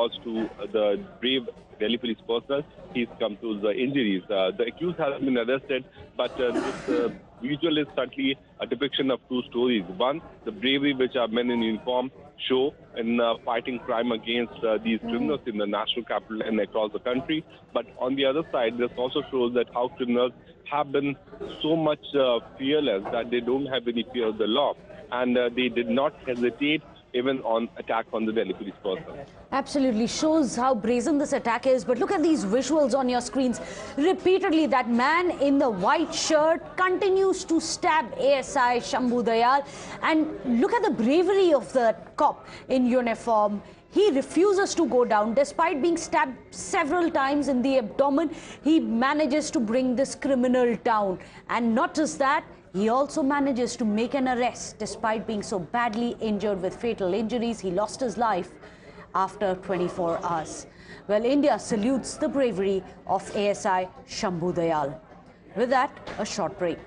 was to the brave Delhi police personnel. He's come to the injuries. The accused has been arrested, but this visual is certainly a depiction of two stories. One, the bravery which our men in uniform show in fighting crime against these criminals in the national capital and across the country. But on the other side, this also shows that how criminals have been so much fearless that they don't have any fear of the law. And they did not hesitate even on attack on the Delhi police personnel. Absolutely shows how brazen this attack is. But look at these visuals on your screens. Repeatedly, that man in the white shirt continues to stab ASI Shambhu Dayal. And look at the bravery of the cop in uniform. He refuses to go down. Despite being stabbed several times in the abdomen, he manages to bring this criminal down. And not just that, he also manages to make an arrest despite being so badly injured with fatal injuries. He lost his life after 24 hours. Well, India salutes the bravery of ASI Shambhu Dayal. With that, a short break.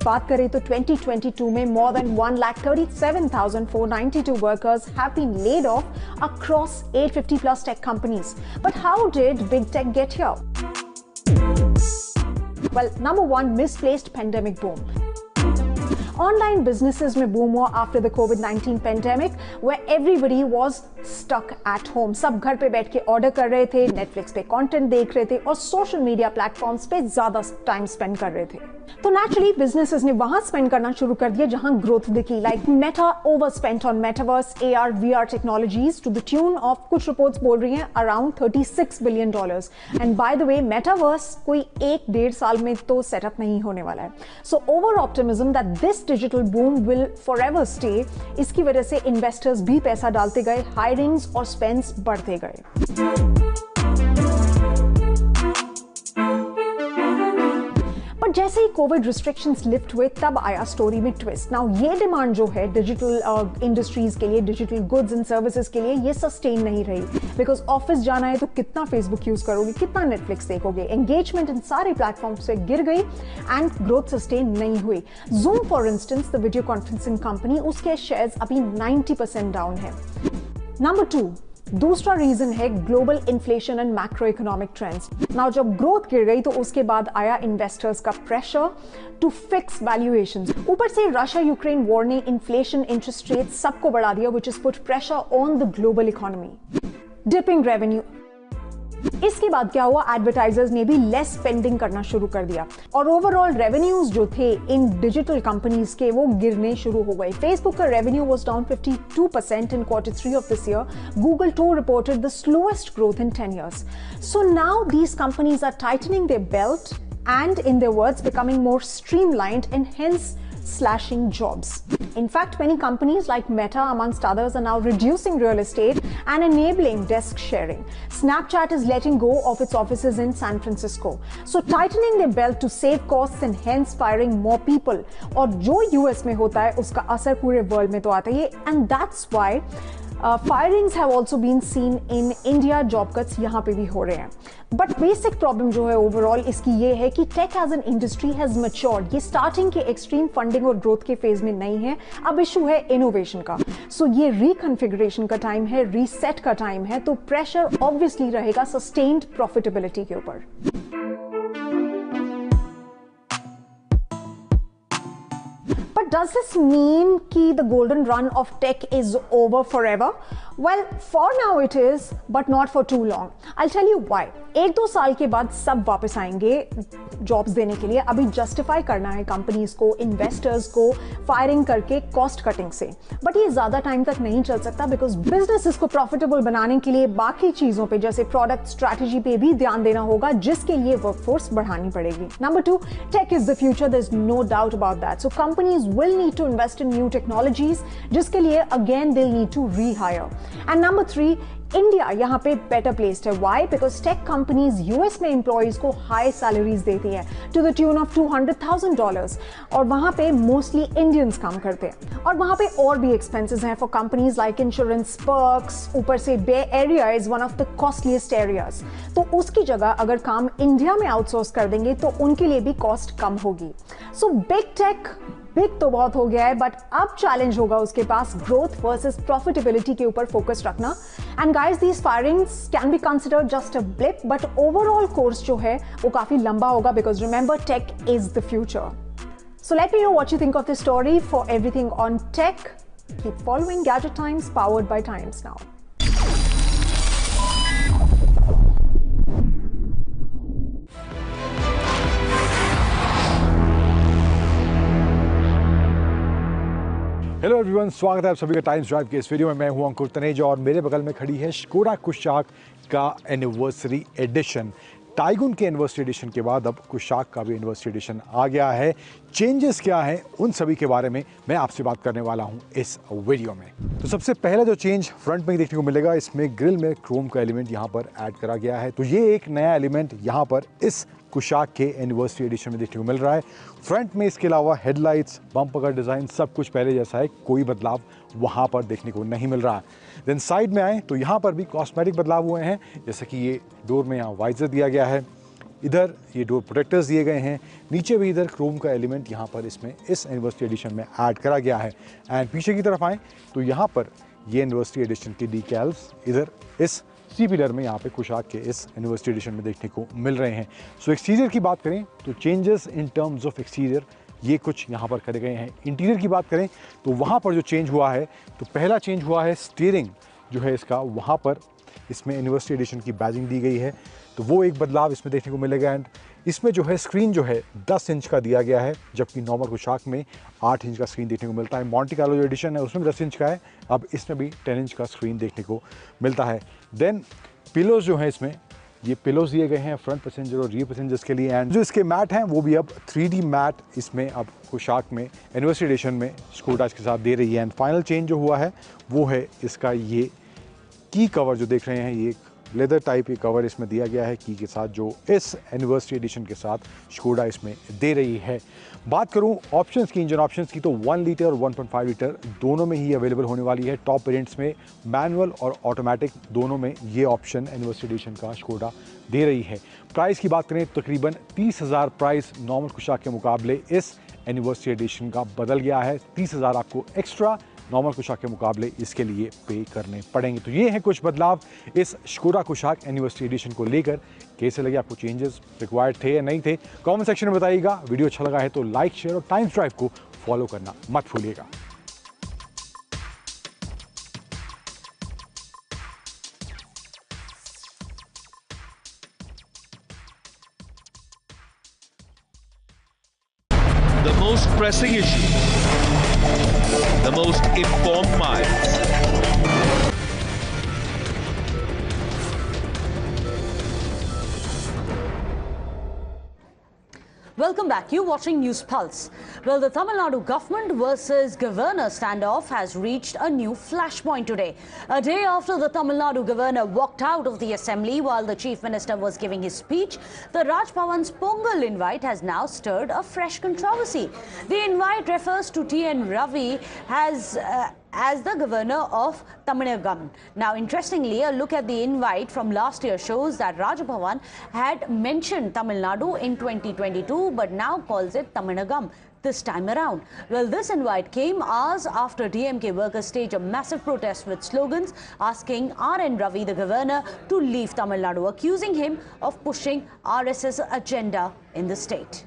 बात करें तो 2022 में more than 1,37,492 workers have been laid off across 850 plus tech companies. But how did big tech get here? Well, number one, misplaced pandemic boom. Online businesses में boom हुआ after the COVID-19 pandemic, where everybody was stuck at home. सब घर पे बैठ के order कर रहे थे, नेटफ्लिक्स पे कंटेंट देख रहे थे और सोशल मीडिया प्लेटफॉर्म्स पे ज्यादा टाइम स्पेंड कर रहे थे. तो नेचुरली बिजनेसेस ने वहां स्पेंड करना शुरू कर दिया जहां ग्रोथ दिखी. Like Meta overspent on metaverse, AR VR technologies to the tune of, कुछ रिपोर्ट्स बोल रही हैं, around $36 billion. And by the way, metaverse कोई 1-1.5 साल में तो सेटअप नहीं होने वाला है. So over optimism that this digital boom will forever stay. इसकी वजह से इन्वेस्टर्स भी पैसा डालते गए, हायरिंग्स और स्पेंड्स बढ़ते गए. पर जैसे ही कोविड रिस्ट्रिक्शंस लिफ्ट हुए तब आया स्टोरी में ट्विस्ट. नाउ ये डिमांड जो है डिजिटल इंडस्ट्रीज के लिए, डिजिटल गुड्स एंड सर्विसेज के लिए, ये सस्टेन नहीं रही. बिकॉज ऑफिस जाना है तो कितना फेसबुक यूज करोगे, कितना नेटफ्लिक्स देखोगे. एंगेजमेंट इन सारे प्लेटफॉर्म्स पे गिर गई एंड ग्रोथ सस्टेन नहीं हुई. Zoom for instance, the video conferencing company, उसके शेयर्स अभी 90% डाउन है. नंबर 2, दूसरा रीजन है global inflation and macro economic trends. Now जब ग्रोथ गिर गई तो उसके बाद आया इन्वेस्टर्स का प्रेशर टू फिक्स वैल्यूएशंस. ऊपर से रशिया यूक्रेन वॉर ने इन्फ्लेशन, इंटरेस्ट रेट सबको बढ़ा दिया, which is put pressure on the global economy. Dipping revenue. इसके बाद क्या हुआ, एडवर्टाइजर्स ने भी लेस स्पेंडिंग करना शुरू कर दिया और ओवरऑल रेवेन्यूज जो थे इन डिजिटल कंपनीज के वो गिरने शुरू हो गए. फेसबुक का revenue was down 52% in Q3 of this year. Google too reported the slowest growth in 10 years. So now these companies are tightening their belt and, in their words, becoming more streamlined and hence slashing jobs. In fact, many companies like Meta, amongst others, are now reducing real estate and enabling desk sharing. Snapchat is letting go of its offices in San Francisco. So, tightening their belt to save costs and hence firing more people. और जो US में होता है उसका असर पूरे world में तो आता ही है. And that's why firings have also been seen in India. Job cuts यहाँ पे भी हो रहे हैं. बट बेसिक प्रॉब्लम जो है ओवरऑल इसकी ये है कि tech as an industry has matured. ये स्टार्टिंग के एक्सट्रीम फंडिंग और ग्रोथ के फेज में नहीं है. अब इशू है इनोवेशन का. सो ये रिकॉन्फिगरेशन का टाइम है, रीसेट का टाइम है. तो प्रेशर ऑब्वियसली रहेगा सस्टेन्ड प्रॉफिटेबिलिटी के ऊपर. But does this mean कि the golden run of tech is over forever? Well, for now it is, but not for too long. I'll tell you why. 1-2 साल के बाद सब वापस आएंगे जॉब्स देने के लिए. अभी जस्टिफाई करना है कंपनीज को, इन्वेस्टर्स को फायरिंग करके, कॉस्ट कटिंग से. बट ये ज्यादा टाइम तक नहीं चल सकता बिकॉज बिजनेसेस को प्रॉफिटेबल बनाने के लिए बाकी चीजों पे जैसे प्रोडक्ट स्ट्रैटेजी पे भी ध्यान देना होगा, जिसके लिए वर्कफोर्स बढ़ानी पड़ेगी. Number 2, tech is the future. There is no doubt about that. So companies will will need to invest in new technologies, जिसके लिए again they'll need to rehire. And number 3, India यहाँ पे बेटर प्लेस्ड है. Why? Because tech companies US में employees को high salaries देती हैं to the tune of $200,000 और वहाँ पे मोस्टली इंडियंस काम करते हैं. और वहाँ पे और भी एक्सपेंसेस हैं for companies like insurance, perks. ऊपर से Bay Area is one of the costliest areas. तो उसकी जगह अगर काम इंडिया में आउटसोर्स कर देंगे तो उनके लिए भी कॉस्ट कम होगी. सो बिग टेक बिग तो बहुत हो गया है, बट अब चैलेंज होगा उसके पास ग्रोथ वर्सेस प्रॉफिटेबिलिटी के ऊपर फोकस रखना. And guys, these firings can be considered just a blip, but overall course जो है वो काफी लंबा होगा, because remember tech is the future. So let me know what you think of this story. For everything on tech, keep following Gadget Times powered by Times Now. Hello everyone, स्वागत है आप सभी का टाइम्स ड्राइव के इस video में. मैं हूं अंकुर तनेजा और मेरे बगल में खड़ी है शकोडा कुशाक का एनिवर्सरी एडिशन. टाइगुन के एनिवर्सरी एडिशन के बाद अब कुशाक का भी एनिवर्सरी एडिशन आ गया है. चेंजेस क्या हैं उन सभी के बारे में मैं आपसे बात करने वाला हूं इस वीडियो में. तो सबसे पहला जो चेंज फ्रंट में देखने को मिलेगा, इसमें ग्रिल में क्रोम का एलिमेंट यहां पर ऐड करा गया है. तो ये एक नया एलिमेंट यहां पर इस कुशाक के एनिवर्सरी एडिशन में देखने को मिल रहा है. फ्रंट में इसके अलावा हेडलाइट्स, बम्पर का डिज़ाइन सब कुछ पहले जैसा है, कोई बदलाव वहाँ पर देखने को नहीं मिल रहा है. देन साइड में आए तो यहाँ पर भी कॉस्मेटिक बदलाव हुए हैं, जैसे कि ये डोर में यहाँ वाइजर दिया गया है, इधर ये डोर प्रोटेक्टर्स दिए गए हैं, नीचे भी इधर क्रोम का एलिमेंट यहाँ पर इसमें इस एनिवर्सरी एडिशन में ऐड करा गया है. एंड पीछे की तरफ आएँ तो यहाँ पर ये एनिवर्सरी एडिशन की डीकैल्स इधर इस सी पिलर में यहाँ पे कुशाक के इस एनिवर्सरी एडिशन में देखने को मिल रहे हैं. सो एक्सटीरियर की बात करें तो changes in terms of exterior ये कुछ यहाँ पर करे गए हैं. इंटीरियर की बात करें तो वहाँ पर जो चेंज हुआ है, तो पहला चेंज हुआ है स्टीयरिंग जो है इसका, वहाँ पर इसमें एनिवर्सरी एडिशन की बैजिंग दी गई है, तो वो एक बदलाव इसमें देखने को मिलेगा. एंड इसमें जो है स्क्रीन जो है 10 इंच का दिया गया है, जबकि नॉर्मल कुशाक में 8 इंच का स्क्रीन देखने को मिलता है. मॉन्टी कार्लो जो एडिशन है उसमें भी 10 इंच का है, अब इसमें भी 10 इंच का स्क्रीन देखने को मिलता है. देन पिलोज जो हैं इसमें, ये पिलोज दिए गए हैं फ्रंट पैसेंजर और रियर पैसेंजर्स के लिए. एंड जो इसके मैट हैं वो भी अब 3D मैट इसमें अब कुशाक में एनिवर्सरी एडिशन में स्कोडा इसके साथ दे रही है. एंड फाइनल चेंज जो हुआ है वो है इसका ये की कवर जो देख रहे हैं, ये लेदर टाइप ये कवर इसमें दिया गया है की के साथ, जो इस एनिवर्सरी एडिशन के साथ स्कोडा इसमें दे रही है. बात करूं ऑप्शंस की, इंजन ऑप्शंस की, तो 1 लीटर और 1.5 लीटर दोनों में ही अवेलेबल होने वाली है. टॉप वेरिएंट्स में मैनुअल और ऑटोमेटिक दोनों में ये ऑप्शन एनिवर्सरी एडिशन का स्कोडा दे रही है. प्राइस की बात करें तो तकरीबन 30,000 प्राइस नॉर्मल कुशाक के मुकाबले इस एनिवर्सरी एडिशन का बदल गया है. 30,000 आपको एक्स्ट्रा नॉर्मल कुशाक के मुकाबले इसके लिए पे करने पड़ेंगे. तो ये हैं कुछ बदलाव इस शकोडा कुशाक एनिवर्सरी एडिशन को लेकर. कैसे लगे आपको, चेंजेस रिक्वायर्ड थे या नहीं थे, कमेंट सेक्शन में बताइएगा. वीडियो अच्छा लगा है तो लाइक, शेयर और टाइम्स ड्राइव को फॉलो करना मत भूलिएगा. The most pressing issue, the most informed minds. Welcome back. You're watching News Pulse. Well, the Tamil Nadu government versus governor standoff has reached a new flashpoint today. A day after the Tamil Nadu governor walked out of the assembly while the chief minister was giving his speech, the Raj Bhavan's Pongal invite has now stirred a fresh controversy. The invite refers to T.N. Ravi as the governor of Tamil Nadu. Now, interestingly, a look at the invite from last year shows that Raj Bhavan had mentioned Tamil Nadu in 2022, but now calls it Tamil Nadu this time around. Well, this invite came hours after DMK workers staged a massive protest with slogans asking R.N. Ravi, the governor, to leave Tamil Nadu, accusing him of pushing RSS agenda in the state.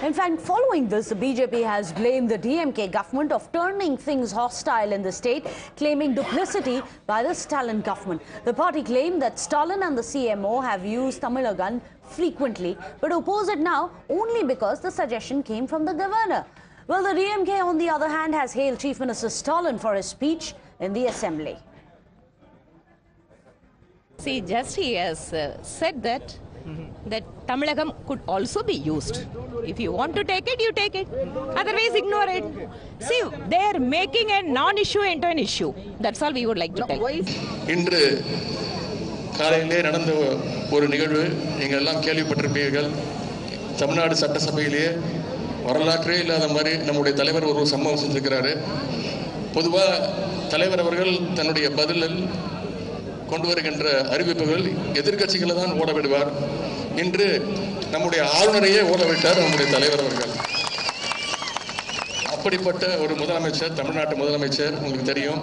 In fact, following this, the BJP has blamed the DMK government of turning things hostile in the state, claiming duplicity by the Stalin government. The party claimed that Stalin and the CMO have used Tamilagan frequently, but oppose it now only because the suggestion came from the governor. Well, the DMK, on the other hand, has hailed Chief Minister Stalin for his speech in the assembly. See, just he has said that Tamilagam could also be used. If you want to take it, you take it. Otherwise, ignore it. See, they are making a non-issue into an issue. That's all we would like to tell. இன்று காலையிலே நடந்த ஒரு நிகழ்வு நீங்கள் எல்லாம் கேள்விப்பட்டிருப்பீர்கள். தமிழ்நாடு சட்டசபையிலே வரலாற்றே இல்லாத மாதிரி நம்முடைய தலைவர் ஒரு சம்பவம் செஞ்சிருக்கிறாரு. பொதுவாக தலைவர் அவர்கள் தன்னுடைய பதிலில் கொண்டு வருகின்ற அறிவிப்புகள் எதிர்க்கட்சிகளை தான் ஓட விடுவார். இன்று நம்முடைய ஆளுநரையே ஓட விட்டார் நம்முடைய தலைவர் அவர்கள். அப்படிப்பட்ட ஒரு முதலமைச்சர், தமிழ்நாட்டு முதலமைச்சர், உங்களுக்கு தெரியும்.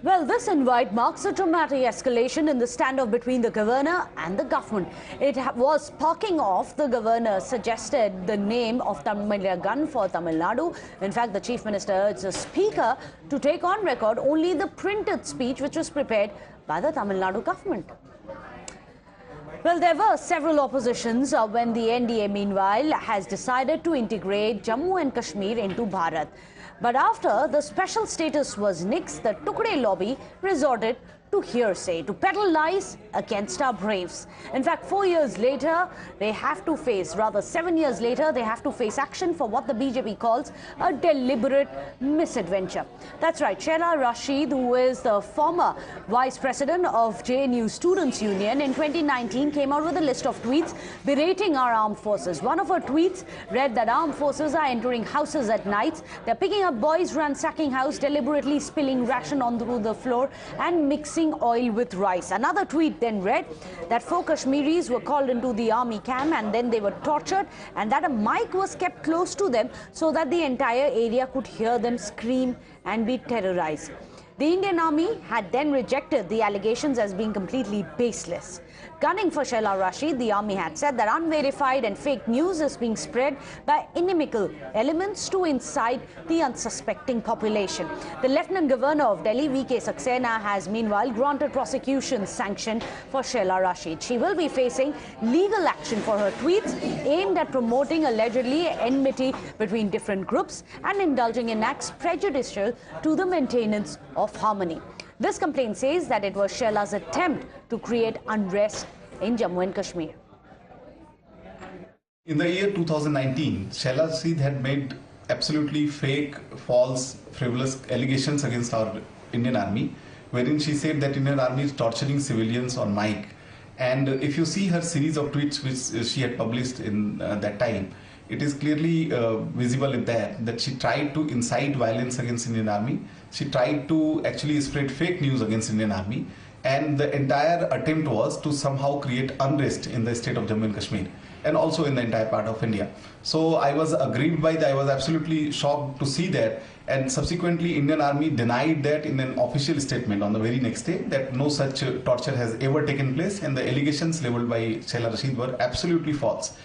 Well, this invite marks a dramatic escalation in the standoff between the governor and the government. It was sparking off. The governor suggested the name of Tamilagan for Tamil Nadu. In fact, the chief minister urged the speaker to take on record only the printed speech which was prepared by the Tamil Nadu government. Well, there were several oppositions when the NDA, meanwhile, has decided to integrate Jammu and Kashmir into Bharat. But after the special status was nixed, the Tukde lobby resorted to hearsay, to peddle lies against our braves. In fact, 4 years later, they have to face, rather 7 years later, they have to face action for what the BJP calls a deliberate misadventure. That's right, Shehla Rashid, who is the former vice president of JNU Students' Union, in 2019 came out with a list of tweets berating our armed forces. One of her tweets read that armed forces are entering houses at nights, they're picking up boys, ransacking house, deliberately spilling ration onto the floor and mixing oil with rice. Another tweet then read that 4 Kashmiris were called into the army camp and then they were tortured, and that a mic was kept close to them so that the entire area could hear them scream and be terrorized. The Indian Army had then rejected the allegations as being completely baseless. Gunning for Shehla Rashid, the army had said that unverified and fake news is being spread by inimical elements to incite the unsuspecting population. The Lieutenant Governor of Delhi, V.K. Saxena, has meanwhile granted prosecution sanction for Shehla Rashid. She will be facing legal action for her tweets aimed at promoting allegedly enmity between different groups and indulging in acts prejudicial to the maintenance of harmony. This complaint says that it was Shehla's attempt to create unrest in Jammu and Kashmir. In the year 2019, Shehla Rashid had made absolutely fake, false, frivolous allegations against our Indian Army, wherein she said that Indian Army is torturing civilians on mic. And if you see her series of tweets which she had published in that time, it is clearly visible in there that she tried to incite violence against Indian Army. She tried to actually spread fake news against Indian Army, and the entire attempt was to somehow create unrest in the state of Jammu and Kashmir and also in the entire part of India. So I was aggrieved by that. I was absolutely shocked to see that, and subsequently Indian Army denied that in an official statement on the very next day, that no such torture has ever taken place, and the allegations leveled by Shehla Rashid were absolutely false.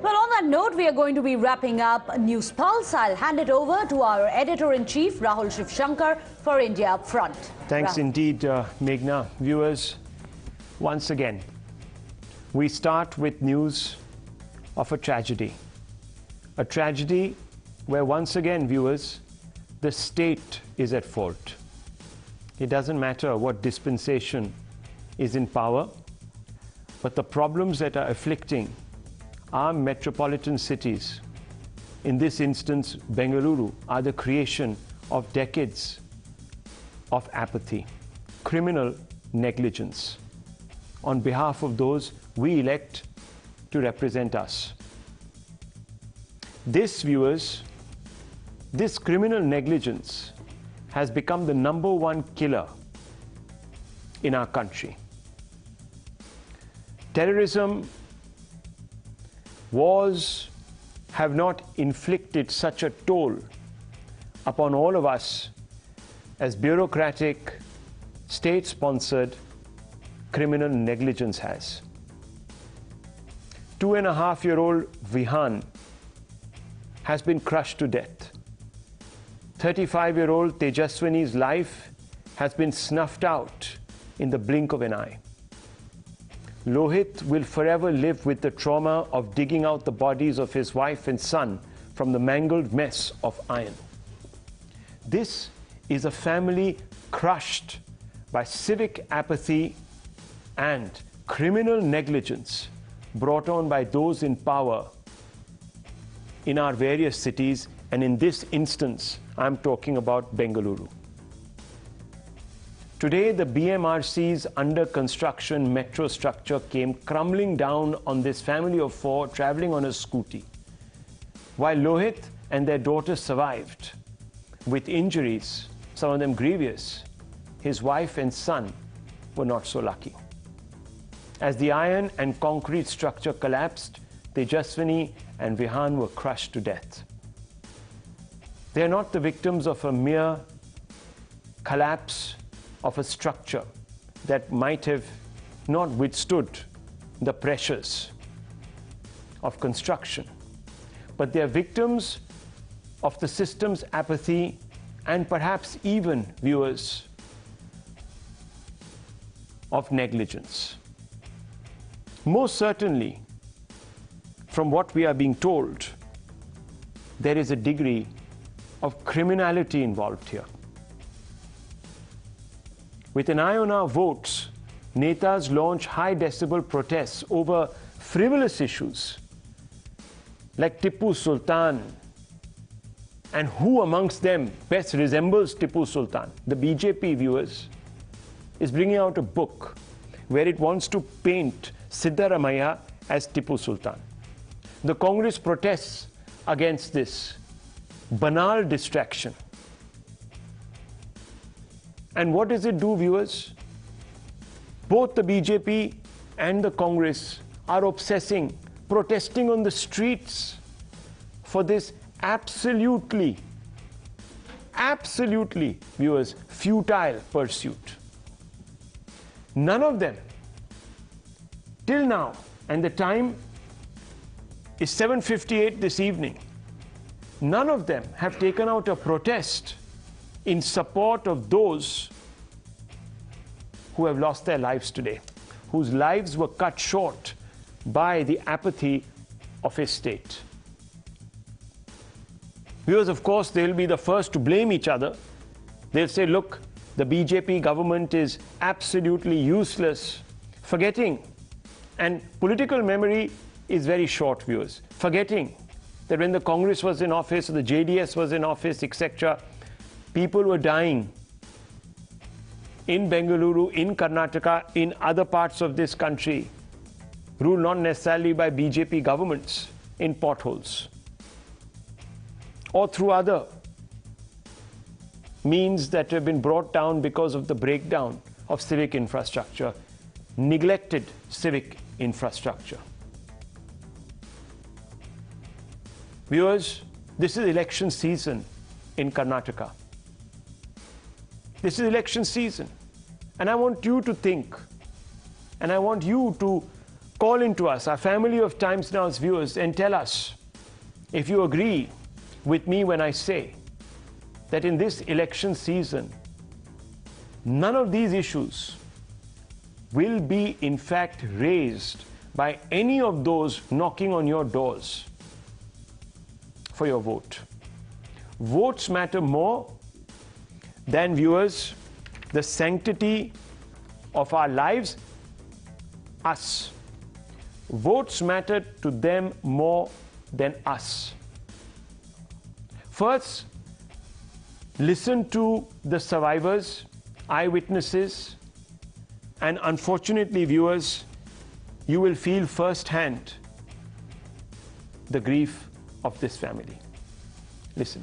Well, on that note, we are going to be wrapping up News Pulse. I'll hand it over to our editor-in-chief, Rahul Shivshankar, for India Up Front. Thanks indeed, Meghna. Viewers, once again, we start with news of a tragedy. A tragedy where, once again, viewers, the state is at fault. It doesn't matter what dispensation is in power, but the problems that are afflicting our metropolitan cities, in this instance Bengaluru, are the creation of decades of apathy, criminal negligence on behalf of those we elect to represent us. This, viewers, this criminal negligence has become the #1 killer in our country. Terrorism, wars have not inflicted such a toll upon all of us as bureaucratic, state-sponsored criminal negligence has. 2.5-year-old Vihan has been crushed to death. 35-year-old Tejaswini's life has been snuffed out in the blink of an eye. Lohit will forever live with the trauma of digging out the bodies of his wife and son from the mangled mess of iron. This is a family crushed by civic apathy and criminal negligence brought on by those in power in our various cities, and in this instance, I'm talking about Bengaluru. Today, the BMRC's under construction metro structure came crumbling down on this family of 4 traveling on a scooty. While Lohit and their daughter survived with injuries, some of them grievous, his wife and son were not so lucky. As the iron and concrete structure collapsed, Tejaswini and Vihan were crushed to death. They are not the victims of a mere collapse of a structure that might have not withstood the pressures of construction, but they are victims of the system's apathy and perhaps even, viewers, of negligence. Most certainly, from what we are being told, there is a degree of criminality involved here. With an eye on our votes, Netas launch high decibel protests over frivolous issues like Tipu Sultan, and who amongst them best resembles Tipu Sultan? The BJP, viewers, is bringing out a book where it wants to paint Siddaramaiah as Tipu Sultan. The Congress protests against this banal distraction. And what does it do, viewers? Both the BJP and the Congress are obsessing, protesting on the streets for this absolutely, viewers, futile pursuit. None of them, till now, and the time is 7:58 this evening, none of them have taken out a protest in support of those who have lost their lives today, whose lives were cut short by the apathy of his state. Viewers, of course, they'll be the first to blame each other. They'll say, look, the BJP government is absolutely useless, forgetting, and political memory is very short, viewers, forgetting that when the Congress was in office, or the JDS was in office, etc., people were dying in Bengaluru, in Karnataka, in other parts of this country, ruled not necessarily by BJP governments, in potholes, or through other means that have been brought down because of the breakdown of civic infrastructure, neglected civic infrastructure. Viewers, this is election season in Karnataka. This is election season. And I want you to think, and I want you to call into us, our family of Times Now's viewers, and tell us if you agree with me when I say that in this election season, none of these issues will be in fact raised by any of those knocking on your doors for your vote. Votes matter more than, viewers, the sanctity of our lives, us. Votes matter to them more than us. First, listen to the survivors, eyewitnesses, and unfortunately, viewers, you will feel firsthand the grief of this family. Listen.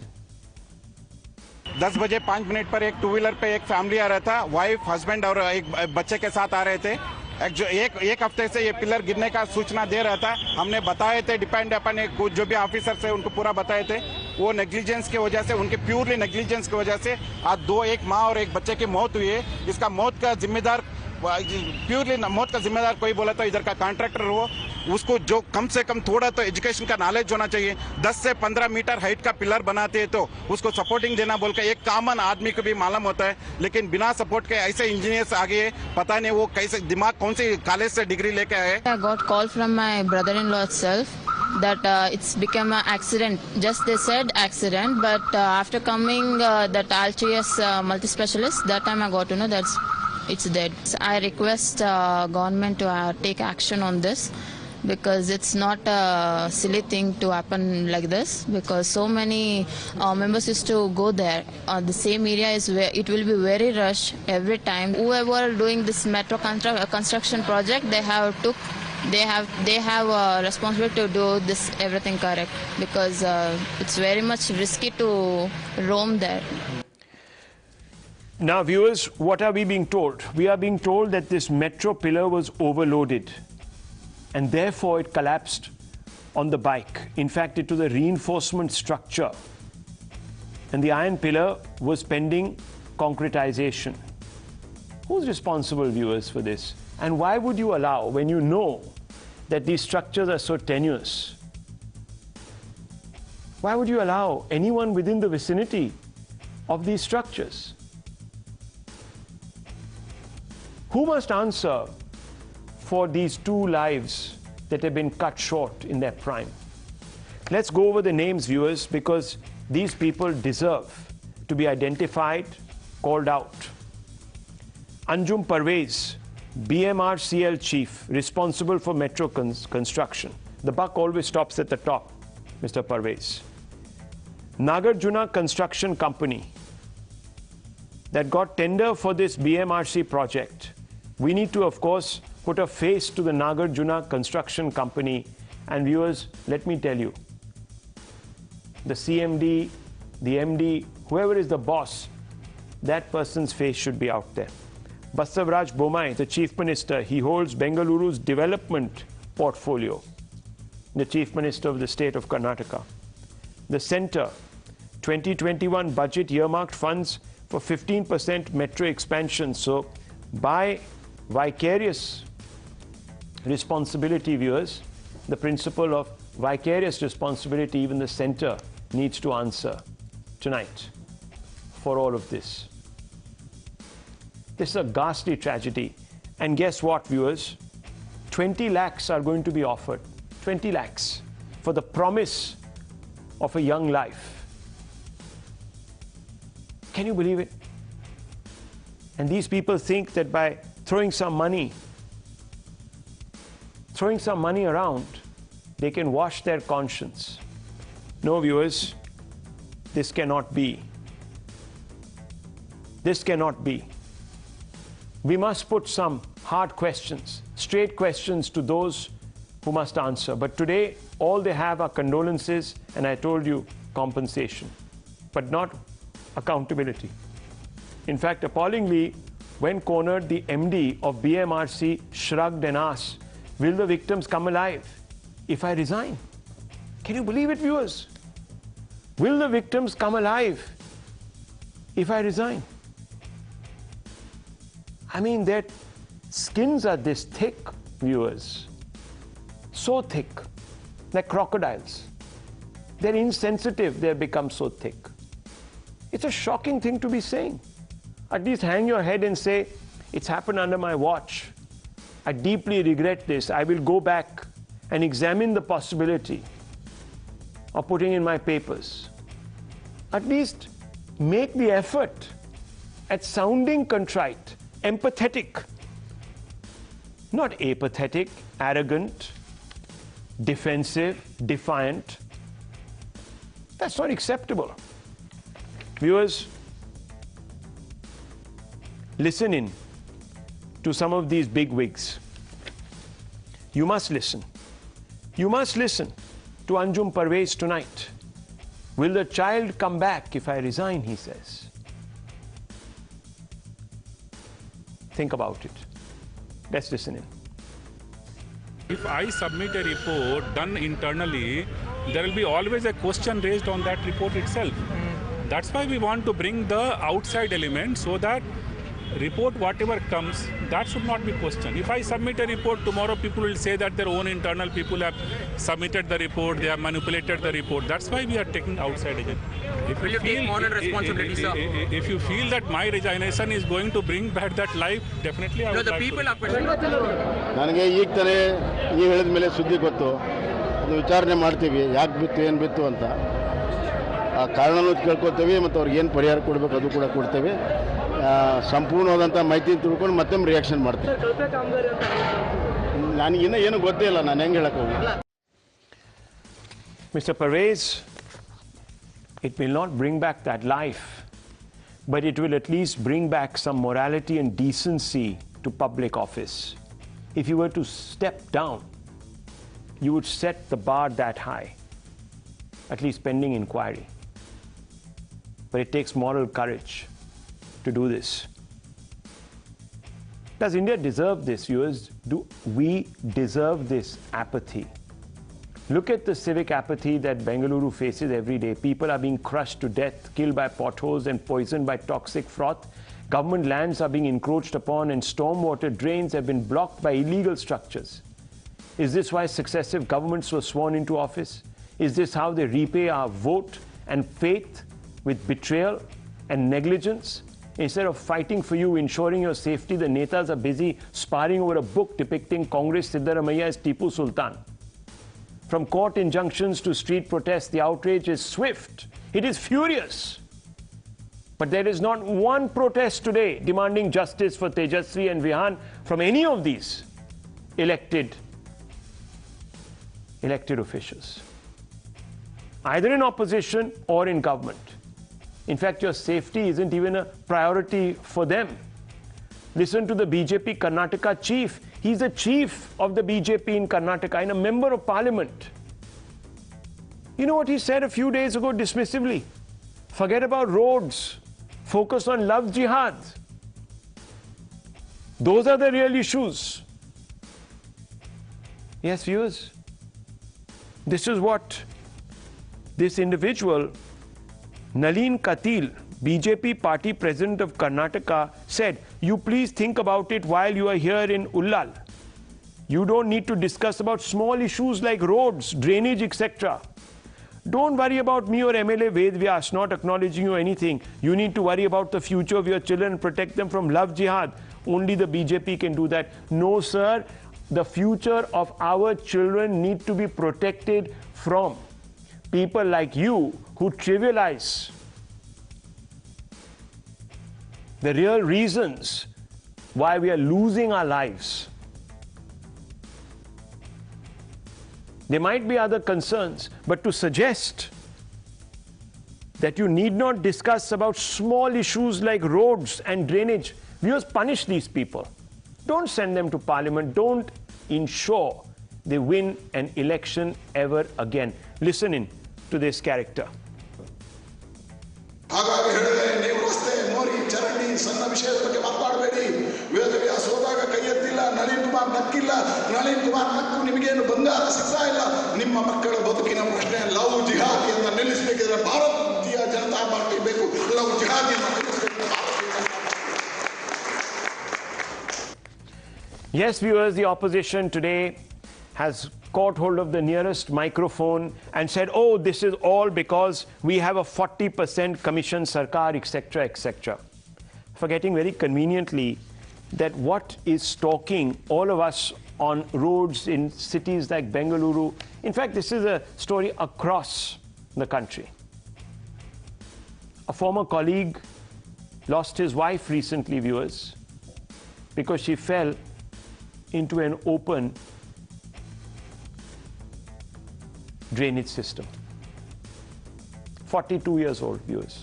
10 बजे 5 minute पर एक two wheeler पे एक family आ रहा था, wife, husband और एक बच्चे के साथ आ रहे थे। एक हफ्ते से ये पिलर गिरने का सूचना दे रहा था। हमने बताए थे, डिपेंड अपन कुछ जो भी ऑफिसर से उनको पूरा बताए थे, वो नेग्लिजेंस की वजह से, उनके प्योरली नेग्लिजेंस की वजह से आज एक माँ और एक बच्चे की मौत हुई है। इसका मौत का जिम्मेदार, प्योरली मौत का जिम्मेदार कोई बोला तो इधर का कॉन्ट्रैक्टर हो, उसको जो कम से कम थोड़ा तो एजुकेशन का नॉलेज होना चाहिए। 10 से 15 मीटर हाइट का पिलर बनाते हैं तो उसको सपोर्टिंग देना बोल के एक कॉमन आदमी को भी मालूम होता है, लेकिन बिना सपोर्ट के ऐसे इंजीनियर्स आगे पता नहीं वो कैसे दिमाग कौन सी कॉलेज से डिग्री लेके आए। I got call from my brother-in-law itself that it's become an accident. Just they said accident, but after coming that LTS multi-specialist, that time I got to know that it's dead. I request government to take action on this, because it's not a silly thing to happen like this, because so many members used to go there. The same area is where it will be very rush every time. Whoever doing this metro construction project, they have a responsibility to do this everything correct, because it's very much risky to roam there. Now viewers, what are we being told? We are being told that this metro pillar was overloaded and therefore it collapsed on the bike. In fact, it was a reinforcement structure and the iron pillar was pending concretization. Who's responsible, viewers, for this? And why would you allow, when you know that these structures are so tenuous, why would you allow anyone within the vicinity of these structures? Who must answer for these 2 lives that have been cut short in their prime? Let's go over the names, viewers, because these people deserve to be identified, called out. Anjum Parvez, BMRCL chief, responsible for metro construction. The buck always stops at the top, Mr. Parvez. Nagarjuna Construction Company that got tender for this BMRC project. We need to, of course, put a face to the Nagarjuna Construction Company. And viewers, let me tell you, the CMD, the MD, whoever is the boss, that person's face should be out there. Basavaraj Bommai, the Chief Minister, he holds Bengaluru's development portfolio, the Chief Minister of the state of Karnataka. The Centre, 2021 budget earmarked funds for 15% metro expansion. So by vicarious responsibility, viewers, the principle of vicarious responsibility, even the centre needs to answer tonight for all of this. This is a ghastly tragedy. And guess what, viewers? 20 lakhs are going to be offered. 20 lakhs for the promise of a young life. Can you believe it? And these people think that by throwing some money around, they can wash their conscience. No, viewers, this cannot be. This cannot be. We must put some hard questions, straight questions to those who must answer. But today, all they have are condolences, and I told you, compensation, but not accountability. In fact, appallingly, when cornered, the MD of BMRC shrugged and asked, will the victims come alive if I resign? Can you believe it, viewers? Will the victims come alive if I resign? I mean, their skins are this thick, viewers. So thick, like crocodiles. They're insensitive, they've become so thick. It's a shocking thing to be saying. At least hang your head and say, it's happened under my watch. I deeply regret this. I will go back and examine the possibility of putting in my papers. At least make the effort at sounding contrite, empathetic, not apathetic, arrogant, defensive, defiant. That's not acceptable. Viewers, listen in to some of these big wigs. You must listen. You must listen to Anjum Parvez tonight. Will the child come back if I resign, he says. Think about it. Let's listen in. If I submit a report done internally, there will be always a question raised on that report itself. That's why we want to bring the outside element so that report whatever comes, that should not be questioned. If I submit a report, tomorrow people will say that their own internal people have submitted the report, they have manipulated the report. That's why we are taking outside agent. Will you take moral responsibility, sir? If you feel that my resignation is going to bring back that life, definitely I would like to. No, the people are questioning. ನನಗೆ ಈಗ ತಾನೇ ನೀವು ಹೇಳಿದ ಮೇಲೆ ಸುದ್ದಿ ಗೊತ್ತು. ಅದು ವಿಚಾರಣೆ ಮಾಡ್ತೀವಿ, ಯಾಕೆ ಬಿತ್ತು ಏನು ಬಿತ್ತು ಅಂತ. ಆ ಕಾರಣನೂ ಕೇಳ್ಕೊತೀವಿ ಮತ್ತು ಅವ್ರಿಗೆ ಏನು ಪರಿಹಾರ ಕೊಡಬೇಕು ಅದು ಕೂಡ ಕೊಡ್ತೇವೆ. ಸಂಪೂರ್ಣವಾದಂಥ ಮಾಹಿತಿ ತಿಳ್ಕೊಂಡು ಮತ್ತೆ ರಿಯಾಕ್ಷನ್ ಮಾಡ್ತೀವಿ. ನನಗಿನ್ನೂ ಏನು ಗೊತ್ತೇ ಇಲ್ಲ, ನಾನು ಹೆಂಗೆ ಹೇಳಕ್ಕೆ ಹೋಗಿ. Mr. Perez, it will not bring back that life, but it will at least bring back some morality and decency to public office. If you were to step down, you would set the bar that high, at least pending inquiry. But it takes moral courage to do this. Does India deserve this, viewers? Do we deserve this apathy? Look at the civic apathy that Bengaluru faces every day. People are being crushed to death, killed by potholes and poisoned by toxic froth. Government lands are being encroached upon and stormwater drains have been blocked by illegal structures. Is this why successive governments were sworn into office? Is this how they repay our vote and faith with betrayal and negligence? Instead of fighting for you, ensuring your safety, the netas are busy sparring over a book depicting Congress Siddaramaiah as Tipu Sultan. From court injunctions to street protests, the outrage is swift. It is furious. But there is not one protest today demanding justice for Tejasvi and Vihan from any of these elected officials, either in opposition or in government. In fact, your safety isn't even a priority for them. Listen to the BJP Karnataka chief. He's the chief of the BJP in Karnataka and a member of parliament. You know what he said a few days ago dismissively? Forget about roads. Focus on love jihad. Those are the real issues. Yes, viewers. This is what this individual, Nalin Katil, BJP party president of Karnataka, said. You please think about it while you are here in Ullal. You don't need to discuss about small issues like roads, drainage, etc. Don't worry about me or MLA Ved Vyas not acknowledging you anything. You need to worry about the future of your children and protect them from love jihad. Only the BJP can do that. No, sir. The future of our children need to be protected from people like you who trivialize the real reasons why we are losing our lives. There might be other concerns, but to suggest that you need not discuss about small issues like roads and drainage, viewers, punish these people. Don't send them to parliament. Don't ensure they win an election ever again. Listen in to this character. ಹಾಗಾಗಿ ಹೇಳಿದೆ, ನೀವು ರಸ್ತೆ ಮೋರಿ ಚರಂಡಿ ಸಣ್ಣ ವಿಷಯದ ಬಗ್ಗೆ ಮಾತಾಡಬೇಡಿ. ವೇದವ್ಯಾಸ ಹೋದಾಗ ಕೈ ಎತ್ತಿಲ್ಲ, ನಳಿನ್ ಕುಮಾರ್ ನಕ್ಕಿಲ್ಲ. ನಳಿನ್ ಕುಮಾರ್ ನಕ್ಕು ನಿಮಗೇನು ಬಂಗಾರ ಸಿಗ್ತಾ ಇಲ್ಲ. ನಿಮ್ಮ ಮಕ್ಕಳ ಬದುಕಿನ ಪ್ರಶ್ನೆ ಲವ್ ಜಿಹಾದಿಯನ್ನು ನಿಲ್ಲಿಸಬೇಕಿದ್ರೆ ಭಾರತೀಯ ಜನತಾ ಪಾರ್ಟಿ ಬೇಕು. ಲವ್ ಜಿಹಾದಿಯನ್ನು ನಿಲ್ಲಿಸಬೇಕು. Yes, viewers, the opposition today has caught hold of the nearest microphone and said, oh, this is all because we have a 40% commission sarkar, etc., etc. Forgetting very conveniently that what is stalking all of us on roads in cities like Bengaluru, in fact, this is a story across the country. A former colleague lost his wife recently, viewers, because she fell into an open drainage system. 42 years old, viewers.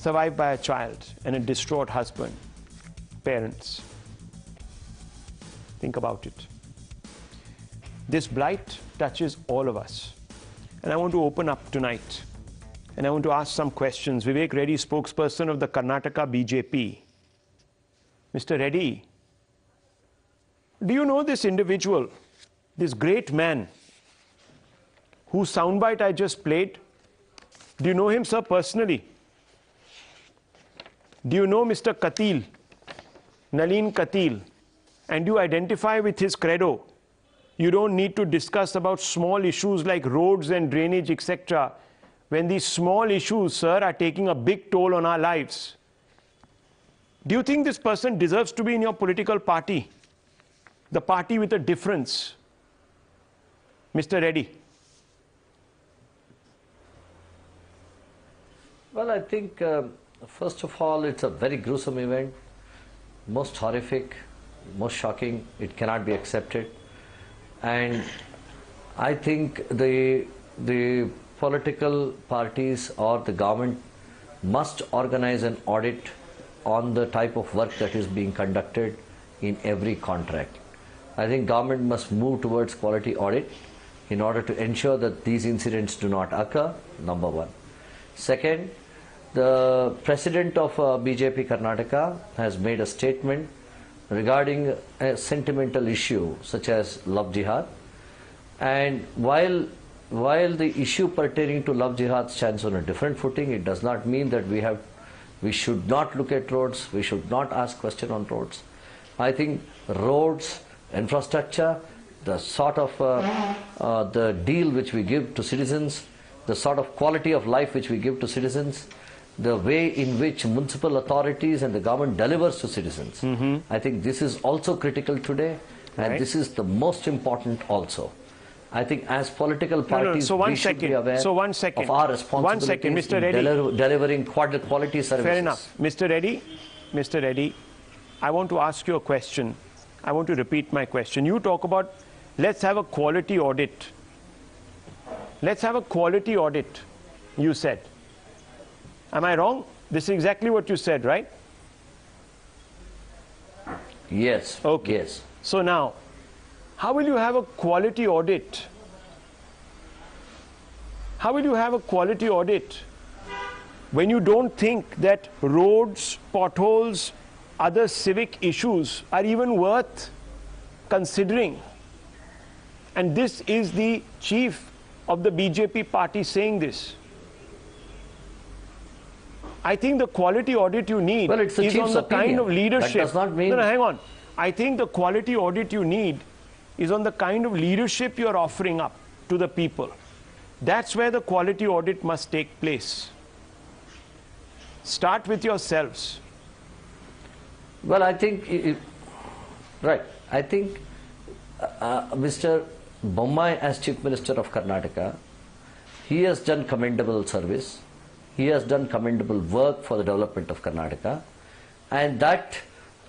Survived by a child and a distraught husband, parents. Think about it. This blight touches all of us. And I want to open up tonight. And I want to ask some questions. Vivek Reddy, spokesperson of the Karnataka BJP. Mr. Reddy, do you know this individual, this great man, whose soundbite I just played? Do you know him, sir, personally? Do you know Mr. Katil, Nalin Katil, and you identify with his credo? You don't need to discuss about small issues like roads and drainage, etc. When these small issues, sir, are taking a big toll on our lives. Do you think this person deserves to be in your political party? The party with a difference. Mr. Reddy. Well, I think, first of all, it's a very gruesome event, most horrific, most shocking. It cannot be accepted. And I think the political parties or the government must organize an audit on the type of work that is being conducted in every contract. I think government must move towards quality audit in order to ensure that these incidents do not occur, number one. Second, the president of BJP Karnataka has made a statement regarding a sentimental issue such as love jihad. And while the issue pertaining to love jihad stands on a different footing, it does not mean that we should not look at roads, we should not ask questions on roads. I think roads, infrastructure, the sort of the deal which we give to citizens, the sort of quality of life which we give to citizens, the way in which municipal authorities and the government delivers to citizens. I think this is also critical today, and this is the most important also. I think as political parties, we should be aware of our responsibilities in delivering quality services. Fair enough. Mr. Reddy, I want to ask you a question. I want to repeat my question. You talk about, let's have a quality audit. Let's have a quality audit, you said. Am I wrong? This is exactly what you said, right? Yes. Okay. Yes. So now, how will you have a quality audit? How will you have a quality audit when you don't think that roads, potholes, other civic issues are even worth considering? And this is the chief of the BJP party saying this. I think the quality audit you need is on the kind of leadership. That does not mean... No, hang on. I think the quality audit you need is on the kind of leadership you're offering up to the people. That's where the quality audit must take place. Start with yourselves. Well, I think, right, I think Mr. Bommai as Chief Minister of Karnataka, he has done commendable service. He has done commendable work for the development of Karnataka. And that,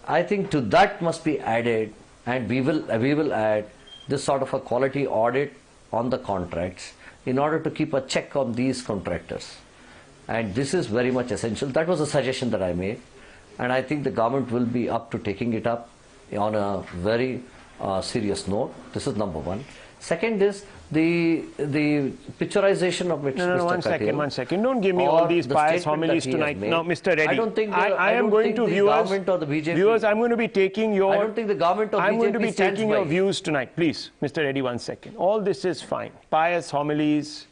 I think to that must be added, and we will add this sort of a quality audit on the contracts in order to keep a check on these contractors. And this is very much essential. That was a suggestion that I made. And I think the government will be up to taking it up on a very serious note. This is number one. Second is the picturization of Mr. No, one second. Don't give me all these pious homilies tonight. No, Mr. Reddy. I don't think I am going to viewers. Viewers, I'm going to be taking your. I don't think the government of BJP I'm going to be taking your views tonight. Please, Mr. Reddy, 1 second. All this is fine. Pious homilies.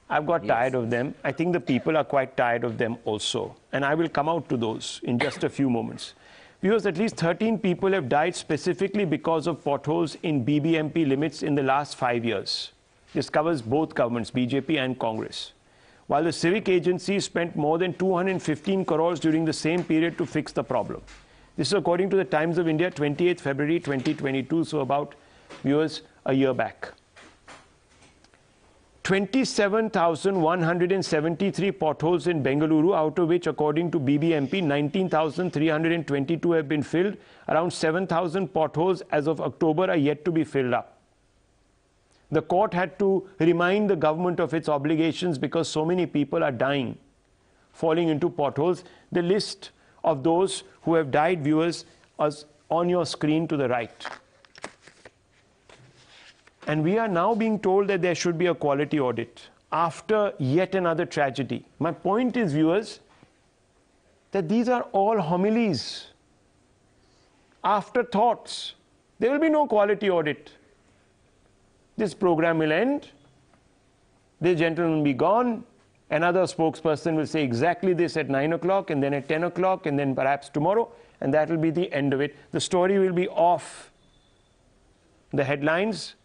I've got tired of them. I think the people are quite tired of them also. And I will come out to those in just a few moments. Viewers, at least 13 people have died specifically because of potholes in BBMP limits in the last 5 years. This covers both governments, BJP and Congress. While the civic agency spent more than 215 crores during the same period to fix the problem. This is according to the Times of India, 28th February 2022, so about, viewers, a year back. 27,173 potholes in Bengaluru, out of which, according to BBMP, 19,322 have been filled. Around 7,000 potholes as of October are yet to be filled up. The court had to remind the government of its obligations because so many people are dying, falling into potholes. The list of those who have died, viewers, is on your screen to the right. And we are now being told that there should be a quality audit after yet another tragedy. My point is, viewers, that these are all homilies, afterthoughts. There will be no quality audit. This program will end. This gentleman will be gone. Another spokesperson will say exactly this at 9 o'clock, and then at 10 o'clock, and then perhaps tomorrow, and that will be the end of it. The story will be off the headlines,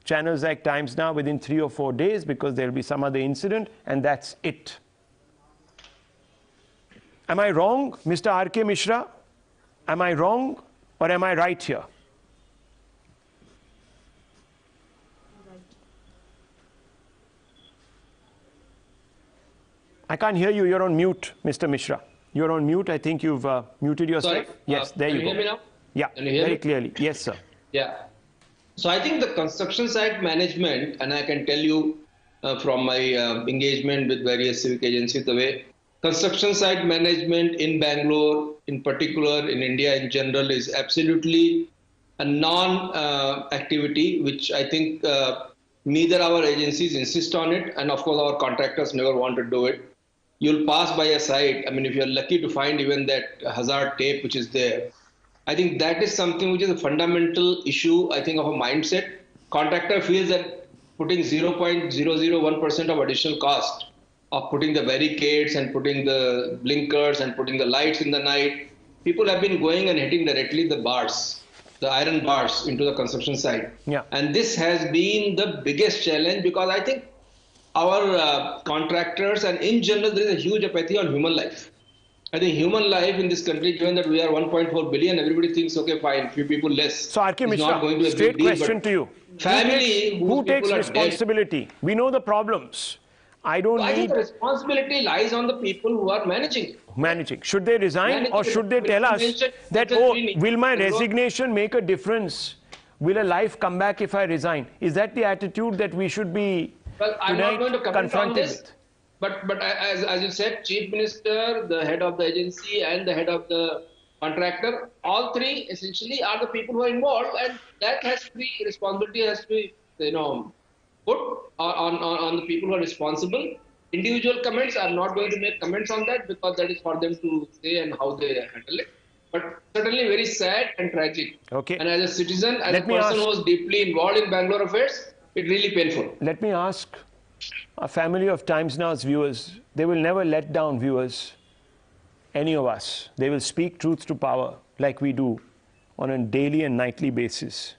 channels like Times Now, within 3 or 4 days, because there will be some other incident, and that's it. Am I wrong, Mr. R.K. Mishra? Am I wrong, or am I right here? I can't hear you. You're on mute, Mr. Mishra. You're on mute. I think you've muted yourself. Sorry? Yes, there you go. Can you hear me now? Yeah, Can you hear very me? clearly. Yes, sir. Yeah. So I think the construction site management, and I can tell you from my engagement with various civic agencies, the way construction site management in Bangalore, in particular, in India in general, is absolutely a non-activity, which I think neither our agencies insist on it, and of course our contractors never want to do it. You'll pass by a site, I mean, if you're lucky to find even that hazard tape which is there, I think that is something which is a fundamental issue, I think, of a mindset. Contractor feels that putting 0.001% of additional cost of putting the barricades and putting the blinkers and putting the lights in the night, people have been going and hitting directly the bars, the iron bars into the construction site. Yeah. And this has been the biggest challenge, because I think our contractors and in general there is a huge apathy on human life. I think human life in this country, given that we are 1.4 billion, everybody thinks, okay, fine, few people less. So, R.K. It's Mishra, not going to be a straight big deal, question but to you. Family, Who takes people are responsibility? We know the problems. I think the responsibility lies on the people who are managing. Should they resign, or should they tell us that, oh, will my resignation make a difference? Will a life come back if I resign? Is that the attitude that we should be I'm not going to comment on this, with? but as you said, Chief Minister, the head of the agency, and the head of the contractor, all three essentially are the people who are involved, and that has to be, responsibility has to be, put on the people who are responsible. Individual comments, I'm not going to make comments on that, because that is for them to say and how they handle it. But certainly very sad and tragic. Okay. And as a citizen, as a person who was deeply involved in Bangalore affairs, it's really painful. Let me ask a family of Times Now's viewers. They will never let down viewers, any of us. They will speak truth to power like we do on a daily and nightly basis.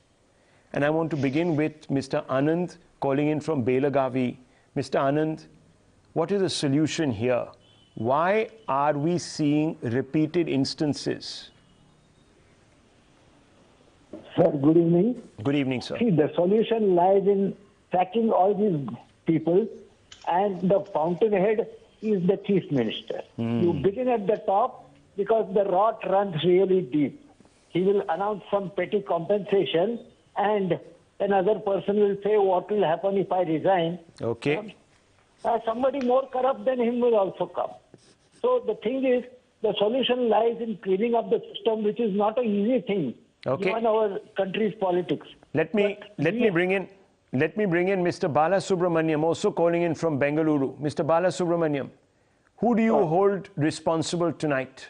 And I want to begin with Mr. Anand calling in from Belagavi. Mr. Anand, what is the solution here? Why are we seeing repeated instances? Sir, good evening. Good evening, sir. See, the solution lies in sacking all these people, and the fountainhead is the Chief Minister. You begin at the top, because the rot runs really deep. He will announce some petty compensation, and another person will say, what will happen if I resign? Okay. Somebody more corrupt than him will also come. So the thing is, the solution lies in cleaning up the system, which is not an easy thing, given our country's politics. Let me bring in Mr. Balasubramaniam, also calling in from Bengaluru. Mr. Balasubramaniam, who do you hold responsible tonight?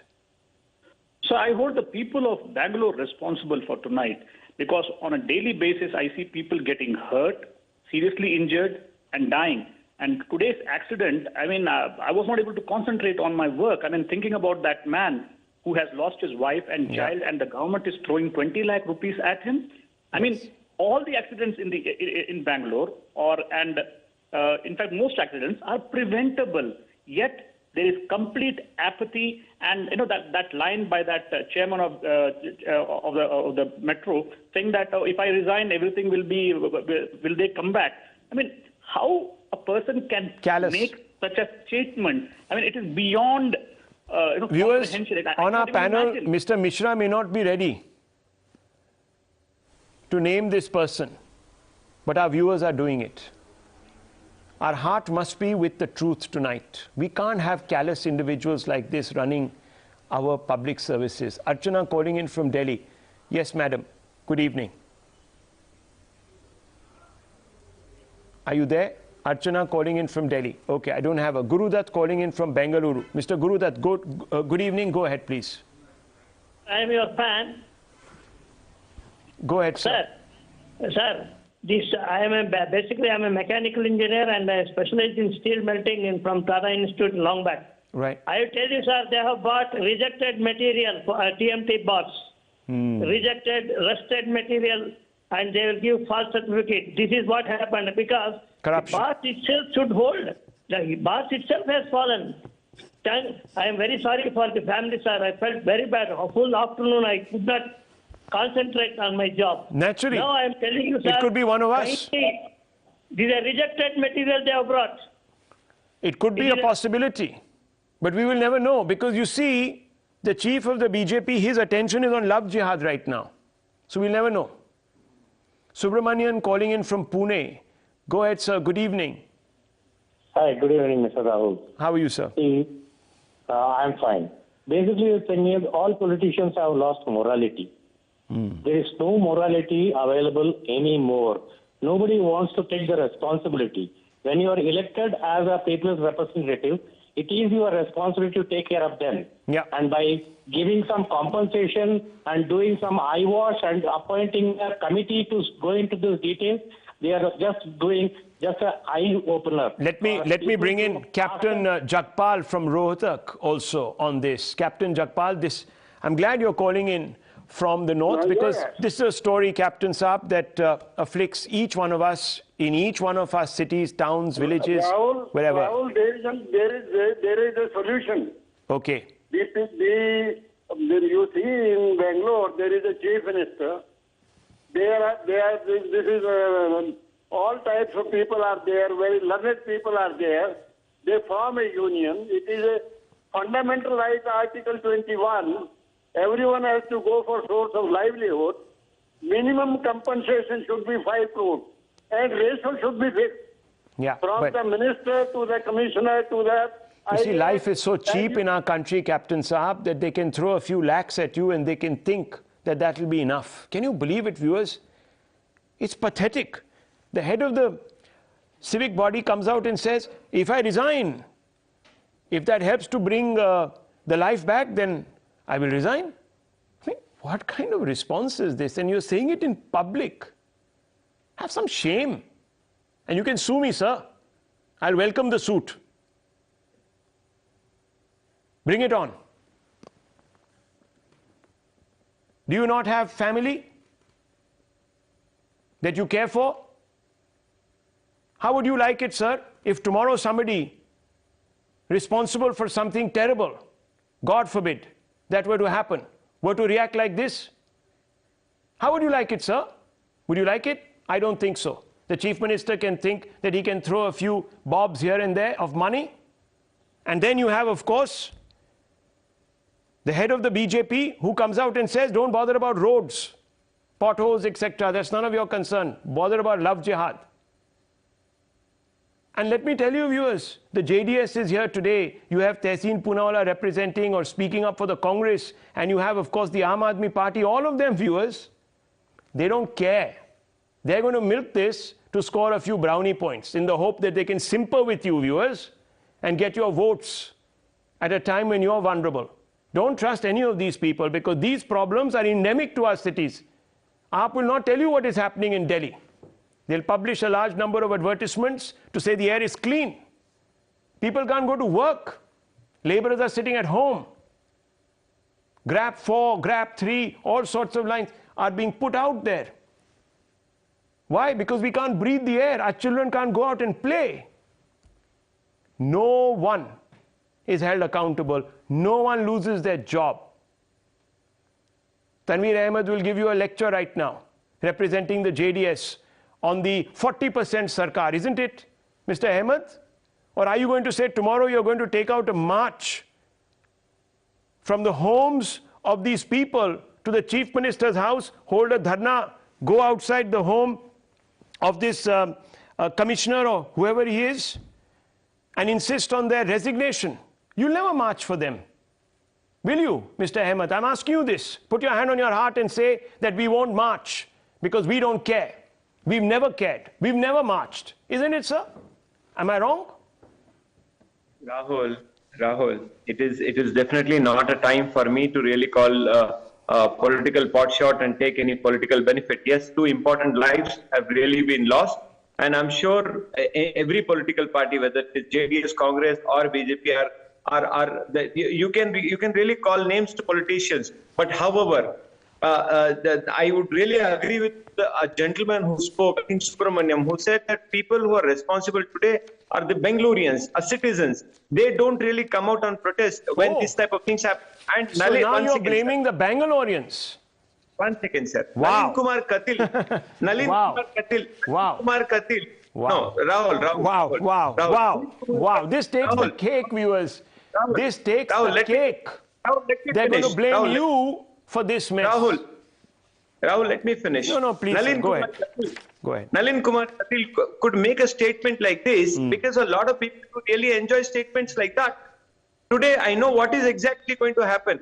So I hold the people of Bangalore responsible for tonight, because on a daily basis I see people getting hurt, seriously injured, and dying. And today's accident, I mean, I was not able to concentrate on my work. I mean, thinking about that man who has lost his wife and child, and the government is throwing 20 lakh rupees at him. I mean, all the accidents in Bangalore, in fact, most accidents are preventable. Yet there is complete apathy, and that line by that chairman of the metro saying that if I resign, everything will they come back? I mean, how a person can make such a statement? I mean, it is beyond viewers comprehension. On our panel. Mr. Mishra may not be ready to name this person, but our viewers are doing it. Our heart must be with the truth tonight. We can't have callous individuals like this running our public services. Archana calling in from Delhi. Yes, madam. Good evening. Are you there? Archana calling in from Delhi. Okay, I don't have a. Gurudat calling in from Bengaluru. Mr. Gurudat, good evening. Go ahead, please. I am your fan. Go ahead, sir. Sir, Basically I'm a mechanical engineer and I specialize in steel melting from Tata Institute in long back. Right. I tell you, sir, they have bought rejected material for TMT bots. Rejected, rusted material, and they will give false certificate. This is what happened because corruption. The boss itself should hold. The boss itself has fallen. I am very sorry for the family, sir. I felt very bad. A full afternoon, I could not concentrate on my job. Naturally. Now I am telling you, sir. It could be one of us. These are rejected material they have brought. It could be a possibility. But we will never know because you see, the chief of the BJP, his attention is on love jihad right now. So we'll never know. Subramanian calling in from Pune. Go ahead, sir. Good evening. Hi, good evening, Mr. Rahul. How are you, sir? I'm fine. Basically, the thing is, all politicians have lost morality. There is no morality available anymore. Nobody wants to take the responsibility. When you are elected as a people's representative, it is your responsibility to take care of them. Yeah. And by giving some compensation and doing some eyewash and appointing a committee to go into those details, they are just doing just an eye opener. Let me bring in Captain Jagpal from Rohtak also on this. Captain Jagpal, I'm glad you're calling in from the north because this is a story, Captain Saab, that afflicts each one of us in each one of our cities, towns, villages, wherever. Rahul, there is a solution. Okay. You see in Bangalore, there is a chief minister. All types of people are there, very learned people are there. They form a union. It is a fundamental right, Article 21. Everyone has to go for source of livelihood. Minimum compensation should be 5 crores. And ratio should be fixed. Yeah, From the minister to the commissioner to the... You see, life is so cheap in our country, Captain Saab, that they can throw a few lakhs at you and they can think that that will be enough. Can you believe it, viewers? It's pathetic. The head of the civic body comes out and says, if I resign, if that helps to bring the life back, then I will resign. I mean, what kind of response is this? And you're saying it in public. Have some shame. And you can sue me, sir. I'll welcome the suit. Bring it on. Do you not have family that you care for? How would you like it, sir, if tomorrow somebody responsible for something terrible, God forbid, that were to happen, were to react like this? How would you like it, sir? Would you like it? I don't think so. The chief minister can think that he can throw a few bobs here and there of money. And then you have, of course, the head of the BJP who comes out and says, don't bother about roads, potholes, etc. That's none of your concern. Bother about love jihad. And let me tell you, viewers, the JDS is here today. You have Tehseen Poonawalla representing or speaking up for the Congress. And you have, of course, the Aam Aadmi Party. All of them, viewers, they don't care. They're going to milk this to score a few brownie points in the hope that they can simper with you, viewers, and get your votes at a time when you're vulnerable. Don't trust any of these people because these problems are endemic to our cities. AAP will not tell you what is happening in Delhi. They'll publish a large number of advertisements to say the air is clean. People can't go to work. Laborers are sitting at home. Grab 4, Grab 3, all sorts of lines are being put out there. Why? Because we can't breathe the air. Our children can't go out and play. No one is held accountable. No one loses their job. Tanveer Ahmed will give you a lecture right now, representing the JDS, on the 40% Sarkar, isn't it, Mr. Ahmed? Or are you going to say tomorrow you're going to take out a march from the homes of these people to the Chief Minister's house, hold a dharna, go outside the home of this commissioner or whoever he is, and insist on their resignation? You'll never march for them. Will you, Mr. Ahmed? I'm asking you this. Put your hand on your heart and say that we won't march because we don't care. We've never cared. We've never marched. Isn't it, sir? Am I wrong? Rahul, it is definitely not a time for me to really call political pot shot and take any political benefit. Yes, 2 important lives have really been lost, and I'm sure every political party, whether it is JDS, Congress, or BJP, you can really call names to politicians. But however, I would really agree with a gentleman who spoke, I think Subramaniam, who said that people who are responsible today are the Bengalurians, are citizens. They don't really come out and protest when this type of things happen. And so now you're blaming the Bengalurians. 1 second, sir. Wow. Nalin Kumar Katil. Nalin Kumar Katil. Wow. Kumar Katil. Wow. No, Rahul. Wow. This takes the cake, viewers. This takes the cake. They're going to blame you for this mess. Rahul, let me finish. No, please, go ahead. Go ahead. Nalin Kumar Katil could make a statement like this because a lot of people would really enjoy statements like that. Today, I know what is exactly going to happen.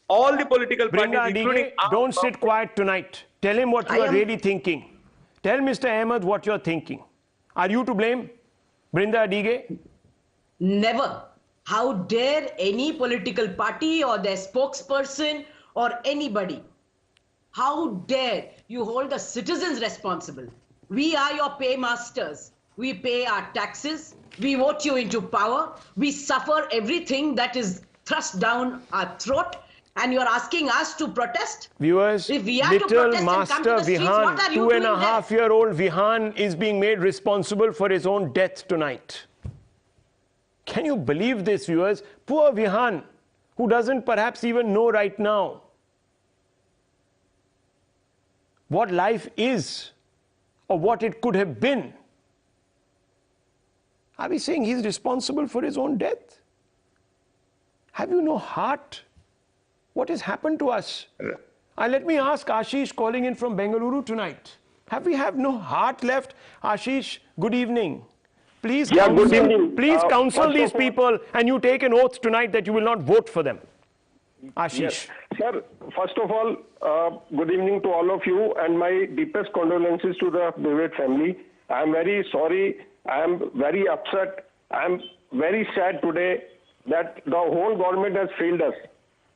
All the political parties, including... Don't sit quiet tonight. Tell him what you are really thinking. Tell Mr. Ahmed what you're thinking. Are you to blame, Brinda Adige? Never. How dare any political party or their spokesperson or anybody, how dare you hold the citizens responsible? We are your paymasters. We pay our taxes. We vote you into power. We suffer everything that is thrust down our throat. And you're asking us to protest? Viewers, if we are to little protest Master and come to the streets, Vihan, what are you doing 2.5-year-old Vihan is being made responsible for his own death tonight. Can you believe this, viewers? Poor Vihan, who doesn't perhaps even know right now what life is or what it could have been. Are we saying he's responsible for his own death? Have you no heart? What has happened to us? Let me ask Ashish, calling in from Bengaluru tonight. Have we no heart left? Ashish, good evening. Please counsel these people, and you take an oath tonight that you will not vote for them. Ashish. Yes. Sir, first of all, good evening to all of you, and my deepest condolences to the bereaved family. I am very sorry. I am very upset. I am very sad today that the whole government has failed us.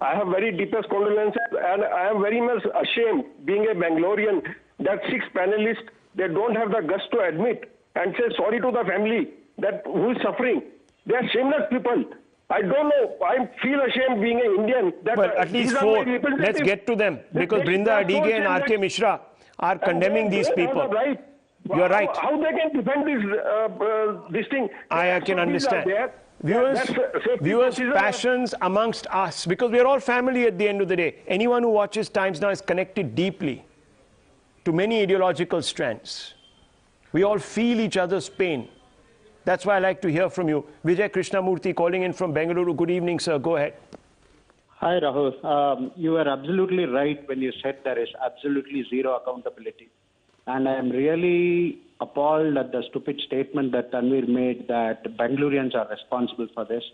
I have very deepest condolences, and I am very much ashamed, being a Bangalorean, that 6 panelists, they don't have the guts to admit and say sorry to the family that who is suffering. They are shameless people. I don't know. I feel ashamed being an Indian. That but at least 4. Let's get to them, because Brinda Adige and R.K. Mishra are condemning these people. Right. You're right. How they can defend this thing? I can understand. Viewers, passions amongst us, because we're all family at the end of the day. Anyone who watches Times Now is connected deeply to many ideological strands. We all feel each other's pain. That's why I like to hear from you. Vijay Krishnamurthy calling in from Bengaluru. Good evening, sir. Go ahead. Hi, Rahul. You are absolutely right when you said there is absolutely zero accountability. And I am really appalled at the stupid statement that Tanvir made that Bangaloreans are responsible for this.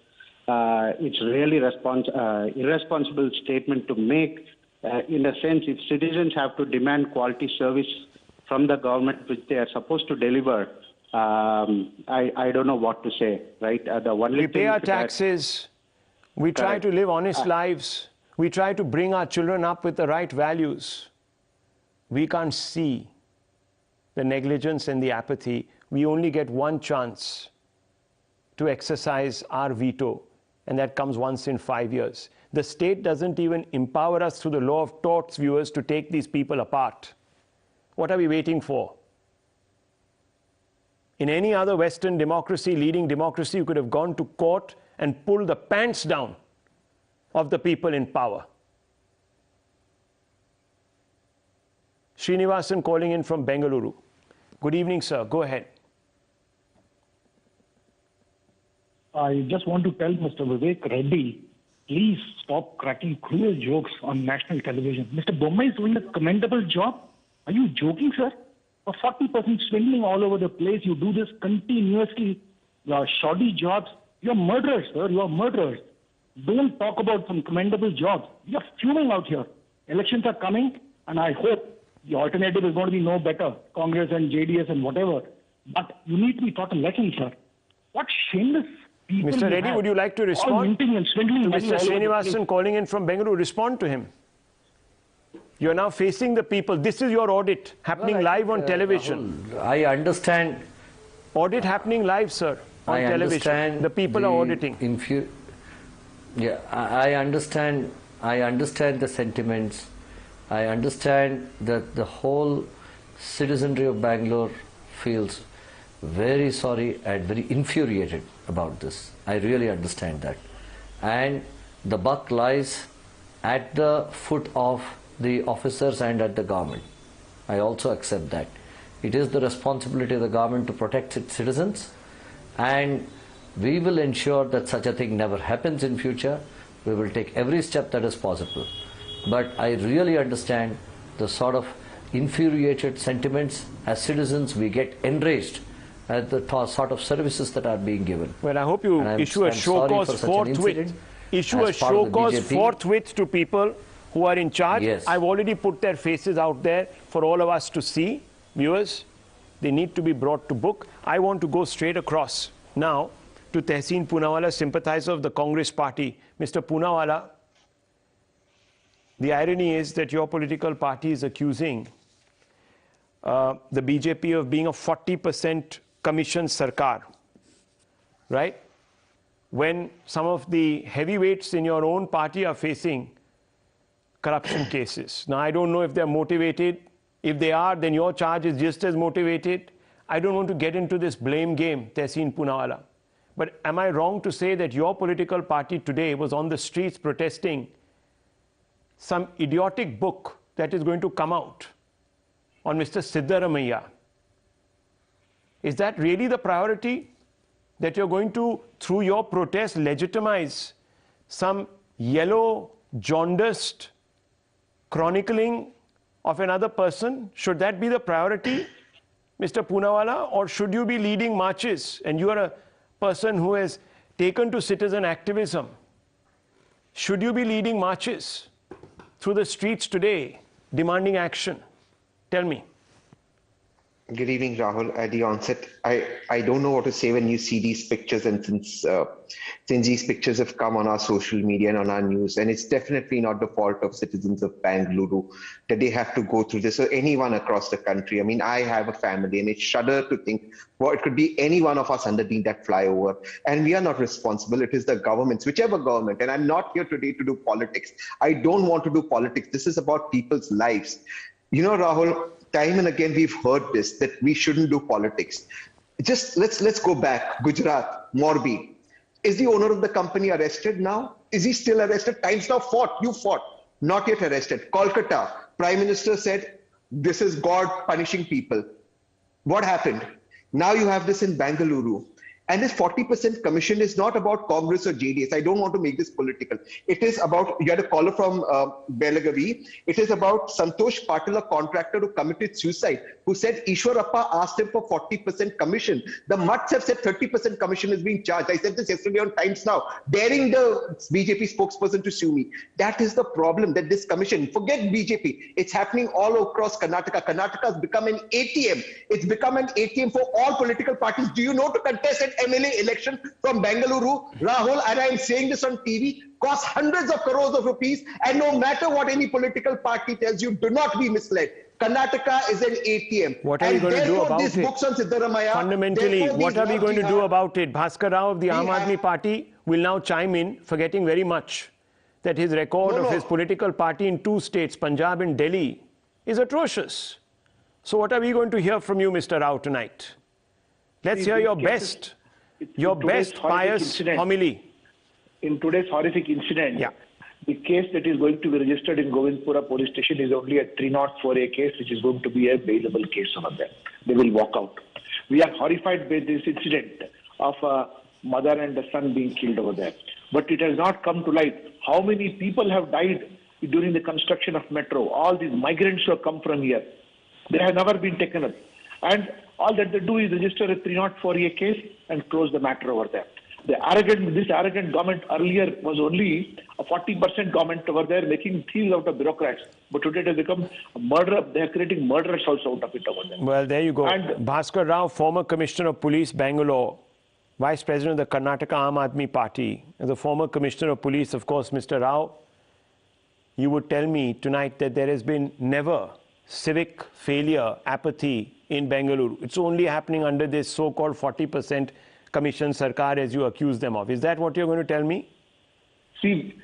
It's really irresponsible statement to make. In a sense, if citizens have to demand quality service from the government, which they are supposed to deliver, I don't know what to say, right? We pay our taxes. We try to live honest lives. We try to bring our children up with the right values. We can't see the negligence and the apathy. We only get one chance to exercise our veto, and that comes once in 5 years. The state doesn't even empower us through the law of torts, viewers, to take these people apart. What are we waiting for? In any other Western democracy, leading democracy, you could have gone to court and pulled the pants down of the people in power. Srinivasan calling in from Bengaluru. Good evening, sir. Go ahead. I just want to tell Mr. Vivek Reddy, please stop cracking cruel jokes on national television. Mr. Bommai is doing a commendable job. Are you joking, sir? For 40% swindling all over the place, you do this continuously. Your shoddy jobs. You're murderers, sir. You're murderers. Don't talk about some commendable jobs. You're fuming out here. Elections are coming, and I hope the alternative is going to be no better, Congress and JDS and whatever. But you need to be taught a lesson, sir. What shameless people. Mr. Reddy, would you like to respond to Mr. Srinivasan calling in from Bengaluru? Respond to him. You're now facing the people. This is your audit happening live on television. Rahul, I understand. Audit happening live, sir, on television. The people are auditing. Yeah, I understand the sentiments. I understand that the whole citizenry of Bangalore feels very sorry and very infuriated about this. I really understand that. And the buck lies at the foot of the officers and at the government. I also accept that. It is the responsibility of the government to protect its citizens, and we will ensure that such a thing never happens in future. We will take every step that is possible. But I really understand the sort of infuriated sentiments. As citizens, we get enraged at the sort of services that are being given. Well, I hope you issue a show cause forthwith. Issue a show cause forthwith to people who are in charge. Yes. I've already put their faces out there for all of us to see. Viewers, they need to be brought to book. I want to go straight across now to Tehseen Poonawalla, sympathizer of the Congress party. Mr. Poonawalla, the irony is that your political party is accusing the BJP of being a 40% commission sarkar, right? When some of the heavyweights in your own party are facing corruption cases. Now, I don't know if they're motivated. If they are, then your charge is just as motivated. I don't want to get into this blame game, Tehseen Poonawalla. But am I wrong to say that your political party today was on the streets protesting some idiotic book that is going to come out on Mr. Siddaramaiah? Is that really the priority? That you're going to, through your protest, legitimize some yellow, jaundiced chronicling of another person? Should that be the priority, Mr. Poonawalla? Or should you be leading marches? And you are a person who has taken to citizen activism. Should you be leading marches through the streets today, demanding action? Tell me. Good evening, Rahul. At the onset, I don't know what to say when you see these pictures, and since these pictures have come on our social media and on our news, and it's definitely not the fault of citizens of Bengaluru that they have to go through this, or anyone across the country. I mean, I have a family, and it's shudder to think, well, it could be any one of us underneath that flyover, and we are not responsible. It is the governments, whichever government, and I'm not here today to do politics. I don't want to do politics. This is about people's lives. You know, Rahul, time and again we've heard this, that we shouldn't do politics. Just let's go back. Gujarat, Morbi. Is the owner of the company arrested now? Is he still arrested? Times now fought. You fought. Not yet arrested. Kolkata, Prime Minister said, this is God punishing people. What happened? Now you have this in Bengaluru. And this 40% commission is not about Congress or JDS. I don't want to make this political. It is about, you had a caller from Belagavi. It is about Santosh Patil, a contractor who committed suicide, who said Ishwarappa asked him for 40% commission. The Mutts have said 30% commission is being charged. I said this yesterday on Times Now, daring the BJP spokesperson to sue me. That is the problem, that this commission, forget BJP, it's happening all across Karnataka. Karnataka has become an ATM. It's become an ATM for all political parties. Do you know to contest an MLA election from Bengaluru, Rahul, and I am saying this on TV, costs hundreds of crores of rupees, and no matter what any political party tells you, do not be misled. Karnataka is an ATM. What are you going to do about it? Books on Siddaramaiah, fundamentally, what are we going to do about it? Bhaskar Rao of the Aam Aadmi Party will now chime in, forgetting very much that his record of his political party in 2 states, Punjab and Delhi, is atrocious. So what are we going to hear from you, Mr. Rao, tonight? Let's hear your best. Your best pious homily. In today's horrific incident, the case that is going to be registered in Govindpura police station is only a 304A case, which is going to be a bailable case over there. They will walk out. We are horrified by this incident of a mother and a son being killed over there. But it has not come to light how many people have died during the construction of metro. All these migrants who have come from here, they have never been taken up. And all that they do is register a 304A case and close the matter over there. This arrogant government earlier was only a 40% government over there, making thieves out of bureaucrats. But today it has become a murderer. They are creating murderers also out of it over there. Well, there you go. And Bhaskar Rao, former Commissioner of Police, Bangalore, Vice President of the Karnataka Aam Aadmi Party, and the former Commissioner of Police, of course, Mr. Rao. you would tell me tonight that there has been never civic failure, apathy in Bengaluru. It's only happening under this so-called 40% commission sarkar, as you accuse them of. Is that what you're going to tell me? See,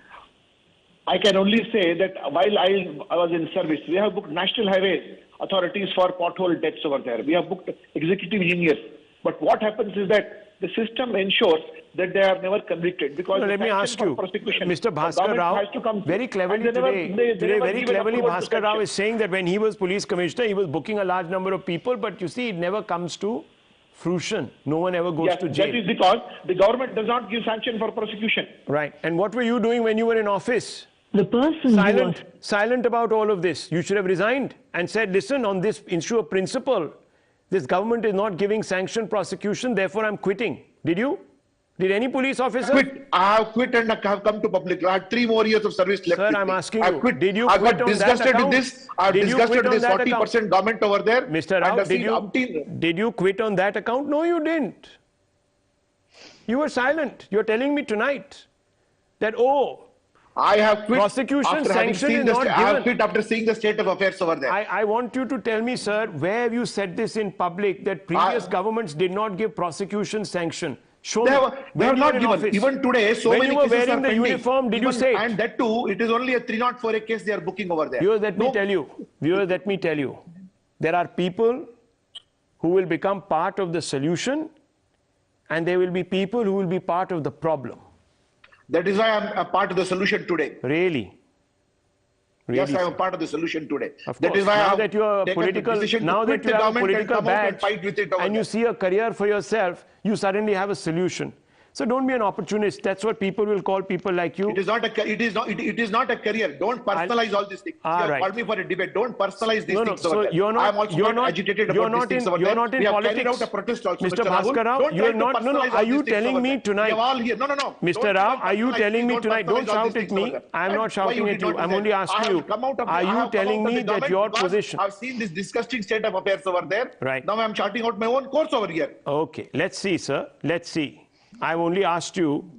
I can only say that while I was in service, we have booked National Highway authorities for pothole deaths over there. We have booked executive engineers. But what happens is that the system ensures that they are never convicted because let me ask you, Mr. Bhaskar Rao, very cleverly today, very cleverly Bhaskar Rao is saying that when he was police commissioner, he was booking a large number of people, but you see, it never comes to fruition. No one ever goes to jail. That is because the government does not give sanction for prosecution. Right. And what were you doing when you were in office? The person silent about all of this. You should have resigned and said, listen, on this issue of principle, this government is not giving sanctioned prosecution, therefore I'm quitting. Did you? Did any police officer? I have quit and I have come to public. I had 3 more years of service left. Sir, I'm asking you. Quit. Did you I quit got on disgusted that account? with this. I Did disgusted with this 40% account? government over there. Mr. Rao, did you quit on that account? No, you didn't. You were silent. You're telling me tonight that, I have quit prosecution sanction is not given. I have quit after seeing the state of affairs over there. I want you to tell me, sir, where have you said this in public that previous governments did not give prosecution sanction? Show me. They have not given. Office. Even today, so when many you were cases wearing are the uniform, did you say it? And that too, it is only a 304 case they are booking over there. Viewers, let me tell you. There are people who will become part of the solution, and there will be people who will be part of the problem. That is why I'm a part of the solution today. Really? Yes, I am a part of the solution today. Of that course. is why now that you are political, now that you have a political badge and you see a career for yourself, you suddenly have a solution. So don't be an opportunist. That's what people will call people like you. It is not a career. Don't personalize all these things. You have called me for a debate. Don't personalize these things over there. I am also agitated about these things over there. You're not in we have politics. Carried out a protest also, Mr. Bhaskar Rao, you're not. No. Are you telling me tonight? No. Mr. Rao, are you telling me tonight? Don't shout at me. I'm not shouting at you. I'm only asking you. Are you telling me that your position? I've seen this disgusting state of affairs over there. Right. Now I'm charting out my own course over here. Okay. Let's see, sir. Let's see. I've only asked you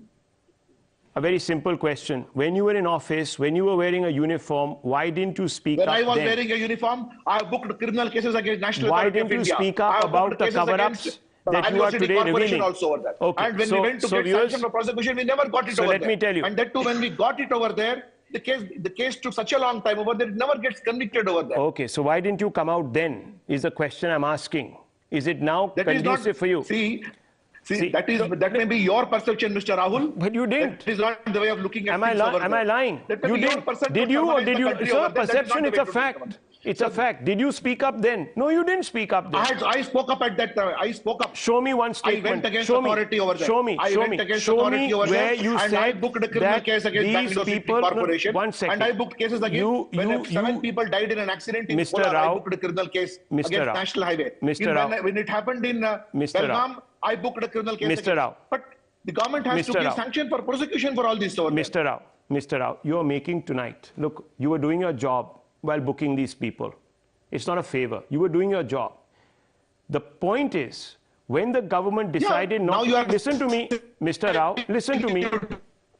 a very simple question. When you were in office, when you were wearing a uniform, why didn't you speak up then? When I was wearing a uniform, I booked criminal cases against National Authority of India. Why didn't you speak up about the cover-ups that you are today revealing? Also over there. Okay. And when we went to get sanction for prosecution, we never got it over there. So let me tell you. And that too, when we got it over there, the case took such a long time over there, it never gets convicted over there. Okay, so why didn't you come out then, is the question I'm asking. Is it now conducive for you? See, that may be your perception, Mr. Rahul. But you didn't. That is not the way of looking at things over there. Am I lying? You did. Did you or did you? Sir, perception, it's a fact. It's a fact. Did you speak up then? No, you didn't speak up then. I spoke up at that time. I spoke up. Show me one statement. I went against authority over there. Show me. I went against authority over there. You and I booked a criminal case against Bangalore City Corporation. One second. And I booked cases against when 7 people died in an accident in Polar, I booked a criminal case against National Highway. When it happened in Belgaum, I booked a criminal case Mr. Rao. But the government has to give sanction for prosecution for all this. Mr. Rao, you are making tonight. Look, you were doing your job while booking these people. It's not a favor. You were doing your job. The point is, when the government decided not to... Listen to me, Mr. Rao. Listen to me.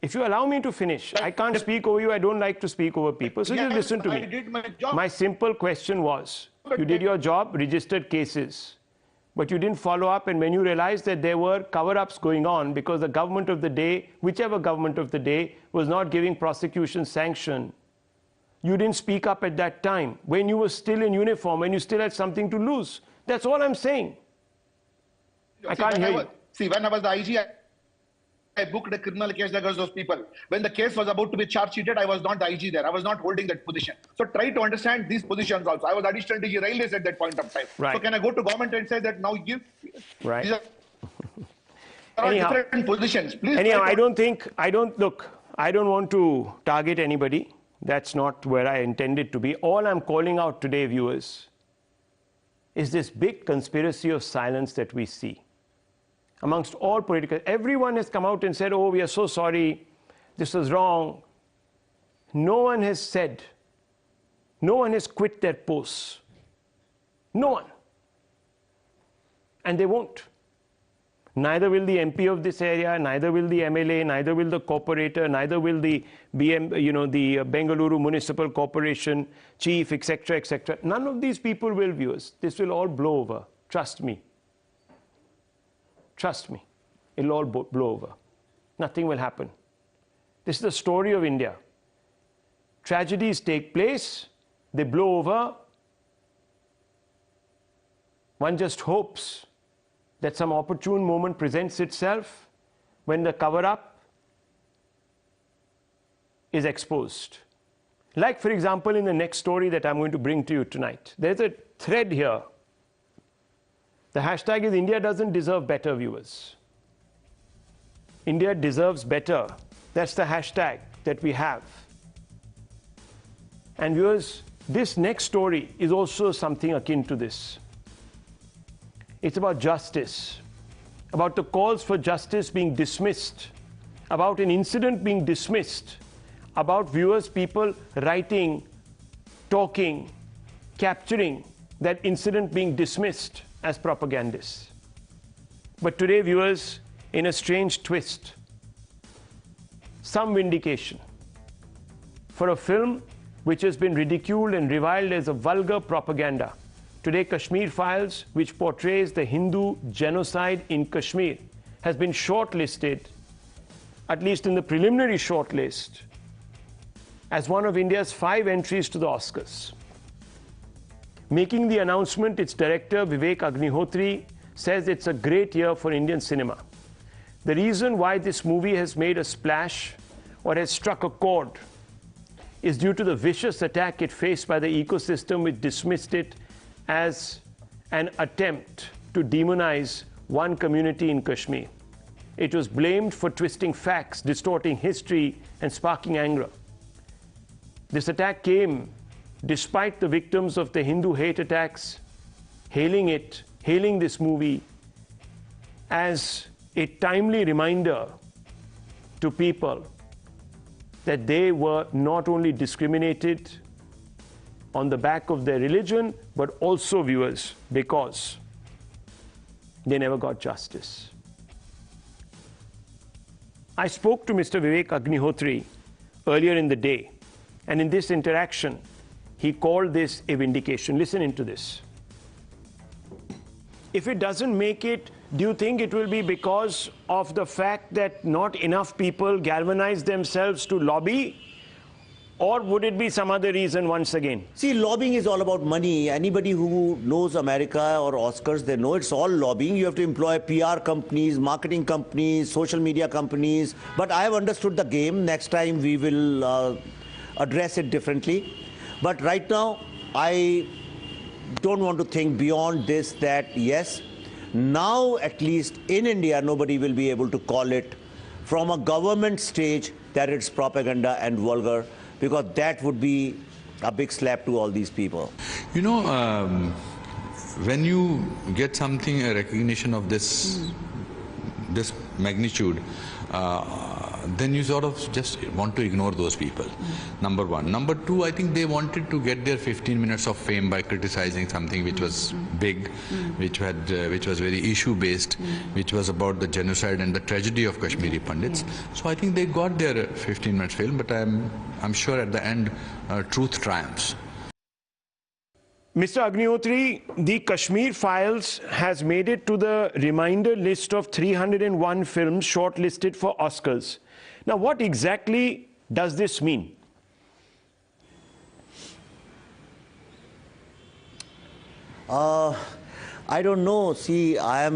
If you allow me to finish, I can't speak over you. I don't like to speak over people. So just listen to me. I did my job. My simple question was, you did your job, registered cases. But you didn't follow up, and when you realized that there were cover-ups going on because the government of the day, whichever government of the day, was not giving prosecution sanction, you didn't speak up at that time, when you were still in uniform, when you still had something to lose. That's all I'm saying. I can't hear you. See, when I was the IG, I booked a criminal case against those people. When the case was about to be charge-sheeted, I was not the IG there. I was not holding that position. So try to understand these positions also. I was additional DG Railways at that point of time. Right. So can I go to government and say that now give? Right. These are different positions. Please. Anyhow, I don't want to target anybody. That's not where I intended to be. All I'm calling out today, viewers, is this big conspiracy of silence that we see amongst all political. Everyone has come out and said, oh, we are so sorry, this was wrong. No one has said, no one has quit their posts. No one. And they won't. Neither will the MP of this area, neither will the MLA, neither will the corporator, neither will the the Bengaluru Municipal Corporation chief, etc., etc. None of these people will, viewers. This will all blow over. Trust me. Trust me. It'll all blow over. Nothing will happen. This is the story of India. Tragedies take place, they blow over. One just hopes that some opportune moment presents itself when the cover-up is exposed. Like, for example, in the next story that I'm going to bring to you tonight. There's a thread here. The hashtag is India doesn't deserve better, viewers. India deserves better. That's the hashtag that we have. And viewers, this next story is also something akin to this. It's about justice, about the calls for justice being dismissed, about an incident being dismissed, about viewers, people writing, talking, capturing that incident being dismissed as propagandists. But today, viewers, in a strange twist, some vindication for a film which has been ridiculed and reviled as a vulgar propaganda. Today, Kashmir Files, which portrays the Hindu genocide in Kashmir, has been shortlisted, at least in the preliminary shortlist, as one of India's 5 entries to the Oscars. Making the announcement, its director, Vivek Agnihotri, says it's a great year for Indian cinema. The reason why this movie has made a splash or has struck a chord is due to the vicious attack it faced by the ecosystem, which dismissed it as an attempt to demonize one community in Kashmir. It was blamed for twisting facts, distorting history, and sparking anger. This attack came despite the victims of the Hindu hate attacks hailing this movie as a timely reminder to people that they were not only discriminated on the back of their religion, but also, viewers, because they never got justice. I spoke to Mr. Vivek Agnihotri earlier in the day, and in this interaction, he called this a vindication. Listen into this. If it doesn't make it, do you think it will be because of the fact that not enough people galvanize themselves to lobby? Or would it be some other reason once again? See, lobbying is all about money. Anybody who knows America or Oscars, they know it's all lobbying. You have to employ PR companies, marketing companies, social media companies. But I have understood the game. Next time we will address it differently. But right now, I don't want to think beyond this, that yes, now at least in India, nobody will be able to call it from a government stage that it's propaganda and vulgar, because that would be a big slap to all these people. You know, when you get something, a recognition of this magnitude, then you sort of just want to ignore those people. Number one. Number two, I think they wanted to get their 15 minutes of fame by criticizing something which was big, which was very issue-based, which was about the genocide and the tragedy of Kashmiri Pandits. So I think they got their 15 minutes fame, but I'm sure at the end, truth triumphs. Mr. Agnihotri, the Kashmir Files has made it to the reminder list of 301 films shortlisted for Oscars. Now, what exactly does this mean? I don't know. See, a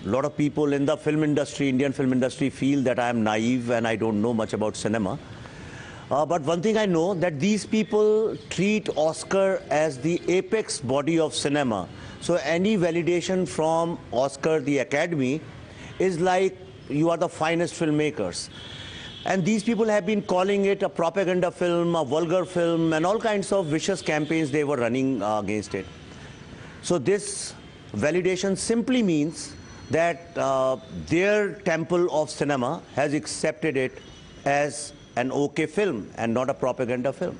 lot of people in the film industry, Indian film industry, feel that I am naive and I don't know much about cinema. But one thing I know, that these people treat Oscar as the apex body of cinema. So any validation from Oscar, the Academy, is like you are the finest filmmakers. And these people have been calling it a propaganda film, a vulgar film, and all kinds of vicious campaigns they were running against it. So this validation simply means that their temple of cinema has accepted it as an okay film and not a propaganda film.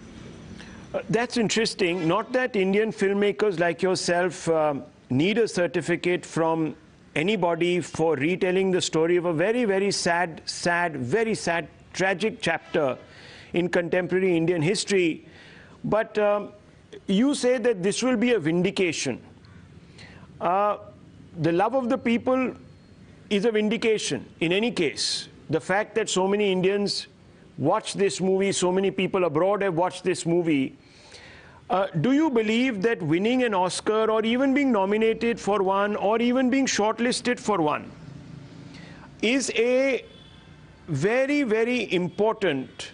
That's interesting. Not that Indian filmmakers like yourself need a certificate from anybody for retelling the story of a very, very sad, very sad, tragic chapter in contemporary Indian history. But you say that this will be a vindication. The love of the people is a vindication in any case. The fact that so many Indians watch this movie, so many people abroad have watched this movie, do you believe that winning an Oscar or even being nominated for one or even being shortlisted for one is a very, very important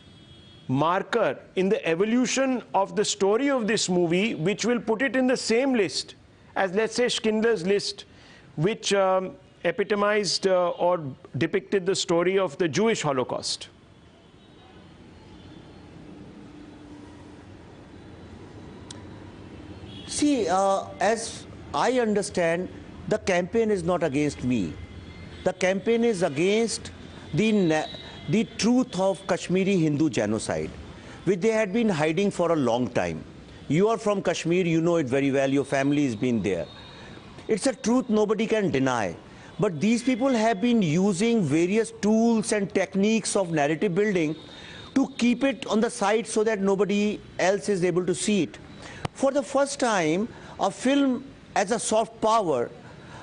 marker in the evolution of the story of this movie, which will put it in the same list as, let's say, Schindler's List, which epitomized or depicted the story of the Jewish Holocaust? See, as I understand, the campaign is not against me. The campaign is against the truth of Kashmiri Hindu genocide, which they had been hiding for a long time. You are from Kashmir, you know it very well, your family has been there. It's a truth nobody can deny. But these people have been using various tools and techniques of narrative building to keep it on the side so that nobody else is able to see it. For the first time, a film as a soft power,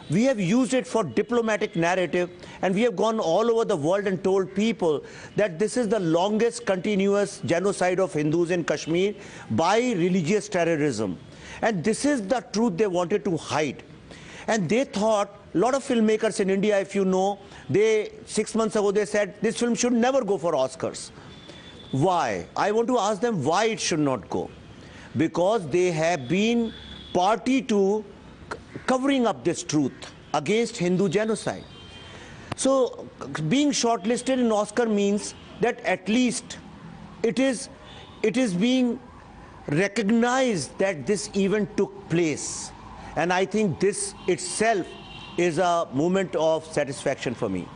we have used it for diplomatic narrative, and we have gone all over the world and told people that this is the longest continuous genocide of Hindus in Kashmir by religious terrorism. And this is the truth they wanted to hide. And they thought, a lot of filmmakers in India, if you know, 6 months ago they said this film should never go for Oscars. Why? I want to ask them why it should not go. Because they have been party to covering up this truth against Hindu genocide. So being shortlisted in Oscar means that at least it is being recognized that this event took place. And I think this itself is a moment of satisfaction for me.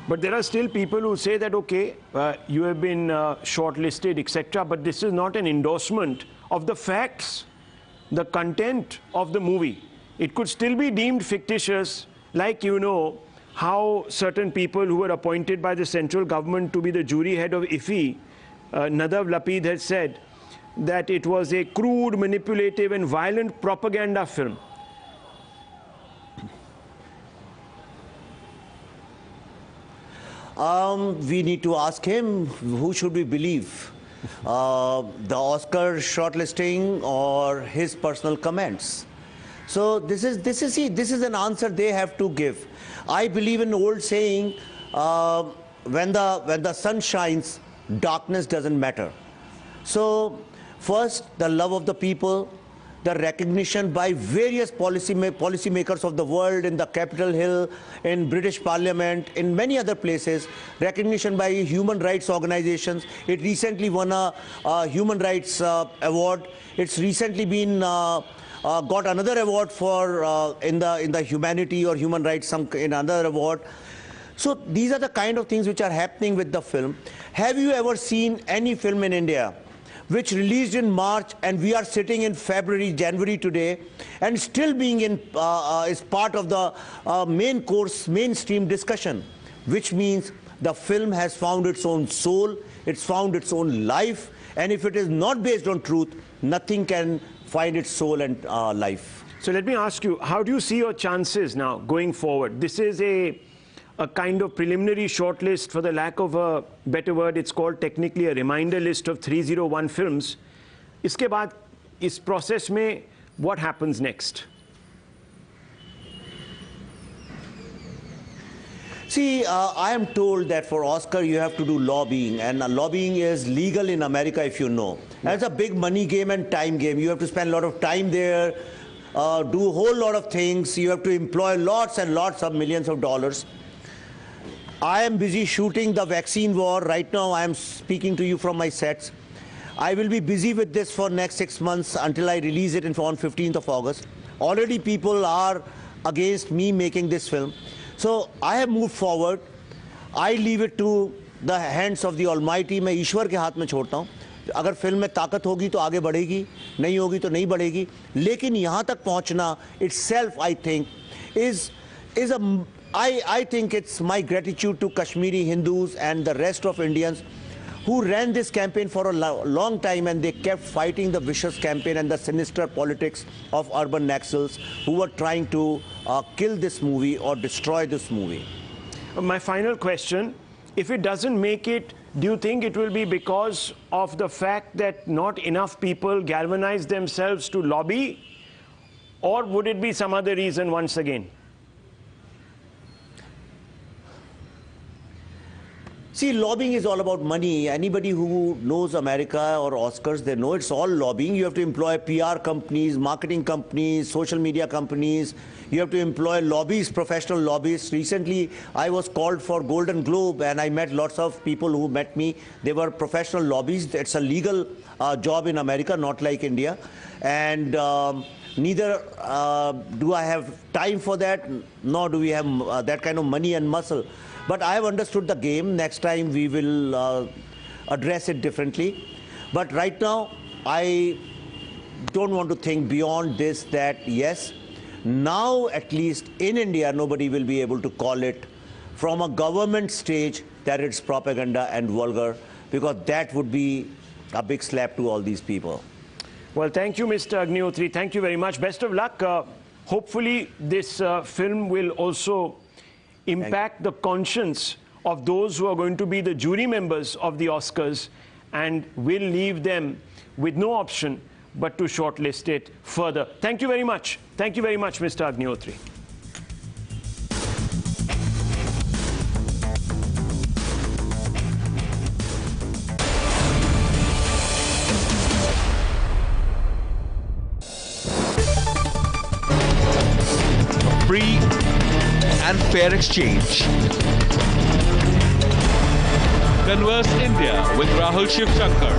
But there are still people who say that, okay, you have been shortlisted, etc., but this is not an endorsement of the facts, the content of the movie. It could still be deemed fictitious, like, you know, how certain people who were appointed by the central government to be the jury head of IFI, Nadav Lapid had said that it was a crude, manipulative and violent propaganda film. We need to ask him, who should we believe? The Oscar shortlisting or his personal comments? So this is an answer they have to give. I believe in an old saying, when the sun shines, darkness doesn't matter. So first, the love of the people, the recognition by various policymakers of the world, in the Capitol Hill, in British Parliament, in many other places, recognition by human rights organizations. It recently won a human rights award. It's recently been got another award for in the humanity or human rights, in another award. So these are the kind of things which are happening with the film. Have you ever seen any film in India which released in March and we are sitting in February, January today, and still being in is part of the mainstream discussion, which means the film has found its own soul, it's found its own life, and if it is not based on truth, nothing can find its soul and life. So let me ask you, how do you see your chances now going forward? This is a kind of preliminary shortlist, for the lack of a better word. It's called technically a reminder list of 301 films. Iske baad, is process mein, what happens next? See, I am told that for Oscar you have to do lobbying, and lobbying is legal in America, if you know. And it's a big money game and time game. You have to spend a lot of time there, do a whole lot of things. You have to employ lots and lots of millions of dollars. I am busy shooting the vaccine war. Right now I am speaking to you from my sets. I will be busy with this for next 6 months until I release it on 15th of August. Already people are against me making this film. So I have moved forward. I leave it to the hands of the Almighty. मैं ईश्वर के हाथ में छोड़ता हूँ. अगर film में ताकत होगी तो आगे बढ़ेगी, नहीं होगी तो नहीं बढ़ेगी. लेकिन यहाँ तक पहुँचना itself, I think, is is I think it's my gratitude to Kashmiri Hindus and the rest of Indians who ran this campaign for a long time, and they kept fighting the vicious campaign and the sinister politics of urban naxals who were trying to kill this movie or destroy this movie. My final question, if it doesn't make it, do you think it will be because of the fact that not enough people galvanize themselves to lobby, or would it be some other reason once again? See, lobbying is all about money. Anybody who knows America or Oscars, they know it's all lobbying. You have to employ PR companies, marketing companies, social media companies. You have to employ lobbyists, professional lobbyists. Recently, I was called for Golden Globe, and I met lots of people who met me. They were professional lobbyists. It's a legal job in America, not like India. And neither do I have time for that, nor do we have that kind of money and muscle. But I have understood the game. Next time we will address it differently. But right now, I don't want to think beyond this, that yes, now at least in India, nobody will be able to call it from a government stage that it's propaganda and vulgar, because that would be a big slap to all these people. Well, thank you, Mr. Agnihotri. Thank you very much. Best of luck. Hopefully, this film will also impact the conscience of those who are going to be the jury members of the Oscars, and will leave them with no option but to shortlist it further. Thank you very much. Thank you very much, Mr. Agnihotri. Free and fair exchange. Converse India with Rahul Shivshankar.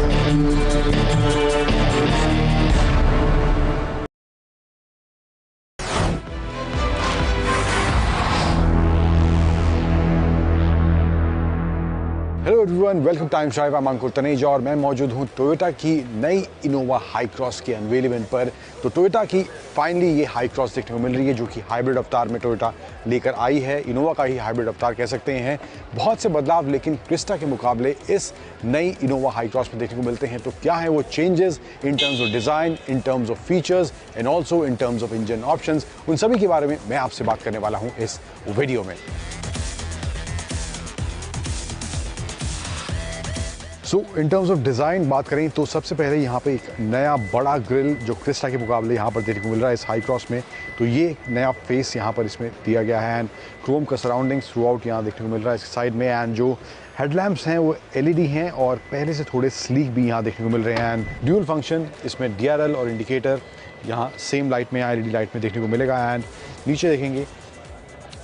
Hello everyone, welcome time drive. मैं अंकुर तनेजा और मैं मौजूद हूँ Toyota की नई Innova high cross के unwell event पर। तो टोयोटा की फाइनली ये हाई क्रॉस देखने को मिल रही है, जो कि हाइब्रिड अवतार में टोयोटा लेकर आई है। इनोवा का ही हाइब्रिड अवतार कह सकते हैं। बहुत से बदलाव लेकिन क्रिस्टा के मुकाबले इस नई इनोवा हाई क्रॉस में देखने को मिलते हैं। तो क्या है वो changes in terms of design, in terms of features and also in terms of engine options, उन सभी के बारे में मैं आपसे बात करने वाला हूँ इस वीडियो में। सो इन टर्म्स ऑफ डिज़ाइन बात करें तो सबसे पहले यहाँ पे एक नया बड़ा ग्रिल जो क्रिस्टा के मुकाबले यहाँ पर देखने को मिल रहा है इस हाई क्रॉस में। तो ये एक नया फेस यहाँ पर इसमें दिया गया है एंड क्रोम का सराउंडिंग्स थ्रू आउट यहाँ देखने को मिल रहा है इसके साइड में। एंड जो हेडलैम्प्स हैं वो LED हैं और पहले से थोड़े स्लीक भी यहाँ देखने को मिल रहे हैं। एंड ड्यूल फंक्शन इसमें DRL और इंडिकेटर यहाँ सेम लाइट में, LED लाइट में देखने को मिलेगा। एंड नीचे देखेंगे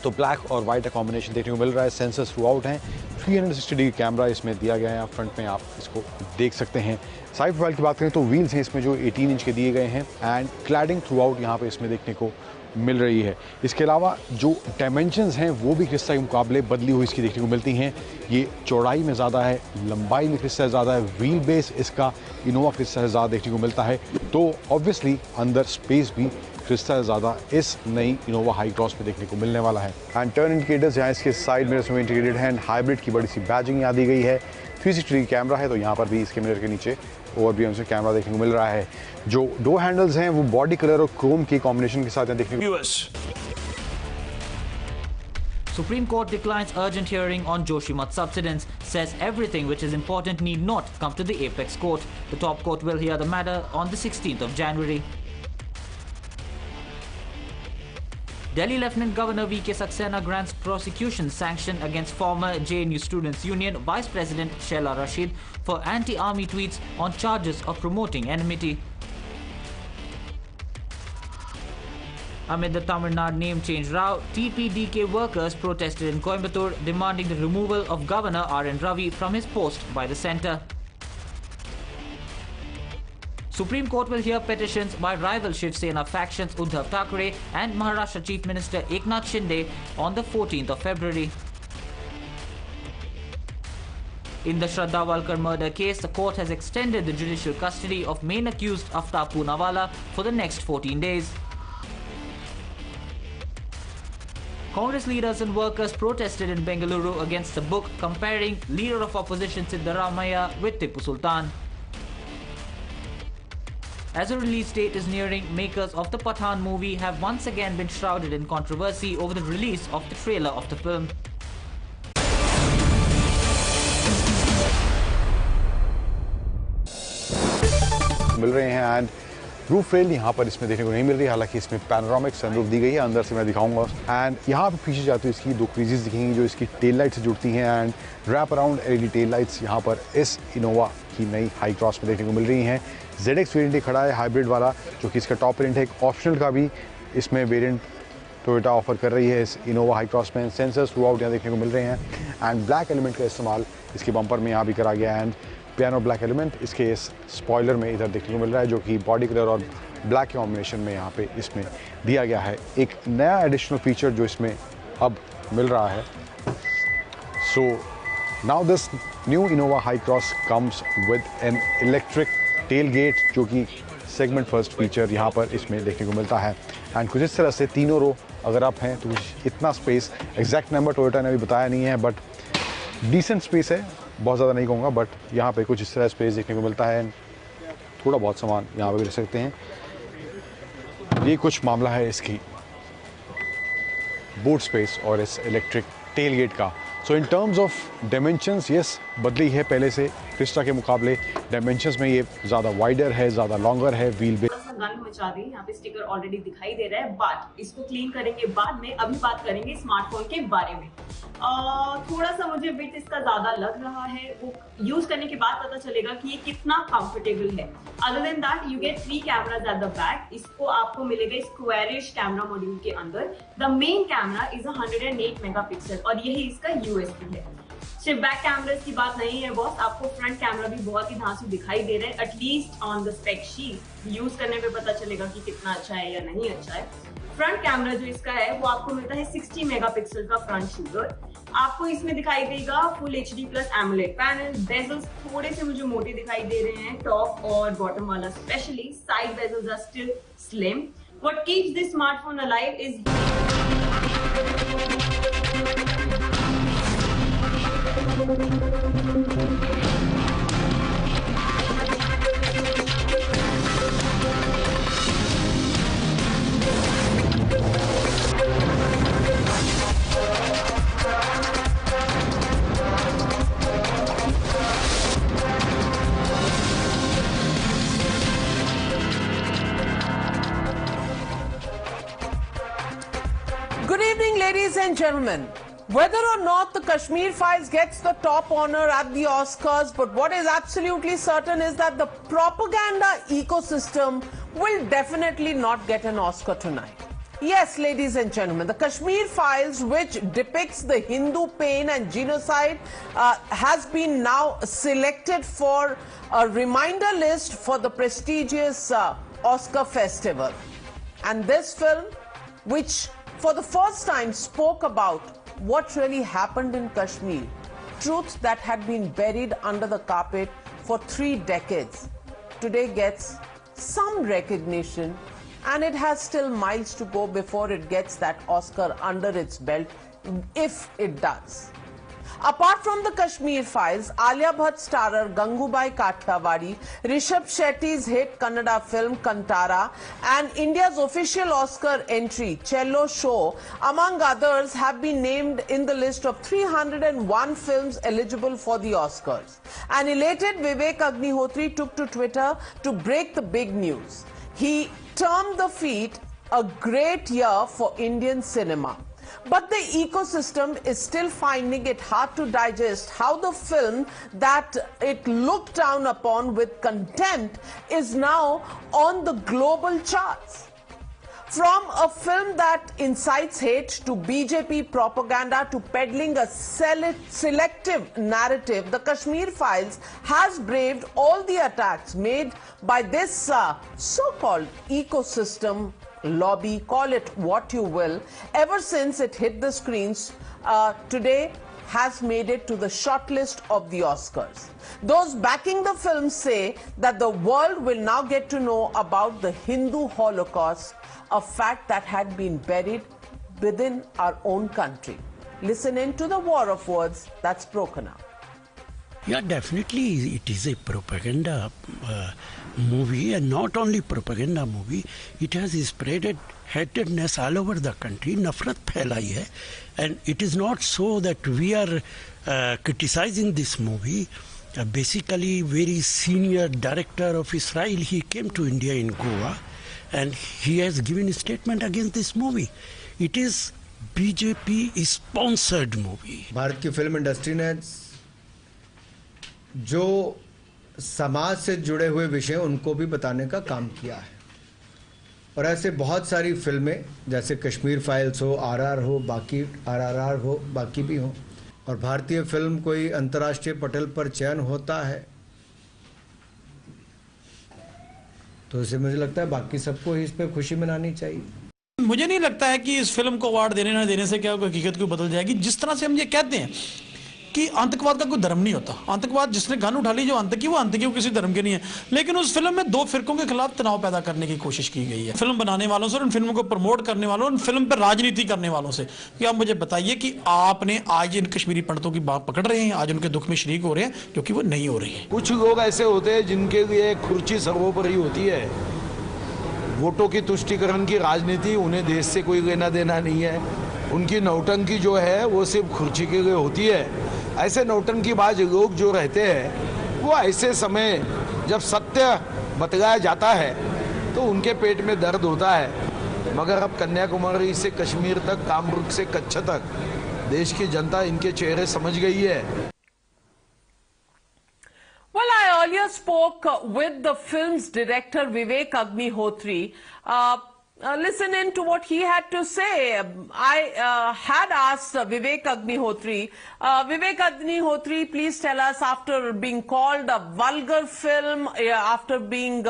तो ब्लैक और वाइट का कॉम्बिनेशन देखने को मिल रहा है। सेंसर्स थ्रू आउट हैं, 360 डिग्री कैमरा इसमें दिया गया है, फ्रंट में आप इसको देख सकते हैं। साइड प्रोफाइल की बात करें तो व्हील्स हैं इसमें जो 18 इंच के दिए गए हैं एंड क्लैडिंग थ्रू आउट यहाँ पे इसमें देखने को मिल रही है। इसके अलावा जो डायमेंशंस हैं वो भी क्रिस्टा के मुकाबले बदली हुई इसकी देखने को मिलती हैं। ये चौड़ाई में ज़्यादा है, लंबाई में क्रिस्टा से ज़्यादा है, व्हील बेस इसका इनोवा क्रिस्टा से ज़्यादा देखने को मिलता है। तो ऑब्वियसली अंदर स्पेस भी क्रिस्टा से ज़्यादा इस नई इनोवा हाई क्रॉस में देखने को मिलने वाला है। एंड टर्न इंडिकेटर्स यहाँ इसके साइड मिरर्स में इंटीग्रेटेड है एंड हाइब्रिड की बड़ी सी बैजिंग यहाँ दी गई है। 360 डिग्री कैमरा है, तो यहाँ पर भी इसके मिरर के नीचे और भी हमसे कैमरा देखने को मिल रहा है। जो डोर हैंडल्स हैं वो बॉडी कलर और क्रोम के कॉम्बिनेशन के साथ यहाँ देखने को। Supreme Court declines urgent hearing on Joshimath subsidence, says everything which is important need not come to the apex court. The top court will hear the matter on the 16th of January. Delhi Lieutenant Governor V.K. Saxena grants prosecution sanction against former JNU Students' Union Vice President Shehla Rashid for anti-army tweets on charges of promoting enmity. Amid the Tamil Nadu name change row, TPDK workers protested in Coimbatore demanding the removal of Governor R.N. Ravi from his post by the centre. Supreme Court will hear petitions by rival Shiv Sena factions Uddhav Thackeray and Maharashtra Chief Minister Eknath Shinde on the 14th of February. In the Shraddha Walkar murder case, the court has extended the judicial custody of main accused Aftab Poonawala for the next 14 days. Congress leaders and workers protested in Bengaluru against the book comparing leader of opposition Siddaramaiah with Tipu Sultan. As a release date is nearing, makers of the Pathan movie have once again been shrouded in controversy over the release of the trailer of the film. मिल रहे हैं and roof rail यहाँ पर इसमें देखने को नहीं मिल रही, हालांकि इसमें पैनोरामिक सनरूफ दी गई है, अंदर से मैं दिखाऊंगा। एंड यहाँ पे पीछे जाते हुए इसकी दो क्रीजेस दिखेंगी जो इसकी टेल लाइट से जुड़ती हैं and wrap around LED tail lights यहाँ पर इस इनोवा की नई हाई क्रॉस में देखने को मिल रही हैं। ZX वेरिएंट खड़ा है हाइब्रिड वाला, जो कि इसका टॉप वेरिएंट है। एक ऑप्शनल का भी इसमें वेरिएंट टोयोटा ऑफर कर रही है इस इनोवा हाई क्रॉस में। सेंसर्स थ्रू आउट यहाँ देखने को मिल रहे हैं एंड ब्लैक एलिमेंट का इस्तेमाल इसके बम्पर में यहाँ भी करा गया है एंड पियानो ब्लैक एलिमेंट इसके इस स्पॉइलर में इधर देखने को मिल रहा है, जो कि बॉडी कलर और ब्लैक के कॉम्बिनेशन में यहाँ पे इसमें दिया गया है। एक नया एडिशनल फीचर जो इसमें अब मिल रहा है। So now this new Innova Hycross comes with an electric tell gate, जो कि सेगमेंट फर्स्ट फीचर यहाँ पर इसमें देखने को मिलता है। एंड कुछ इस तरह से तीनों रो अगर आप हैं तो कुछ इतना स्पेस, एग्जैक्ट नंबर टोयोटा ने अभी बताया नहीं है, बट डिसेंट स्पेस है, बहुत ज़्यादा नहीं कहूँगा, बट यहाँ पे कुछ इस तरह स्पेस देखने को मिलता है। थोड़ा बहुत सामान यहाँ पे भी रख सकते हैं। ये कुछ मामला है इसकी बूट स्पेस और इस इलेक्ट्रिक टेल गेट का। So in terms of dimensions yes बदली है पहले से, क्रिस्टा के मुकाबले डायमेंशंस में ये ज़्यादा वाइडर है, ज़्यादा लॉन्गर है। व्हील बेस गन मचा दी, यहाँ पे स्टिकर ऑलरेडी दिखाई दे रहा है, बट इसको क्लीन करेंगे बाद में। अभी बात करेंगे स्मार्टफोन के बारे में। थोड़ा सा मुझे बिट इसका ज्यादा लग रहा है, वो यूज करने के बाद पता चलेगा कि ये कितना कंफर्टेबल है। Other than that you get 3 cameras at the back. इसको आपको मिलेगा स्क्वायरिश कैमरा मॉड्यूल के अंदर। The main camera is 108 megapixel और यही इसका यूएसपी है। सिर्फ बैक कैमरास की बात नहीं है बॉस, आपको फ्रंट कैमरा भी बहुत ही धांसू दिखाई दे रहा है, at least on the spec sheet. Use करने पे पता चलेगा कि कितना अच्छा है या नहीं अच्छा है। फ्रंट कैमरा जो इसका है वो आपको मिलता है 60 मेगापिक्सल का फ्रंट शूटर। आपको इसमें दिखाई देगा full HD plus AMOLED panel. Bezels थोड़े से मुझे मोटे दिखाई दे रहे हैं, टॉप और बॉटम वाला specially. Side bezels are still slim. What keeps this smartphone alive is Good evening, ladies and gentlemen. Whether or not the Kashmir Files gets the top honor at the Oscars, but what is absolutely certain is that the propaganda ecosystem will definitely not get an Oscar tonight. Yes, ladies and gentlemen, the Kashmir Files, which depicts the Hindu pain and genocide, has been now selected for a reminder list for the prestigious Oscar festival. And this film, which for the first time spoke about what really happened in Kashmir, truths that had been buried under the carpet for 3 decades, today gets some recognition, and it has still miles to go before it gets that Oscar under its belt, if it does. Apart from the Kashmir Files, Alia Bhatt starrer Gangubai Kathiawadi, Rishabh Shetty's hit Kannada film Kantara, and India's official Oscar entry, Cello Show, among others, have been named in the list of 301 films eligible for the Oscars. An elated Vivek Agnihotri took to Twitter to break the big news. He termed the feat a great year for Indian cinema. But the ecosystem is still finding it hard to digest how the film that it looked down upon with contempt is now on the global charts. From a film that incites hate to BJP propaganda to peddling a selective narrative, the Kashmir Files has braved all the attacks made by this so-called ecosystem lobby, call it what you will, ever since it hit the screens. Today has made it to the shortlist of the Oscars. Those backing the film say that the world will now get to know about the Hindu Holocaust, a fact that had been buried within our own country. Listen in to the war of words that's broken out. Yeah, definitely it is a propaganda movie, and not only propaganda movie, it has spreaded hatredness all over the country, nafrat phailai hai. And it is not so that we are criticizing this movie. Basically, very senior director of Israel, he came to India in Goa, and he has given a statement against this movie. It is BJP sponsored movie. Bharat की film industry ने जो समाज से जुड़े हुए विषय उनको भी बताने का काम किया है, और ऐसे बहुत सारी फिल्में जैसे कश्मीर फाइल्स हो, आरआर हो, बाकी आरआरआर हो, बाकी भी हो, और भारतीय फिल्म कोई अंतर्राष्ट्रीय पटल पर चयन होता है तो इसे मुझे लगता है बाकी सबको ही इस पे खुशी मनानी चाहिए. मुझे नहीं लगता है कि इस फिल्म को अवार्ड देने ना देने से क्या हकीकत को बदल जाएगी. जिस तरह से हम ये कहते हैं कि आतंकवाद का कोई धर्म नहीं होता, आतंकवाद जिसने गन उठा ली जो आतंकी वो आतंकी, वो किसी धर्म के नहीं है, लेकिन उस फिल्म में दो फिरकों के खिलाफ तनाव पैदा करने की कोशिश की गई है. फिल्म बनाने वालों से, उन फिल्मों को प्रमोट करने वालों, उन फिल्म पर राजनीति करने वालों से कि आप मुझे बताइए कि आपने आज इन कश्मीरी पंडितों की बात पकड़ रहे हैं, आज उनके दुख में शरीक हो रहे हैं, जो कि वो नहीं हो रही है. कुछ लोग ऐसे होते हैं जिनके लिए कुर्सी सर्वोपरि होती है, वोटों की तुष्टीकरण की राजनीति, उन्हें देश से कोई लेना देना नहीं है, उनकी नौटंकी जो है वो सिर्फ कुर्सी के लिए होती है. ऐसे नौटंकीबाज लोग जो रहते हैं वो ऐसे समय जब सत्य बतलाया जाता है तो उनके पेट में दर्द होता है. मगर अब कन्याकुमारी से कश्मीर तक, कामरूप से कच्छ तक देश की जनता इनके चेहरे समझ गई है. Well, I earlier spoke with the film's director Vivek Agnihotri. Listen in to what he had to say. I had asked Vivek Agnihotri, please tell us, after being called a vulgar film, after being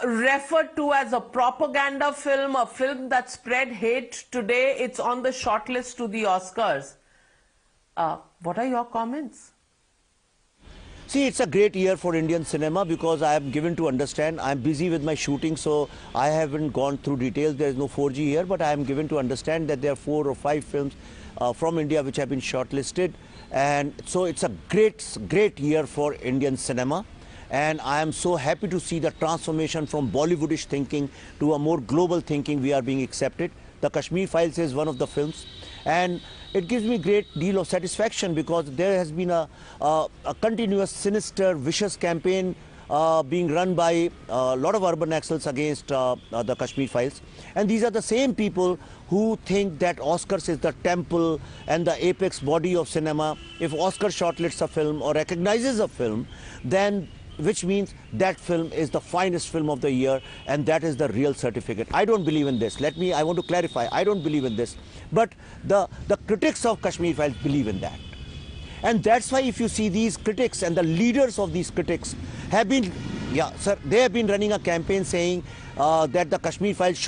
referred to as a propaganda film, a film that spread hate, today it's on the shortlist to the Oscars. What are your comments? See, it's a great year for Indian cinema because I am given to understand, I am busy with my shooting, so I haven't gone through details. There is no 4G here, but I am given to understand that there are 4 or 5 films from India which have been shortlisted. And so it's a great year for Indian cinema. And I am so happy to see the transformation from Bollywoodish thinking to a more global thinking we are being accepted. The Kashmir Files is one of the films. And it gives me great deal of satisfaction because there has been a continuous, sinister, vicious campaign being run by a lot of urban nationals against the Kashmir Files. And these are the same people who think that Oscars is the temple and the apex body of cinema. If Oscar shortlists a film or recognizes a film, then which means that film is the finest film of the year, and that is the real certificate. I don't believe in this. I want to clarify, I don't believe in this. But the critics of Kashmir Files believe in that. And that's why if you see these critics and the leaders of these critics have been, they have been running a campaign saying that the Kashmir Files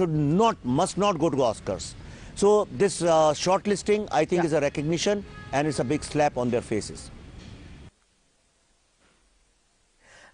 must not go to Oscars. So this shortlisting, I think, is a recognition, and it's a big slap on their faces.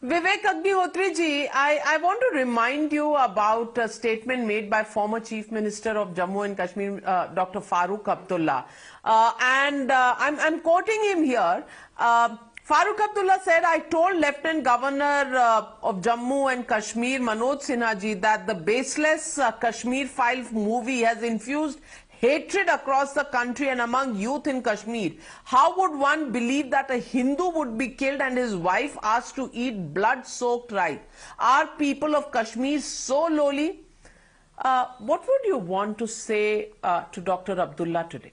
Vivek Agnihotri ji, I want to remind you about a statement made by former Chief Minister of Jammu and Kashmir, Dr. Farooq Abdullah. I'm quoting him here. Farooq Abdullah said, I told Lieutenant Governor of Jammu and Kashmir, Manoj Sinha ji, that the baseless Kashmir Files movie has infused hatred across the country and among youth in Kashmir. How would one believe that a Hindu would be killed and his wife asked to eat blood-soaked rice? Are people of Kashmir so lowly? What would you want to say to Dr. Abdullah today?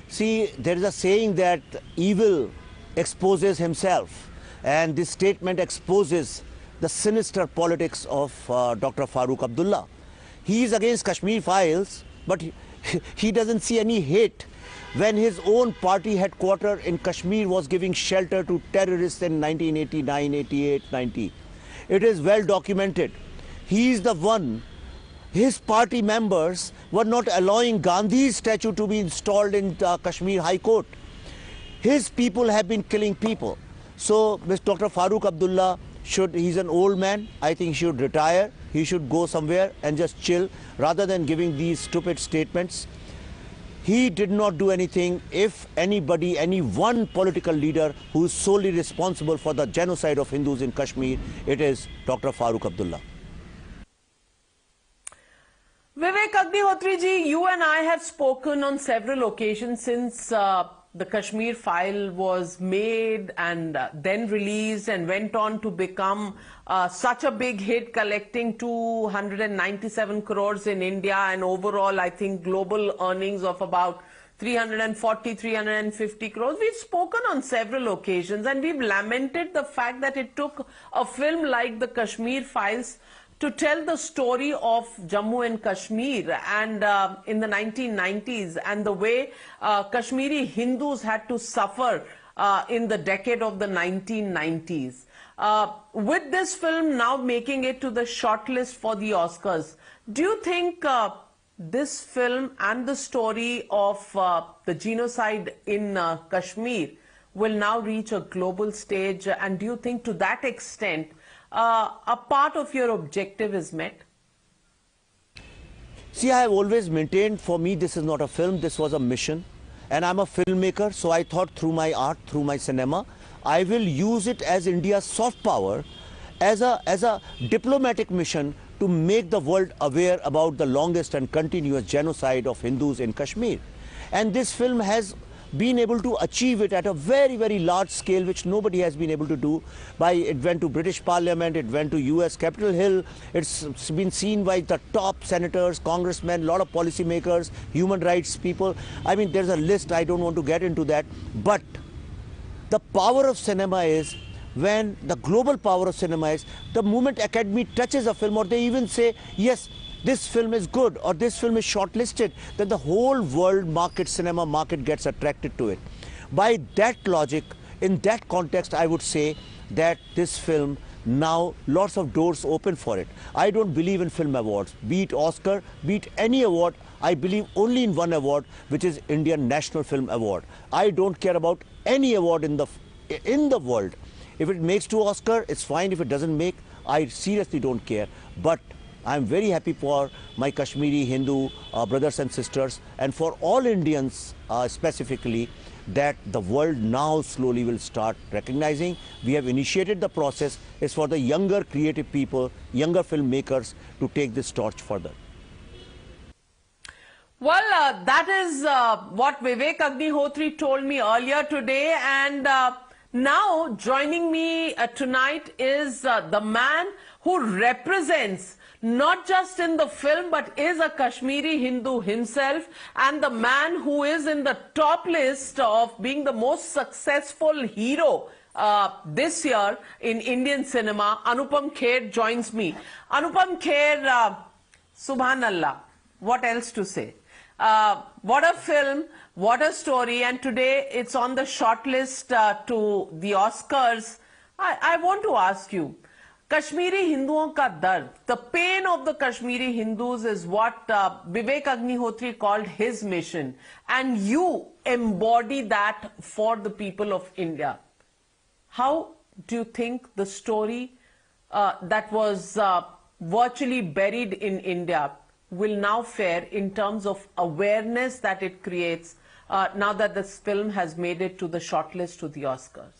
See, there is a saying that evil exposes himself, and this statement exposes the sinister politics of Dr. Farooq Abdullah. He is against Kashmir Files, but he doesn't see any hate when his own party headquarters in Kashmir was giving shelter to terrorists in 1989, 88, 90. It is well documented. He is the one, his party members were not allowing Gandhi's statue to be installed in Kashmir High Court. His people have been killing people. So, Dr. Farooq Abdullah he's an old man. I think he should retire. He should go somewhere and just chill rather than giving these stupid statements. He did not do anything. If anybody, any one political leader who is solely responsible for the genocide of Hindus in Kashmir, it is Dr. Farooq Abdullah. Vivek Agnihotri ji, you and I have spoken on several occasions since the Kashmir file was made and then released and went on to become such a big hit, collecting 297 crores in India and overall, I think, global earnings of about 340, 350 crores. We've spoken on several occasions and we've lamented the fact that it took a film like the Kashmir Files to tell the story of Jammu and Kashmir and in the 1990s and the way Kashmiri Hindus had to suffer in the decade of the 1990s. With this film now making it to the shortlist for the Oscars, do you think this film and the story of the genocide in Kashmir will now reach a global stage, and do you think to that extent a part of your objective is met? See, I have always maintained, for me this is not a film, this was a mission, and I'm a filmmaker, so I thought through my art, through my cinema, I will use it as India's soft power, as a diplomatic mission to make the world aware about the longest and continuous genocide of Hindus in Kashmir. And this film has been able to achieve it at a very, very large scale, which nobody has been able to do. It went to British Parliament, it went to US Capitol Hill, it's been seen by the top senators, congressmen, a lot of policymakers, human rights people. I mean, there's a list, I don't want to get into that. But the power of cinema is, when the global power of cinema is, the moment Academy touches a film or they even say, yes, this film is good or this film is shortlisted, then the whole world market, cinema market gets attracted to it. By that logic, in that context, I would say that this film, now lots of doors open for it. I don't believe in film awards, be it Oscar, be it any award. I believe only in one award, which is Indian National Film Award. I don't care about any award in the world. If it makes to Oscar, it's fine. If it doesn't make, I seriously don't care. But I'm very happy for my Kashmiri Hindu brothers and sisters, and for all Indians specifically, that the world now slowly will start recognizing. We have initiated the process. It's for the younger creative people, younger filmmakers to take this torch further. Well, that is what Vivek Agnihotri told me earlier today, and now joining me tonight is the man who represents not just in the film but is a Kashmiri Hindu himself, and the man who is in the top list of being the most successful hero this year in Indian cinema. Anupam Kher joins me. Anupam Kher, Subhanallah, what else to say? What a film, what a story, and today it's on the shortlist to the Oscars. I want to ask you, Kashmiri Hinduon ka dard, the pain of the Kashmiri Hindus is what Vivek Agnihotri called his mission, and you embody that for the people of India. How do you think the story that was virtually buried in India will now fare in terms of awareness that it creates now that this film has made it to the shortlist to the Oscars?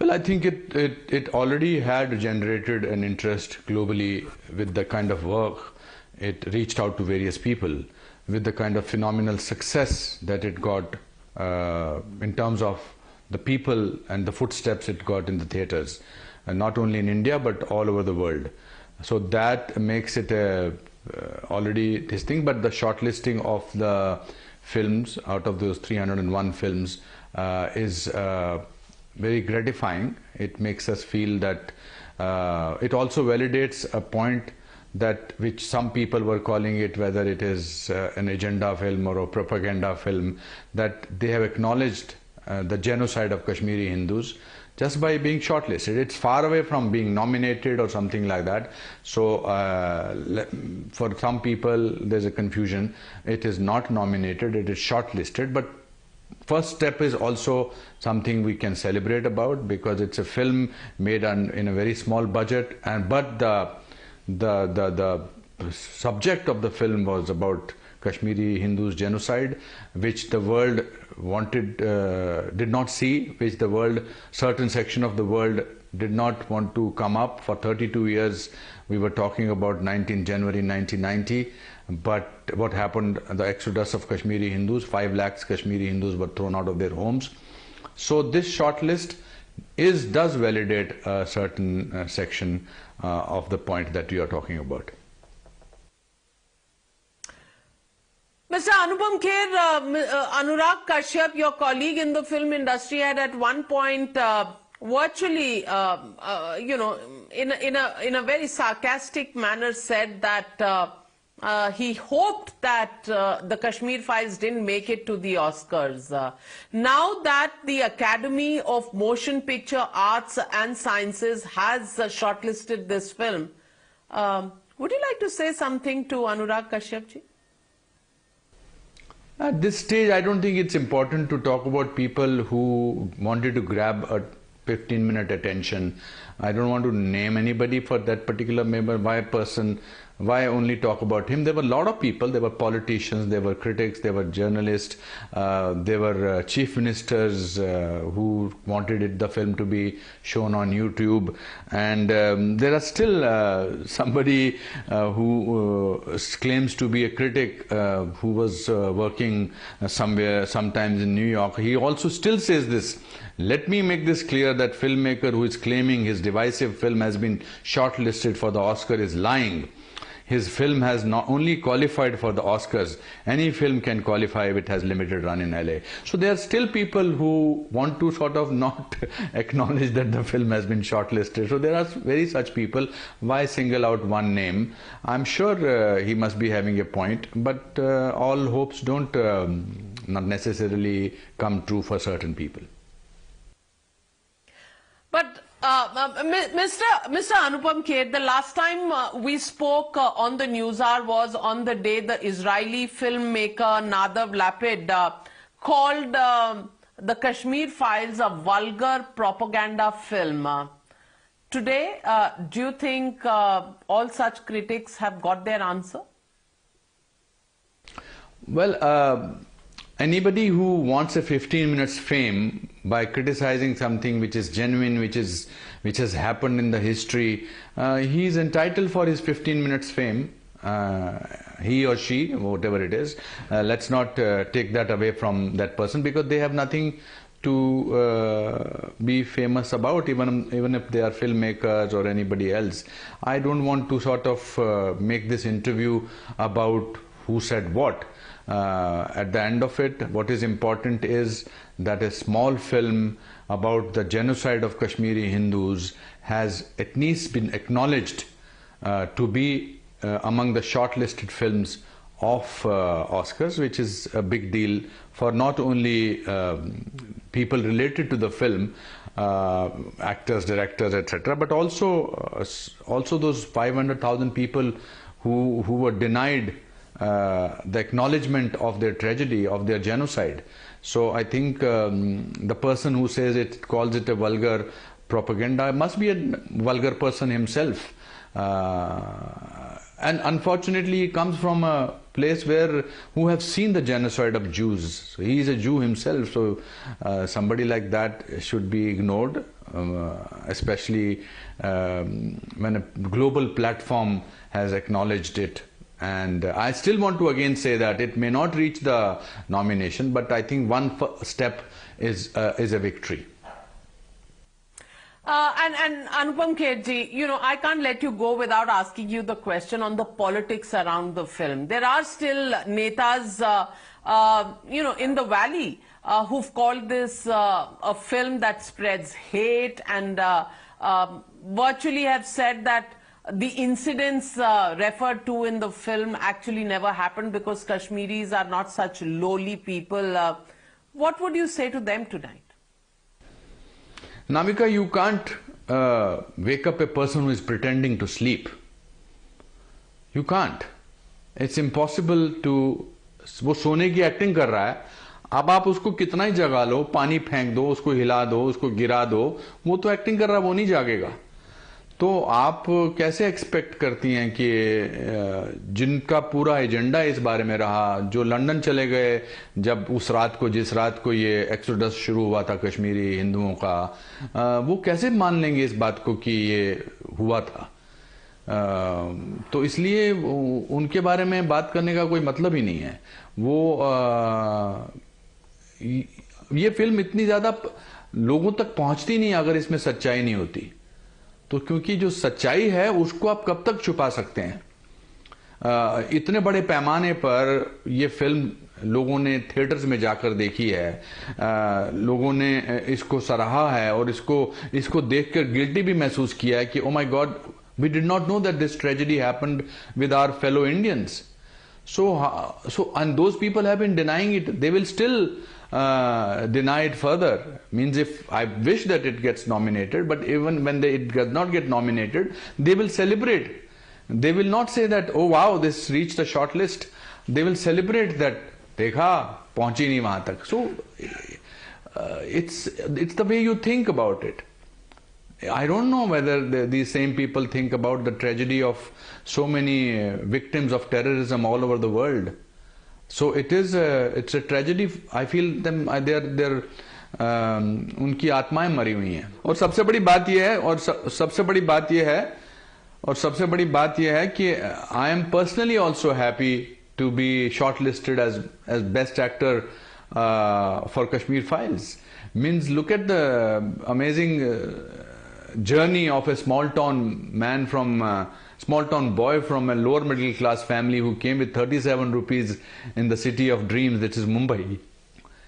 Well, I think it already had generated an interest globally with the kind of work it reached out to various people, with the kind of phenomenal success that it got in terms of the people and the footsteps it got in the theatres, not only in India but all over the world. So that makes it already this thing, but the shortlisting of the films out of those 301 films is very gratifying. It makes us feel that it also validates a point that which some people were calling it, whether it is an agenda film or a propaganda film, that they have acknowledged the genocide of Kashmiri Hindus just by being shortlisted. It's far away from being nominated or something like that. So for some people there's a confusion. It is not nominated, it is shortlisted, but first step is also something we can celebrate about, because it's a film made in a very small budget, but the subject of the film was about Kashmiri Hindus genocide, which the world did not see, which the world, certain section of the world did not want to come up. For 32 years we were talking about January 1990, but what happened, the exodus of Kashmiri Hindus, 5 lakhs Kashmiri Hindus were thrown out of their homes. So this shortlist does validate a certain section of the point that you are talking about. Mr. Anupam Kher, Anurag Kashyap, your colleague in the film industry, had at one point virtually, in a very sarcastic manner said that he hoped that the Kashmir Files didn't make it to the Oscars. Now that the Academy of Motion Picture Arts and Sciences has shortlisted this film, would you like to say something to Anurag Kashyap ji? At this stage, I don't think it's important to talk about people who wanted to grab a 15-minute attention. I don't want to name anybody for that particular member. Why only talk about him? There were a lot of people. There were politicians, there were critics, there were journalists, there were chief ministers who wanted the film to be shown on YouTube. And there are still somebody who claims to be a critic who was working somewhere, sometimes in New York. He also still says this. Let me make this clear, that filmmaker who is claiming his divisive film has been shortlisted for the Oscar is lying. His film has not only qualified for the Oscars, any film can qualify if it has limited run in LA. So there are still people who want to sort of not acknowledge that the film has been shortlisted. So there are such people. Why single out one name? I'm sure he must be having a point, but all hopes don't not necessarily come true for certain people. But Mr. Anupam Kher, the last time we spoke on the Newshour was on the day the Israeli filmmaker Nadav Lapid called the Kashmir Files a vulgar propaganda film. Today, do you think all such critics have got their answer? Well, anybody who wants a 15 minutes fame by criticizing something which is genuine, which has happened in the history, he is entitled for his 15 minutes fame. He or she, whatever it is, let's not take that away from that person, because they have nothing to be famous about, even if they are filmmakers or anybody else. I don't want to sort of make this interview about who said what. At the end of it, what is important is that a small film about the genocide of Kashmiri Hindus has at least been acknowledged to be among the shortlisted films of Oscars, which is a big deal for not only people related to the film, actors, directors, etc., but also those 500,000 people who were denied the acknowledgement of their tragedy, of their genocide. So I think the person who says it, calls it a vulgar propaganda, must be a vulgar person himself. And unfortunately he comes from a place who have seen the genocide of Jews. So he is a Jew himself, so somebody like that should be ignored, especially when a global platform has acknowledged it. And I still want to again say that it may not reach the nomination, but I think one step is a victory. And Anupam Kher ji, I can't let you go without asking you the question on the politics around the film. There are still netas, in the valley who've called this a film that spreads hate, and virtually have said that the incidents referred to in the film actually never happened because Kashmiris are not such lowly people. What would you say to them tonight? Namika, you can't wake up a person who is pretending to sleep. You can't. It's impossible to... वो सोने की acting कर रहा है. अब आप उसको कितना ही जगा लो, पानी फेंक दो, उसको हिला दो, उसको गिरा दो, वो तो एक्टिंग कर रहा, वो नहीं जागेगा। तो आप कैसे एक्सपेक्ट करती हैं कि जिनका पूरा एजेंडा इस बारे में रहा, जो लंदन चले गए जब उस रात को, जिस रात को ये एक्सोडस शुरू हुआ था कश्मीरी हिंदुओं का, वो कैसे मान लेंगे इस बात को कि ये हुआ था? तो इसलिए उनके बारे में बात करने का कोई मतलब ही नहीं है। वो ये फिल्म इतनी ज्यादा लोगों तक पहुंचती नहीं अगर इसमें सच्चाई नहीं होती। तो क्योंकि जो सच्चाई है उसको आप कब तक छुपा सकते हैं? इतने बड़े पैमाने पर ये फिल्म लोगों ने थिएटर्स में जाकर देखी है, लोगों ने इसको सराहा है और इसको देखकर गिल्टी भी महसूस किया है कि oh my God, we did not know that this tragedy happened with our fellow Indians. So and those people have been denying it. They will still deny it further. Means if I wish that it gets nominated, but even when it does not get nominated, they will celebrate. They will not say that, oh wow, this reached a short list. They will celebrate that, dekha, pahunchi nahi wahan tak. So it's the way you think about it. I don't know whether these same people think about the tragedy of so many victims of terrorism all over the world. So it's a tragedy. I feel them, they're उनकी आत्माएं मरी हुई हैं। और सबसे बड़ी बात यह है कि I am personally also happy to be shortlisted as best actor for Kashmir Files. Means look at the amazing journey of a small town boy from a lower middle class family who came with 37 rupees in the city of dreams, that is Mumbai.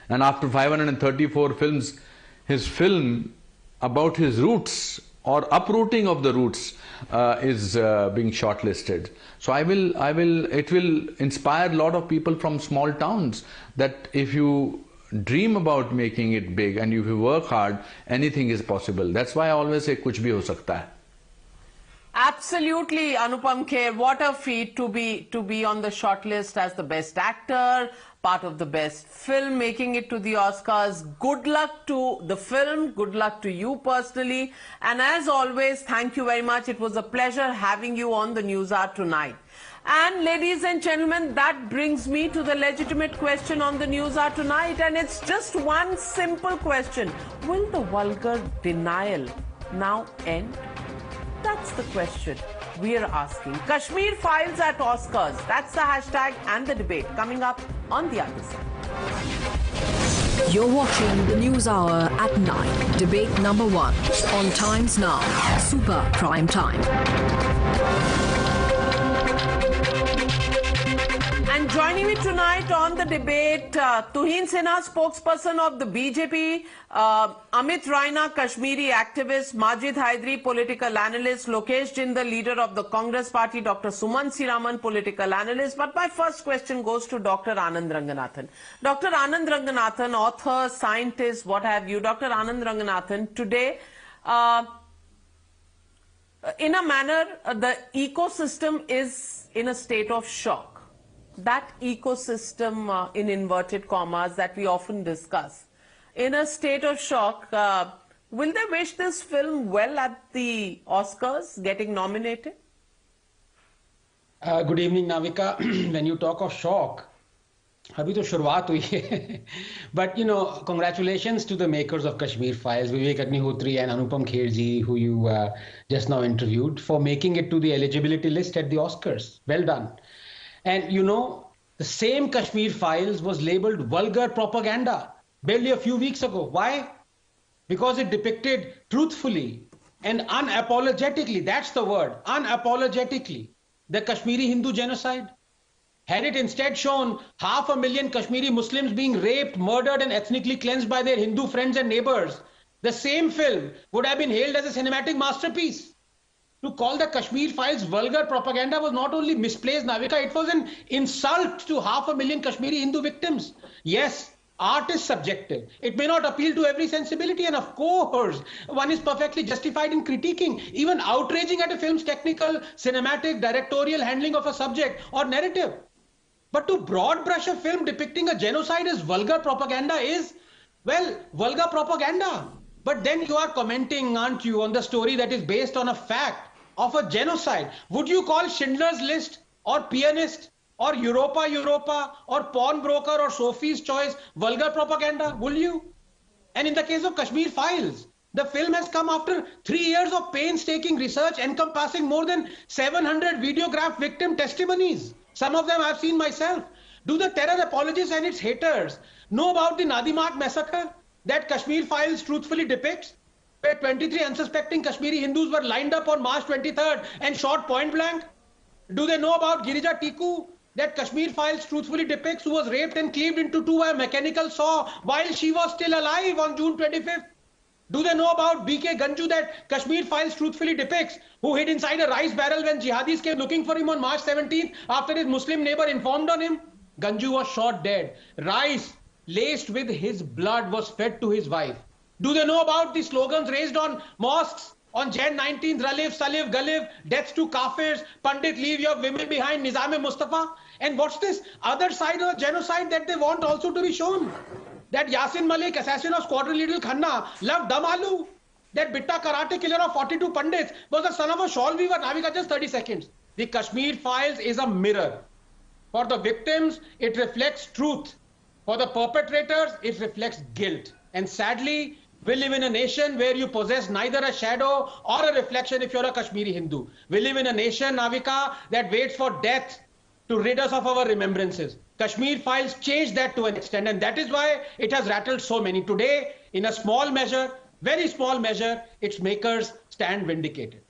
And after 534 films, his film about his roots or uprooting of the roots is being shortlisted. So it will inspire a lot of people from small towns that if you dream about making it big and if you work hard, anything is possible. That's why I always say kuch bhi ho sakta hai. Absolutely, Anupam Kher. What a feat to be on the shortlist as the best actor, part of the best film, making it to the Oscars. Good luck to the film. Good luck to you personally. And as always, thank you very much. It was a pleasure having you on the Newshour tonight. And ladies and gentlemen, that brings me to the legitimate question on the Newshour tonight. And it's just one simple question. Will the vulgar denial now end? That's the question we are asking. Kashmir Files at Oscars. That's the hashtag and the debate coming up on the other side. You're watching the Newshour at 9. Debate number 1 on Times Now. Super Prime Time. And joining me tonight on the debate, Tuhin Sinha, spokesperson of the BJP, Amit Raina, Kashmiri activist, Majid Haidri, political analyst, Lokesh Jindal, leader of the Congress party, Dr. Suman Siraman, political analyst. But my first question goes to Dr. Anand Ranganathan. Dr. Anand Ranganathan, author, scientist, what have you. Dr. Anand Ranganathan, today, in a manner, the ecosystem is in a state of shock. That ecosystem, in inverted commas, that we often discuss, in a state of shock, will they wish this film well at the Oscars, getting nominated? Good evening, Navika. When you talk of shock, abhi to shuruaat hui hai. But you know, congratulations to the makers of Kashmir Files, Vivek Agnihotri and Anupam Kher ji, who you just now interviewed, for making it to the eligibility list at the Oscars. Well done. And you know, the same Kashmir Files was labeled vulgar propaganda barely a few weeks ago. Why? Because it depicted truthfully and unapologetically, that's the word, unapologetically, the Kashmiri Hindu genocide. Had it instead shown 500,000 Kashmiri Muslims being raped, murdered and ethnically cleansed by their Hindu friends and neighbors, the same film would have been hailed as a cinematic masterpiece. To call the Kashmir Files vulgar propaganda was not only misplaced, Navika, it was an insult to 500,000 Kashmiri Hindu victims. Yes, art is subjective. It may not appeal to every sensibility, and of course, one is perfectly justified in critiquing, even outraging at a film's technical, cinematic, directorial handling of a subject or narrative. But to broad brush a film depicting a genocide as vulgar propaganda is, well, vulgar propaganda. But then you are commenting, aren't you, on the story that is based on a fact of a genocide. Would you call Schindler's List or Pianist or Europa or Pawnbroker or Sophie's Choice vulgar propaganda? Will you? And in the case of Kashmir Files, the film has come after 3 years of painstaking research encompassing more than 700 videographed victim testimonies. Some of them I've seen myself. Do the terror apologists and its haters know about the Nadimat massacre that Kashmir Files truthfully depicts, where 23 unsuspecting Kashmiri Hindus were lined up on March 23rd and shot point blank? Do they know about Girija Tiku that Kashmir Files truthfully depicts, who was raped and cleaved into two by a mechanical saw while she was still alive on June 25th? Do they know about BK Ganju that Kashmir Files truthfully depicts, who hid inside a rice barrel when jihadis came looking for him on March 17th after his Muslim neighbor informed on him? Ganju was shot dead. Rice laced with his blood was fed to his wife. Do they know about the slogans raised on mosques on Jan 19th, Ralif, Salif, Galif, deaths to Kafirs, Pandit, leave your women behind, Nizam-e-Mustafa? And what's this other side of genocide that they want also to be shown? That Yasin Malik, assassin of Squadron Leader Khanna, loved Damalu. That Bitta karate killer of 42 Pandits was the son of a shawl weaver. Navika, just 30 seconds. The Kashmir Files is a mirror. For the victims, it reflects truth. For the perpetrators, it reflects guilt. And sadly, we live in a nation where you possess neither a shadow or a reflection if you're a Kashmiri Hindu. We live in a nation, Navika, that waits for death to rid us of our remembrances. Kashmir Files changed that to an extent, and that is why it has rattled so many. Today, in a small measure, very small measure, its makers stand vindicated.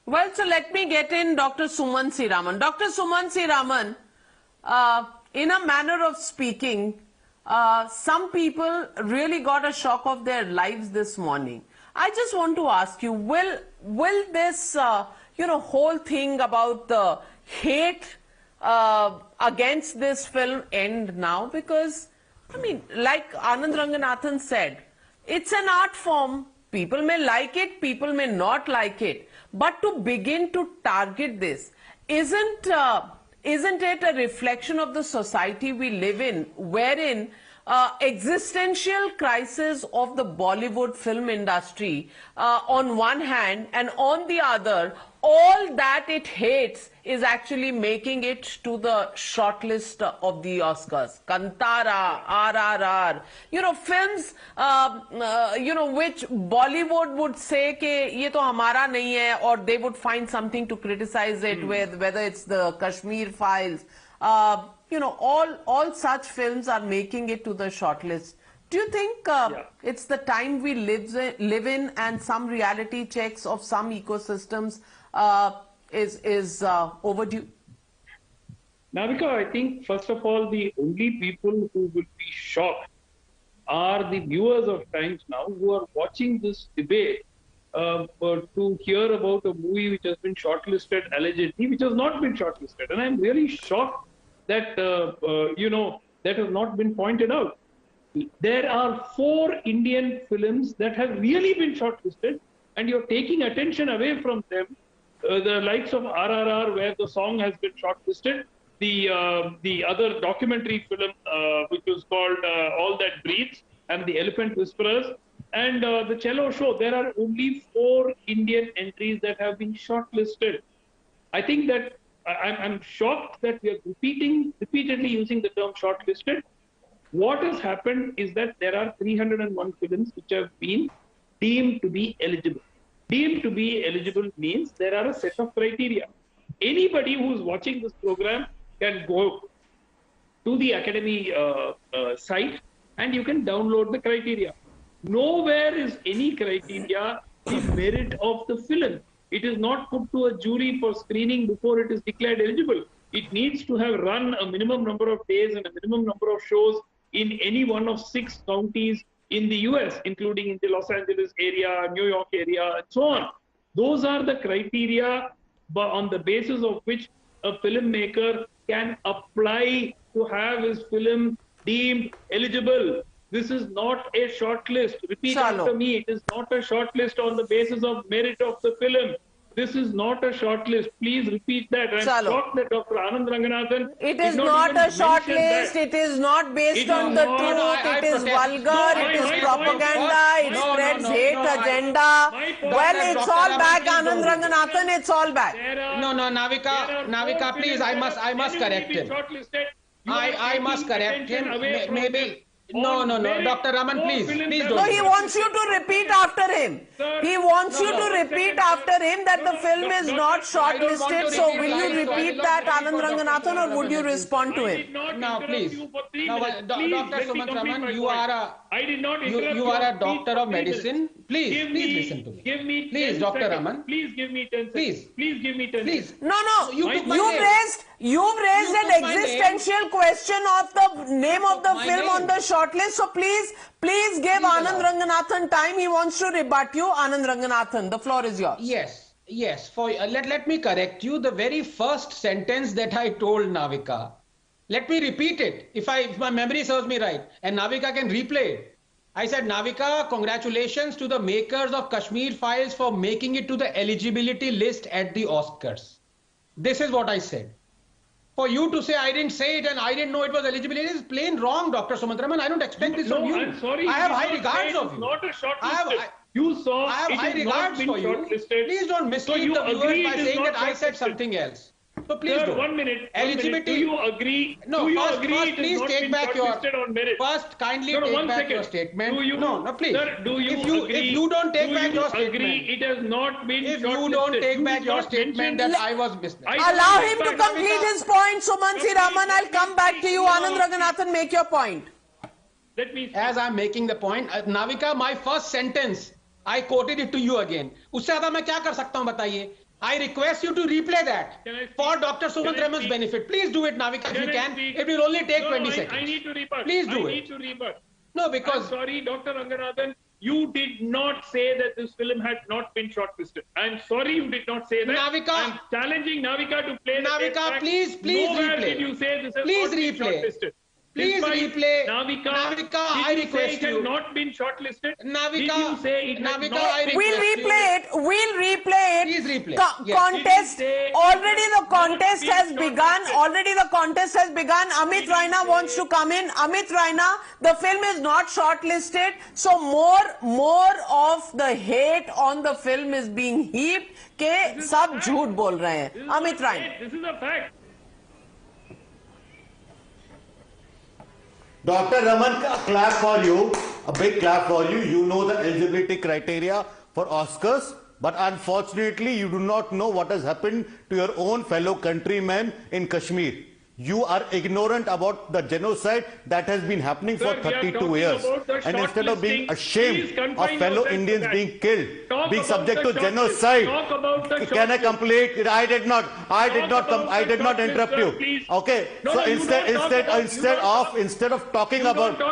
Well, so let me get in Dr. Suman C. Raman. Dr. Suman C. Raman, in a manner of speaking, some people really got a shock of their lives this morning. I just want to ask you, will this whole thing about the hate against this film end now? Because, I mean, like Anand Ranganathan said, it's an art form. People may like it, people may not like it. But to begin to target this, isn't it a reflection of the society we live in, wherein existential crisis of the Bollywood film industry on one hand, and on the other, all that it hates is actually making it to the shortlist of the Oscars. Kantara, RRR, films, which Bollywood would say ke ye to hamara nahi hai, or they would find something to criticize it with, whether it's the Kashmir Files. All such films are making it to the shortlist. Do you think it's the time we live in, and some reality checks of some ecosystems is overdue? Navika, I think first of all, the only people who will be shocked are the viewers of Times Now who are watching this debate to hear about a movie which has been shortlisted allegedly, which has not been shortlisted. And I'm really shocked that, that has not been pointed out. There are 4 Indian films that have really been shortlisted, and you're taking attention away from them. The likes of RRR, where the song has been shortlisted, the other documentary film, which was called All That Breathes, and The Elephant Whisperers, and the Cello Show. There are only 4 Indian entries that have been shortlisted. I think that I'm shocked that we are repeatedly using the term shortlisted. What has happened is that there are 301 films which have been deemed to be eligible. Deemed to be eligible means there are a set of criteria. Anybody who is watching this program can go to the Academy site and you can download the criteria. Nowhere is any criteria the merit of the film. It is not put to a jury for screening before it is declared eligible. It needs to have run a minimum number of days and a minimum number of shows in any one of 6 counties in the US, including in the Los Angeles area, New York area, and so on. Those are the criteria on the basis of which a filmmaker can apply to have his film deemed eligible. This is not a short list. Repeat after me, it is not a short list on the basis of merit of the film. This is not a shortlist. Please repeat that. I'm shocked that Dr. Anand Ranganathan. It is not a shortlist. It is not based on the truth. It is vulgar. It is propaganda. It spreads hate agenda. Well, it's all back, Anand Ranganathan. It's all back. No, Navika, please, I must correct him. I must correct him. Maybe. No, Dr. Raman, please don't. No, he wants you to repeat after him. He wants you to repeat after him that the film is not shortlisted. So will you repeat that, Anand Ranganathan, or would you respond to him? Now, please. Now, Dr. Sumanth Raman, you are a doctor of medicine. Please listen to me. Please, Dr. Raman. Please give me 10 seconds. Please give me 10 seconds. No, you've raised an existential question of the name of the film on the shortlist. So please give Anand Ranganathan time. He wants to rebut you. Anand Ranganathan, the floor is yours. Yes. Let me correct you. The very first sentence that I told Navika, let me repeat it if my memory serves me right, and Navika can replay it. I said, Navika, congratulations to the makers of Kashmir Files for making it to the eligibility list at the Oscars. This is what I said. For you to say I didn't say it and I didn't know it was eligibility is plain wrong, Dr. Sumanth Raman. I don't expect this from you. I'm sorry. I have high regards of you. Not a shortlisted. I have high regards for you. Please don't mislead the viewers by saying that I said something else. So please don't. 1 minute. Eligibility. Do you agree? No, first please take back your. First, kindly take back your statement. No, please. Sir, do you agree? If you don't take back your statement. Agree it has not been If you don't take back your statement that I was misled. Allow him to complete his point, Sumanth Raman. I'll come back to you. Anand Ranganathan, make your point. As I'm making the point, Navika, my first sentence, I quoted it to you again. उससे ज़्यादा मैं क्या कर सकता हूँ बताइए? I request you to replay that for Dr. Sumanth Raman's benefit. Please do it, Navika, if you can. It will only take 20 seconds. I need to rebut. Please do it. I need to rebut. No, because... I'm sorry, Dr. Ranganathan, you did not say that this film had not been shortlisted. I'm sorry you did not say that. Navika. I'm challenging Navika to play Navika, please Nowhere replay. did you say this has Please not been replay. shortlisted. Please replay. Navika, I request you. It has not been shortlisted. Navika, did you say it Navika, not I request We'll replay it. Please replay. Contest. Already the contest has begun. Amit Raina wants to come in. Amit Raina, the film is not shortlisted. So more of the hate on the film is being heaped. के सब झूठ बोल रहे हैं. Amit Raina. This is a fact. Dr. Raman, a clap for you, a big clap for you. You know the eligibility criteria for Oscars, but unfortunately you do not know what has happened to your own fellow countrymen in Kashmir. You are ignorant about the genocide that has been happening for 32 years. And instead of being ashamed of fellow Indians being killed, being subject to genocide, can I complete? I did not interrupt you. Okay. So instead of talking about the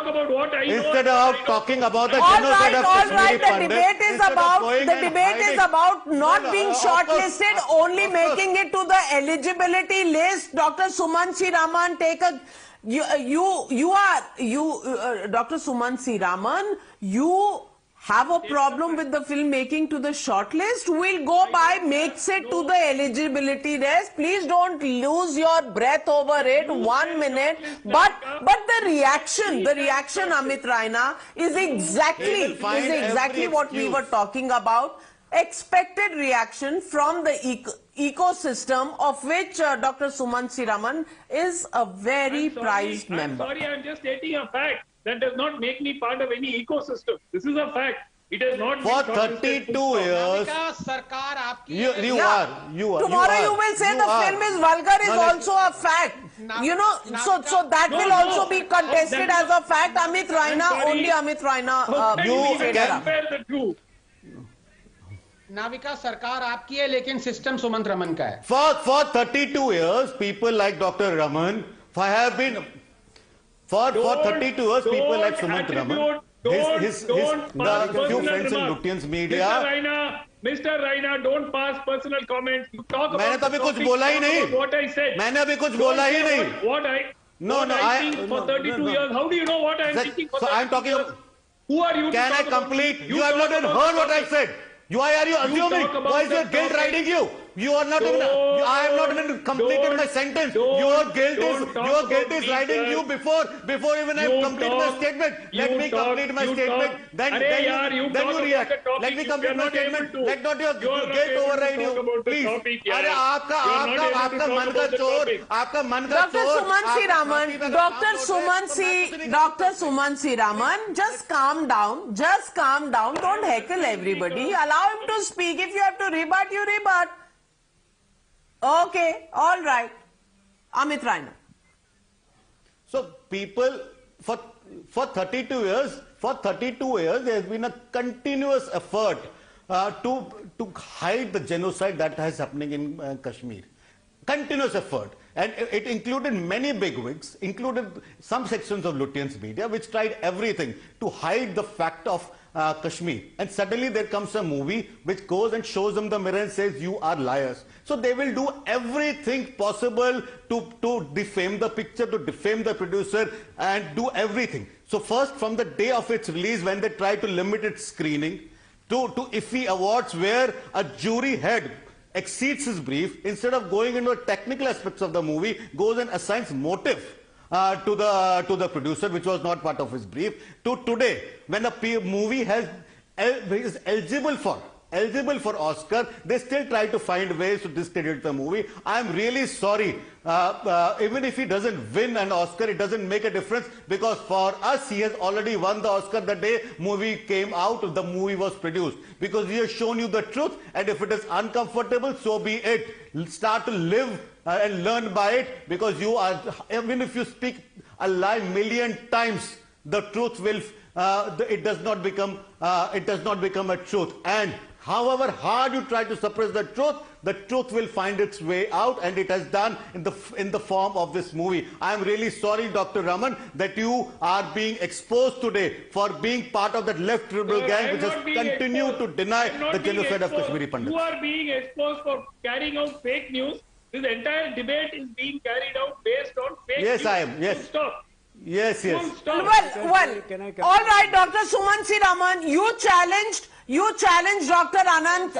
genocide of Kashmiri Pandits, the debate is about not being shortlisted, only making it to the eligibility list. Dr. Sumanth Raman, Dr. Sumanth Raman, you have a problem with the film making to the shortlist. We'll go by makes it to the eligibility list. Please don't lose your breath over it. 1 minute. But the reaction, Amit Raina, is exactly what we were talking about. Expected reaction from the ecosystem of which Dr. Sumanth Raman is a very prized member. I'm sorry, I'm just stating a fact. That does not make me part of any ecosystem. This is a fact. It has not for 32 years. You are. Tomorrow you will say the film is vulgar is also a fact. You know, so that will also be contested as a fact. Amit Raina, only Amit Raina. You can compare the two. Navika सरकार आपकी है लेकिन system Sumant Raman का है. For 32 years, people like Dr. Raman have been. For 32 years, people like Sumant Raman, his few friends in Lutyens media. Mr. Raina, don't pass personal comments. You talk about. मैंने तो अभी कुछ बोला ही नहीं. What I said. मैंने अभी कुछ बोला ही नहीं. What I think for 32 years. How do you know what I am thinking? So I am talking. Who are you? Can I complete? You have not even heard what I said. Why are you assuming? Why is your guilt riding you? You are not even. I have not even completed my sentence. Your guilt is riding you before even I complete my statement. Let me complete my statement. Then you react. Let me complete my statement. Let not your guilt override you, please. अरे आपका मन का चोर, आपका मन का चोर. Dr. Suman Raman, just calm down. Just calm down. Don't heckle everybody. Allow him to speak. If you have to rebut, you rebut. Okay, all right. Amit Raina. So people, for 32 years, there has been a continuous effort to hide the genocide that is happening in Kashmir. Continuous effort. And it included many bigwigs, included some sections of Lutyens media, which tried everything to hide the fact of Kashmir. And suddenly there comes a movie which goes and shows them the mirror and says, you are liars. So they will do everything possible to defame the picture, to defame the producer, and do everything. So first, from the day of its release, when they try to limit its screening, to IFFI awards where a jury head exceeds his brief, instead of going into the technical aspects of the movie, goes and assigns motive to the producer, which was not part of his brief, to today, when a movie is eligible for Oscar, they still try to find ways to discredit the movie. I'm really sorry. Even if he doesn't win an Oscar, it doesn't make a difference, because for us, he has already won the Oscar the day movie came out, the movie was produced. Because he has shown you the truth, and if it is uncomfortable, so be it. Start to live and learn by it, because you are, even if you speak a lie million times, the truth will, it does not become a truth. And however hard you try to suppress the truth will find its way out, and it has done in the form of this movie. I am really sorry, Dr. Raman, that you are being exposed today for being part of that left liberal gang which has continued to deny the genocide of Kashmiri Pandits. You are being exposed for carrying out fake news. This entire debate is being carried out based on fake news. Yes, I am. Yes. Stop. Yes. Well, all right, Dr. Suman Raman, you challenged Dr. Anand,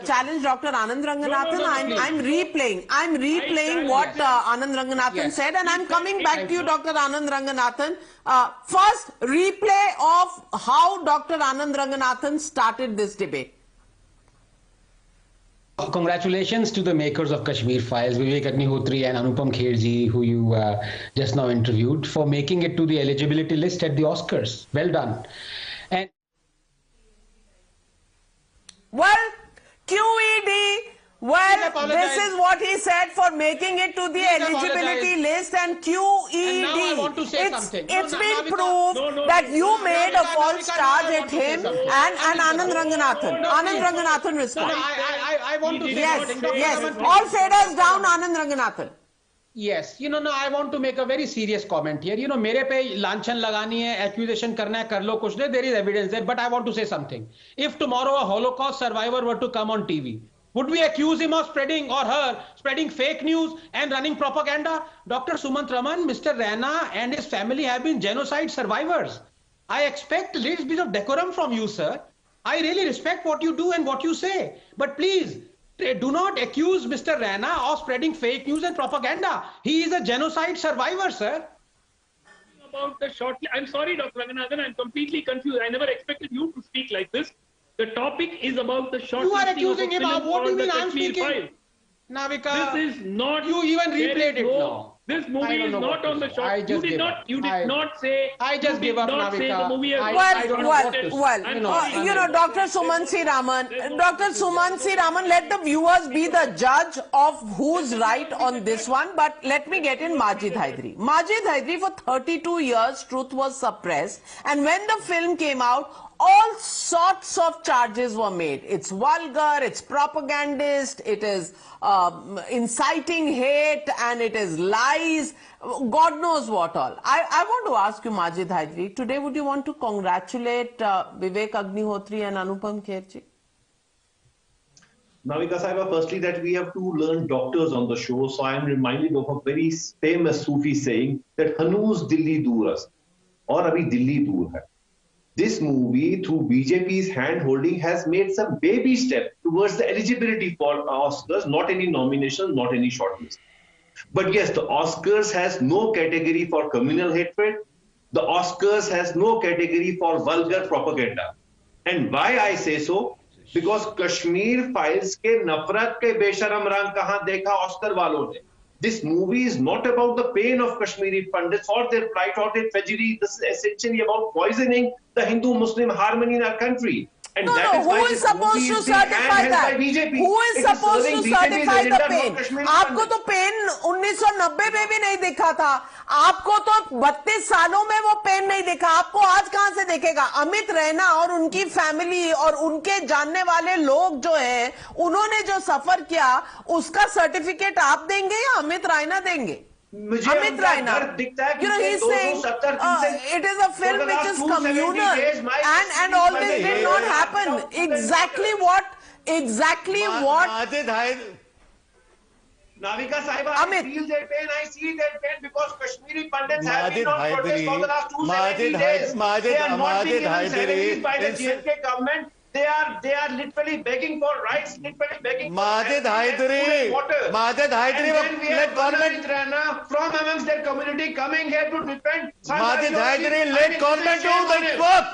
challenged Dr. Anand Ranganathan. I'm replaying what Anand Ranganathan said, and I'm coming back to you, Dr. Anand Ranganathan. First, replay of how Dr. Anand Ranganathan started this debate. Congratulations to the makers of Kashmir Files, Vivek Agnihotri and Anupam Kherji, who you just now interviewed, for making it to the eligibility list at the Oscars. Well done. And well, QED, this is what he said for making it to the eligibility list, and QED. And now I want to say something. It's been proved that you made a false charge at him and Anand Ranganathan. Anand Ranganathan responds. I want to say something. Yes. All faders down, Anand Ranganathan. Yes, I want to make a very serious comment here. मेरे पे लांछन लगानी है, accusation करना है, कर लो कुछ नहीं. There is evidence there, but I want to say something. If tomorrow a Holocaust survivor were to come on TV, would we accuse him of spreading, or her, spreading fake news and running propaganda? Dr. Sumant Raman, Mr. Rana and his family have been genocide survivors. I expect a little bit of decorum from you, sir. I really respect what you do and what you say. But please, do not accuse Mr. Rana of spreading fake news and propaganda. He is a genocide survivor, sir. About the short... I'm sorry, Dr. Ranganathan, I'm completely confused. I never expected you to speak like this. The topic is about the short... You are accusing him of what do you mean I'm speaking? File. Navika, this is not... You even replayed it now. This movie is not on the short... You did not say... I just give up, Navika. The movie Dr. Suman Raman, let the viewers be the judge of who's right on this one. But let me get in Majid Haidari. Majid Haidari, for 32 years, truth was suppressed. And when the film came out, all sorts of charges were made. It's vulgar, it's propagandist, it is inciting hate, and it is lies. God knows what all. I want to ask you, Majid Haidari, today would you want to congratulate Vivek Agnihotri and Anupam Kherji? Navika Sahiba, firstly that we have two learned doctors on the show, so I am reminded of a very famous Sufi saying that Hanuz Dilli Dur ast, aur abhi Dilli dur hai. this movie, through BJP's hand-holding, has made some baby step towards the eligibility for Oscars, not any nomination, not any shortlist. But yes, the Oscars has no category for communal hatred. The Oscars has no category for vulgar propaganda. And why I say so? Because Kashmir Files ke nafrat ke besharam rang kahan dekha Oscar walon ne. This movie is not about the pain of Kashmiri Pandits or their plight or their tragedy. This is essentially about poisoning the Hindu-Muslim harmony in our country. And no, who is supposed to certify that? Who is supposed to certify the pain? आपको तो pen 1990 में भी नहीं दिखा था, आपको तो 32 सालों में वो पेन नहीं दिखा, आपको आज कहां से देखेगा? अमित रैना और उनकी फैमिली और उनके जानने वाले लोग जो है, उन्होंने जो सफर किया, उसका सर्टिफिकेट आप देंगे या अमित रैना देंगे? Amit Raina, he's saying it is a film which is communal and all this did not happen. Exactly what Navika Sahiba, I feel their pain, I see their pain because Kashmiri Pandits have been on protest for the last 270 days. They are not being given salaries by the JNK government. They are literally begging for rights, literally begging for water. Let government from amongst their community coming here to defend. Let government do the work.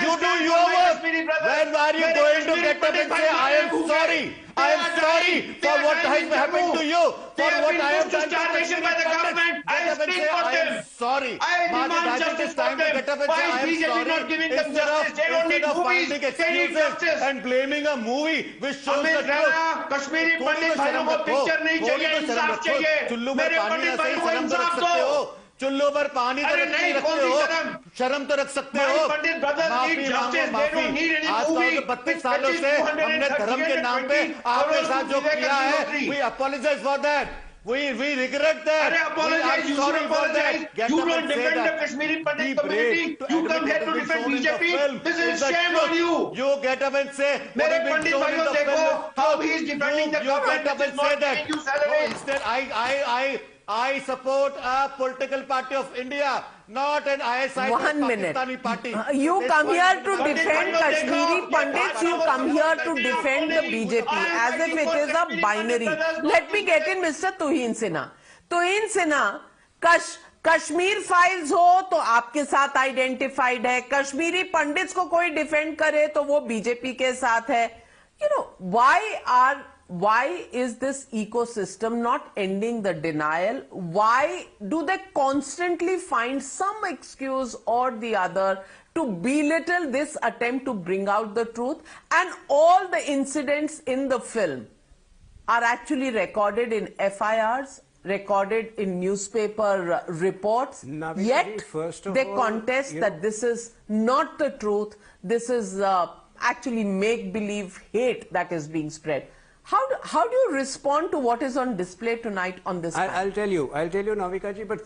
You do your work. When are you going to get up and say, I am sorry? I am sorry for what has happened to you. For what I have done starvation by the government. I speak for them. I am sorry. I demand justice for them. Why is BJP not giving them justice? They don't need movies. They need justice. And blaming a movie which shows the truth. Kashmiri पंडित भाइयों को picture नहीं चाहिए, इंसाफ चाहिए. मेरे पंडित भाइयों को इंसाफ दो. चुल्लू पर पानी तो रख सकते हो, शर्म तो रख सकते हो. आज 32 सालों से हमने धर्म के नाम पे आपके साथ जो किया है, we apologize for that. We regret that. We are sorry for that. You don't defend the Kashmiri Pandit community. You come here to defend BJP. This is a shame on you. You get up and say, मेरे पंडित भाइयों देखो how he is defending the government. You get up and say that. Instead, I support a political party of India, not an ASI Pakistani party. You come here to defend Kashmiri Pandits, you come here to defend the BJP as if it is a binary. Let me get in Mr. Tuhin Sinha. Tuhin Sinha, Kashmir files हो तो आपके साथ identified है, Kashmiri pandits को कोई defend करे तो वो बीजेपी के साथ है. You know, why is this ecosystem not ending the denial? Why do they constantly find some excuse or the other to belittle this attempt to bring out the truth? And all the incidents in the film are actually recorded in FIRs, recorded in newspaper reports, yet they contest that this is not the truth, this is actually make-believe hate that is being spread. How do you respond to what is on display tonight on this? I'll tell you, Navika ji, but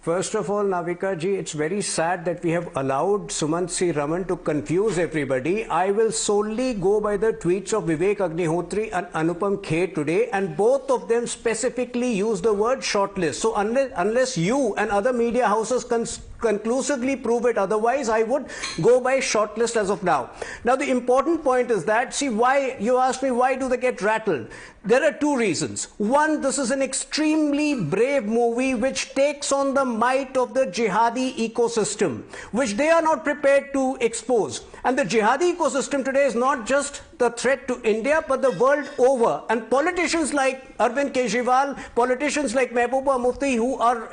first of all, Navika ji, it's very sad that we have allowed Sumant C. Raman to confuse everybody. I will solely go by the tweets of Vivek Agnihotri and Anupam Kher today, and both of them specifically use the word shortlist. So unless you and other media houses conclusively prove it otherwise, I would go by shortlist as of now. Now the important point is that, see, why you asked me why do they get rattled? There are two reasons. One, this is an extremely brave movie which takes on the might of the jihadi ecosystem, which they are not prepared to expose. And the jihadi ecosystem today is not just the threat to India, but the world over. And politicians like Arvind Kejriwal, politicians like Mehbooba Mufti, who are,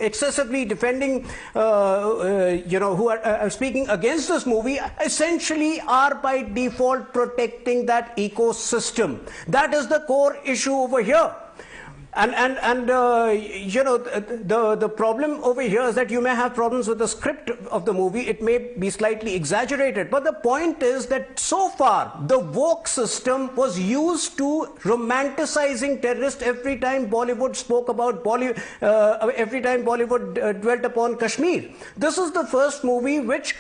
excessively defending, who are speaking against this movie, essentially are by default protecting that ecosystem. That is the core issue over here. The problem over here is that you may have problems with the script of the movie. It may be slightly exaggerated. But the point is that so far, the woke system was used to romanticizing terrorists every time Bollywood spoke about every time Bollywood dwelt upon Kashmir. This is the first movie which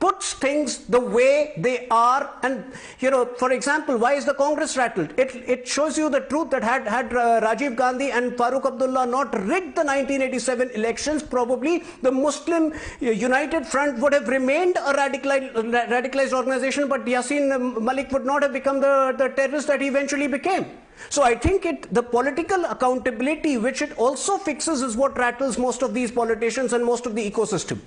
puts things the way they are. And, you know, for example, why is the Congress rattled? It shows you the truth that had Rajiv Gandhi and Farooq Abdullah not rigged the 1987 elections, probably the Muslim United Front would have remained a radicalized organization, but Yassin Malik would not have become the terrorist that he eventually became. So I think the political accountability, which it also fixes, is what rattles most of these politicians and most of the ecosystem.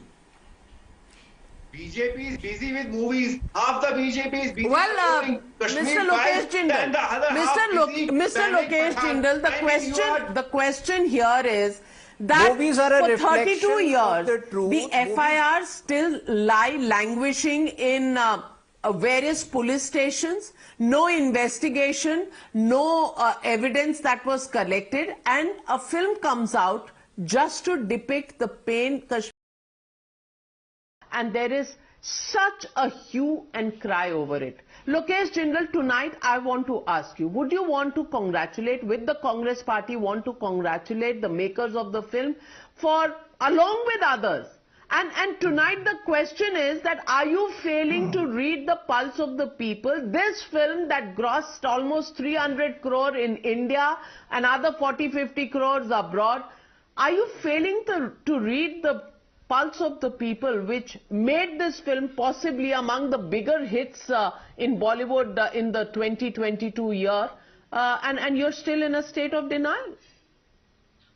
BJP is busy with movies. Half the BJP is busy with Mr. Lokesh Jindal, Mr. Lokesh Jindal, the question here is that movies are a for 32 years, the FIRs still lie languishing in various police stations, no investigation, no evidence that was collected, and a film comes out just to depict the pain and there is such a hue and cry over it. Lokesh Jindal, tonight I want to ask you, would you want to congratulate, with the Congress party, want to congratulate the makers of the film for, along with others? And tonight the question is that, are you failing to read the pulse of the people? This film that grossed almost 300 crore in India, another 40-50 crores abroad, are you failing to read the pulse of the people, which made this film possibly among the bigger hits in Bollywood in the 2022 year, and you're still in a state of denial?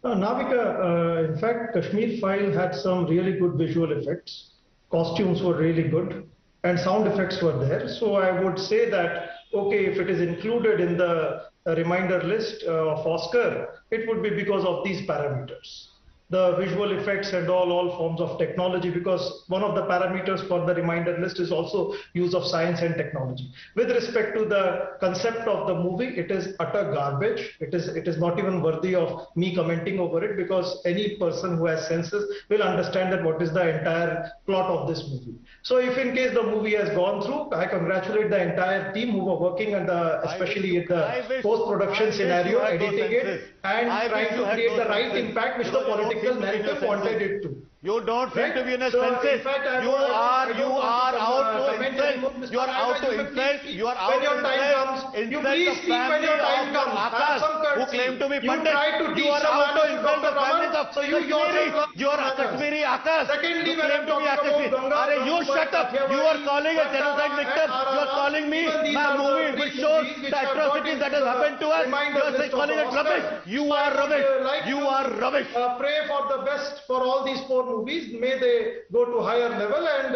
Navika, in fact, Kashmir File had some really good visual effects. Costumes were really good and sound effects were there. So I would say that, okay, if it is included in the reminder list of Oscar, it would be because of these parameters. The visual effects and all forms of technology, because one of the parameters for the reminder list is also use of science and technology. With respect to the concept of the movie, it is utter garbage. It is not even worthy of me commenting over it, because any person who has senses will understand that what is the entire plot of this movie. So if in case the movie has gone through, I congratulate the entire team who were working on especially in the post-production scenario, editing it and trying to create the right impact which the political narrative wanted it to. You don't seem to be in a senses. You are out to insult. You are out to insult. You are out to insult. You please speak when your time comes. Have some courtesy. Who claim to be pundit. You are out to insult the families of Kashmiri. You are Kashmiri Akas. Secondly, who claim to be Akasi. You shut up. You are calling a genocide victim. You are calling me a movie which shows the atrocities that has happened to us. You are calling it rubbish. You are rubbish. You are rubbish. Pray for the best for all these four movies. May they go to higher level and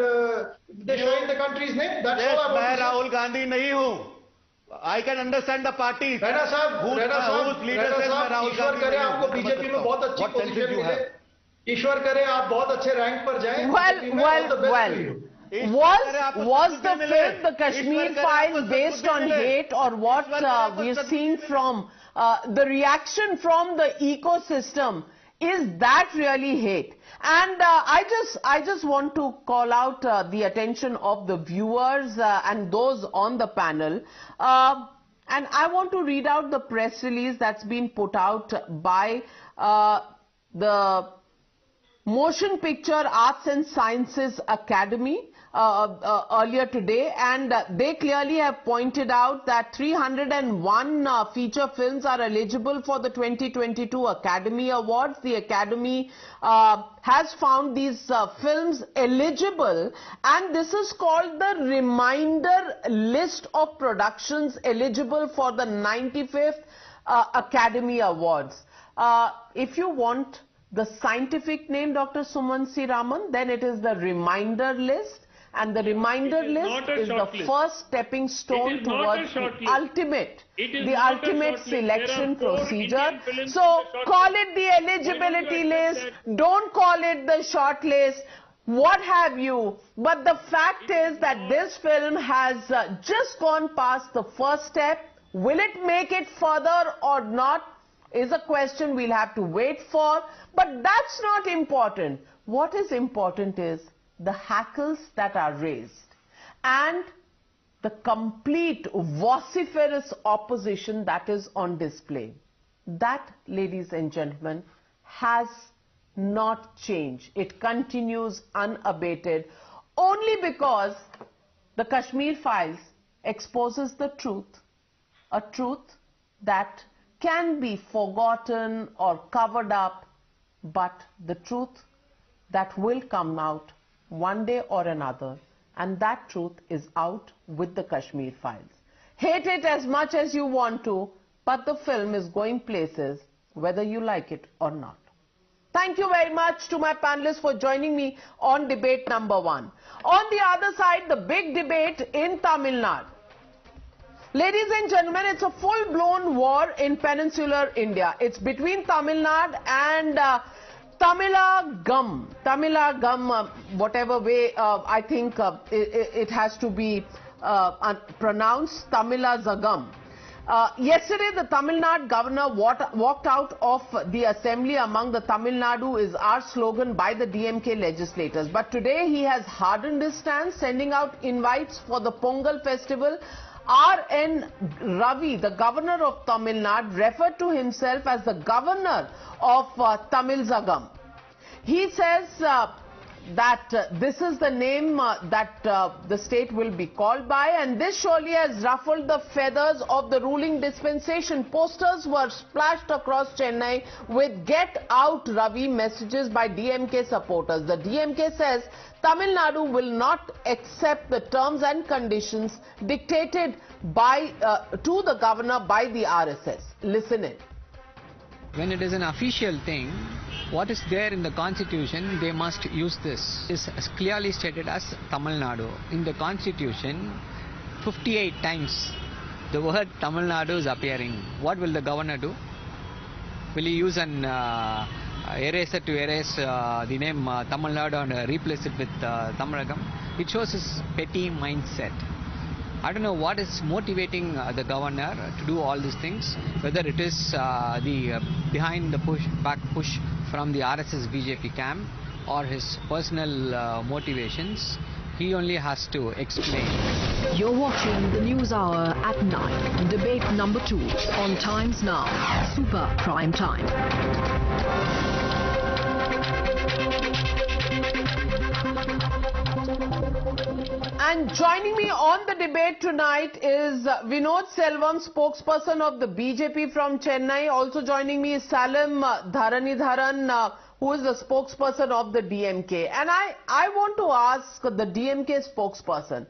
they shine the country's name. That's all I want to say. Rahul Gandhi nahi hu. I can understand the parties. Rana Sahab, ईश्वर करे आपको BJP में बहुत अच्छी position मिले. ईश्वर करे आप बहुत अच्छे रैंक पर जाएं. Was the film, the Kashmir Files, based on hate, or what we are seeing from the reaction from the ecosystem? Is that really hate? And I just want to call out the attention of the viewers and those on the panel. And I want to read out the press release that's been put out by the Motion Picture Arts and Sciences Academy earlier today, and they clearly have pointed out that 301 feature films are eligible for the 2022 Academy Awards. The Academy has found these films eligible, and this is called the reminder list of productions eligible for the 95th Academy Awards. If you want the scientific name, Dr. Suman C. Raman, then it is the reminder list. And the reminder list is the first stepping stone towards the ultimate selection procedure. So call it the eligibility list, don't call it the short list, what have you. But the fact is that this film has just gone past the first step. Will it make it further or not is a question we'll have to wait for. But that's not important. What is important is the hackles that are raised and the complete vociferous opposition that is on display. That, ladies and gentlemen, has not changed. It continues unabated. only because the Kashmir Files exposes the truth, a truth that can be forgotten or covered up, but the truth that will come out one day or another, and that truth is out with the Kashmir Files. Hate it as much as you want to, but the film is going places whether you like it or not. Thank you very much to my panelists for joining me on debate number 1. On the other side, the big debate in Tamil Nadu. Ladies and gentlemen, it's a full-blown war in peninsular India. It's between Tamil Nadu and Tamilagam. Tamilagam, whatever way, I think it has to be pronounced Tamilazagam. Yesterday, the Tamil Nadu governor walked out of the assembly. Among the Tamil Nadu is our slogan by the DMK legislators. But today, he has hardened his stance, sending out invites for the Pongal festival. R.N. Ravi, the governor of Tamil Nadu, referred to himself as the governor of Tamilzagam. He says that this is the name that the state will be called by, and this surely has ruffled the feathers of the ruling dispensation. Posters were splashed across Chennai with "Get Out Ravi" messages by DMK supporters. The DMK says Tamil Nadu will not accept the terms and conditions dictated by to the governor by the RSS. Listen in. When it is an official thing, what is there in the constitution, they must use this. It is clearly stated as Tamil Nadu. In the constitution, 58 times the word Tamil Nadu is appearing. What will the governor do? Will he use an eraser to erase the name Tamil Nadu and replace it with Tamilagam? It shows his petty mindset. I don't know what is motivating the governor to do all these things, whether it is the behind the back push from the RSS BJP camp or his personal motivations. He only has to explain. You're watching the News Hour at 9, debate number 2 on Times Now, Super Prime Time. And joining me on the debate tonight is Vinod Selvam, spokesperson of the BJP from Chennai. Also joining me is Salim Dharanidharan, who is the spokesperson of the DMK. And I want to ask the DMK spokesperson,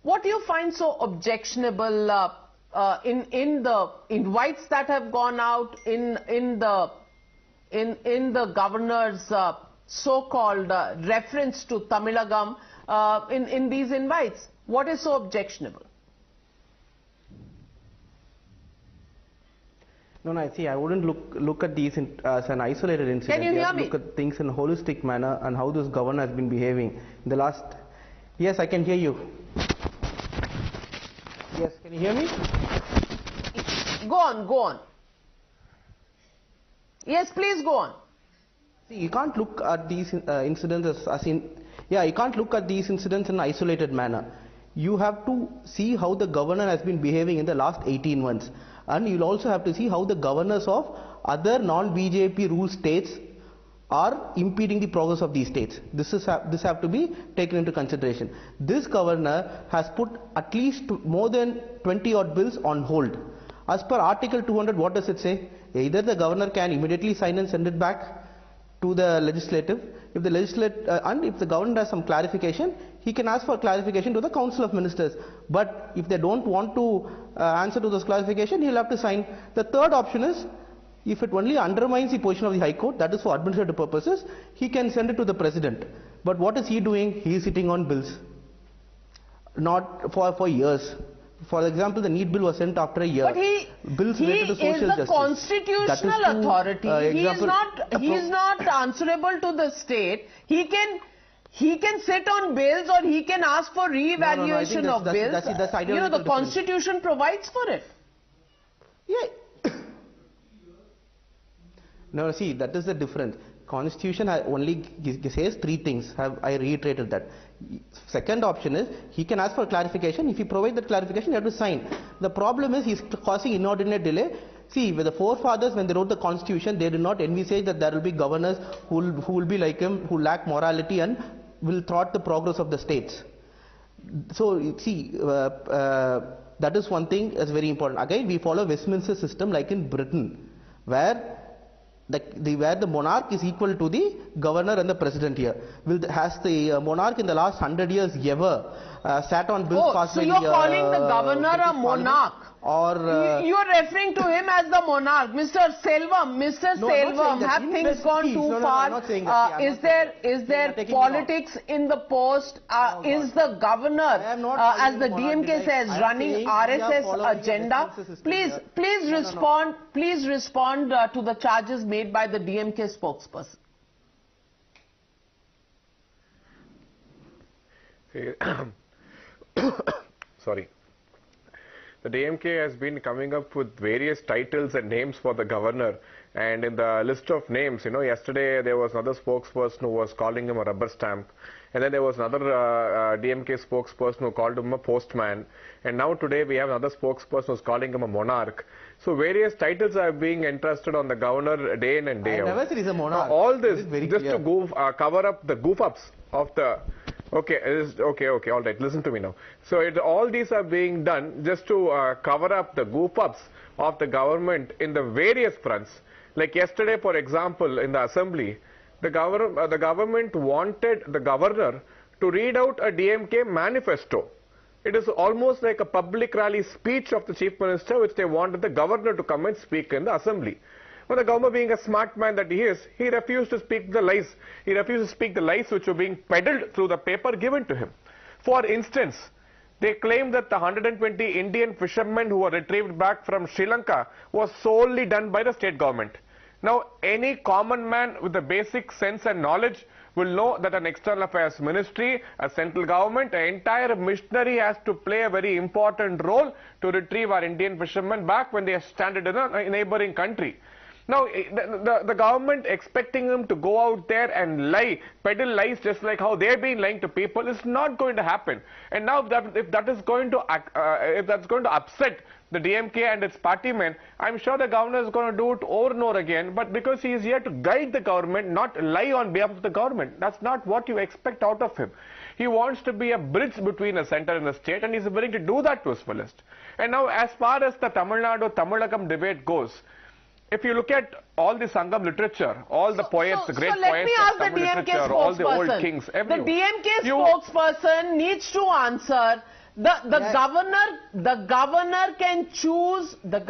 what do you find so objectionable in the invites that have gone out, in the governor's so-called reference to Tamilagam in these invites? What is so objectionable? No, I see. I wouldn't look at these as an isolated incident. Can you hear me? Look at things in a holistic manner and how this governor has been behaving in the last. Yes, I can hear you. Yes, can you hear me? Go on. Yes, please go on. See, you can't look at these incidents as in. Yeah, you can't look at these incidents in an isolated manner. You have to see how the governor has been behaving in the last 18 months. And you'll also have to see how the governors of other non-BJP ruled states are impeding the progress of these states. This have to be taken into consideration. This governor has put at least more than 20 odd bills on hold. As per Article 200, what does it say? Either the governor can immediately sign and send it back to the legislative. If the government has some clarification, he can ask for clarification to the Council of Ministers. But if they don't want to answer to this clarification, he'll have to sign. The third option is, if it only undermines the position of the High Court, that is for administrative purposes, he can send it to the President. But what is he doing? He is sitting on bills. Not for years. For example, the NEET bill was sent after a year. But he is the constitutional authority. He is not answerable to the state. He can sit on bills, or he can ask for re-evaluation of bills. The Constitution provides for it. Yeah. No, see, that is the difference. Constitution only says 3 things. I reiterated that. Second option is, he can ask for clarification. If he provides that clarification, you have to sign. The problem is, he's causing inordinate delay. See, with the forefathers, when they wrote the Constitution, they did not envisage that there will be governors who will be like him, who lack morality and will thwart the progress of the states. So see, that is one thing that's very important. Again, we follow Westminster system like in Britain, where the monarch is equal to the governor and the president here. Has the monarch in the last 100 years ever sat on bills passed by the... So you're calling the governor a monarch? Or you're referring to him as the monarch. Mr. Selvam, have things gone too far? Is there politics in the post? Is the governor, as the DMK says, running RSS agenda? Please respond. Please respond to the charges made by the DMK spokesperson. Sorry. The DMK has been coming up with various titles and names for the governor, and in the list of names, yesterday there was another spokesperson who was calling him a rubber stamp, and then there was another DMK spokesperson who called him a postman, and now today we have another spokesperson who's calling him a monarch. So various titles are being entrusted on the governor day in and day out. I never said he's a monarch. Now, all this just to cover up the goof-ups of the... Okay, all right, listen to me now. So all these are being done just to cover up the goof-ups of the government in the various fronts. Like yesterday, for example, in the assembly, the government wanted the governor to read out a DMK manifesto. It is almost like a public rally speech of the chief minister, which they wanted the governor to come and speak in the assembly. But the governor, being a smart man that he is, he refused to speak the lies. He refused to speak the lies which were being peddled through the paper given to him. For instance, they claimed that the 120 Indian fishermen who were retrieved back from Sri Lanka was solely done by the state government. Now, any common man with the basic sense and knowledge will know that an external affairs ministry, a central government, an entire missionary has to play a very important role to retrieve our Indian fishermen back when they are stranded in a neighboring country. Now, the government expecting them to go out there and lie, peddle lies just like how they've been lying to people is not going to happen. And now, if that's going to upset the DMK and its party men, I'm sure the governor is going to do it over and over again. But because he is here to guide the government, not lie on behalf of the government, that's not what you expect out of him. He wants to be a bridge between the center and the state, and he's willing to do that to his fullest. And now, as far as the Tamil Nadu-Tamilakam debate goes, if you look at all the Sangam literature, all the poets, the great poets of Tamil literature, all the old kings, everyone. The DMK spokesperson needs to answer. The governor can choose the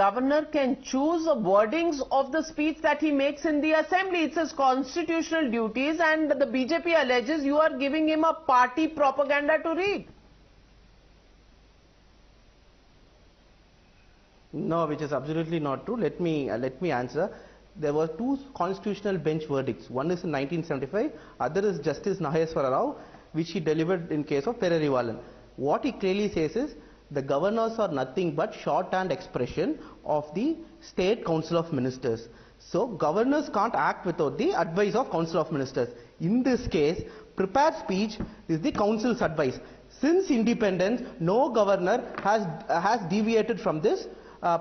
wordings of the speech that he makes in the assembly. It's his constitutional duties, and the BJP alleges you are giving him a party propaganda to read. No, which is absolutely not true. Let me answer. There were two constitutional bench verdicts. One is in 1975, other is Justice Naheswara Rao, which he delivered in case of Perarivalan. What he clearly says is the governors are nothing but shorthand expression of the State Council of Ministers. So governors can't act without the advice of Council of Ministers. In this case, prepared speech is the Council's advice. Since independence, no governor has deviated from this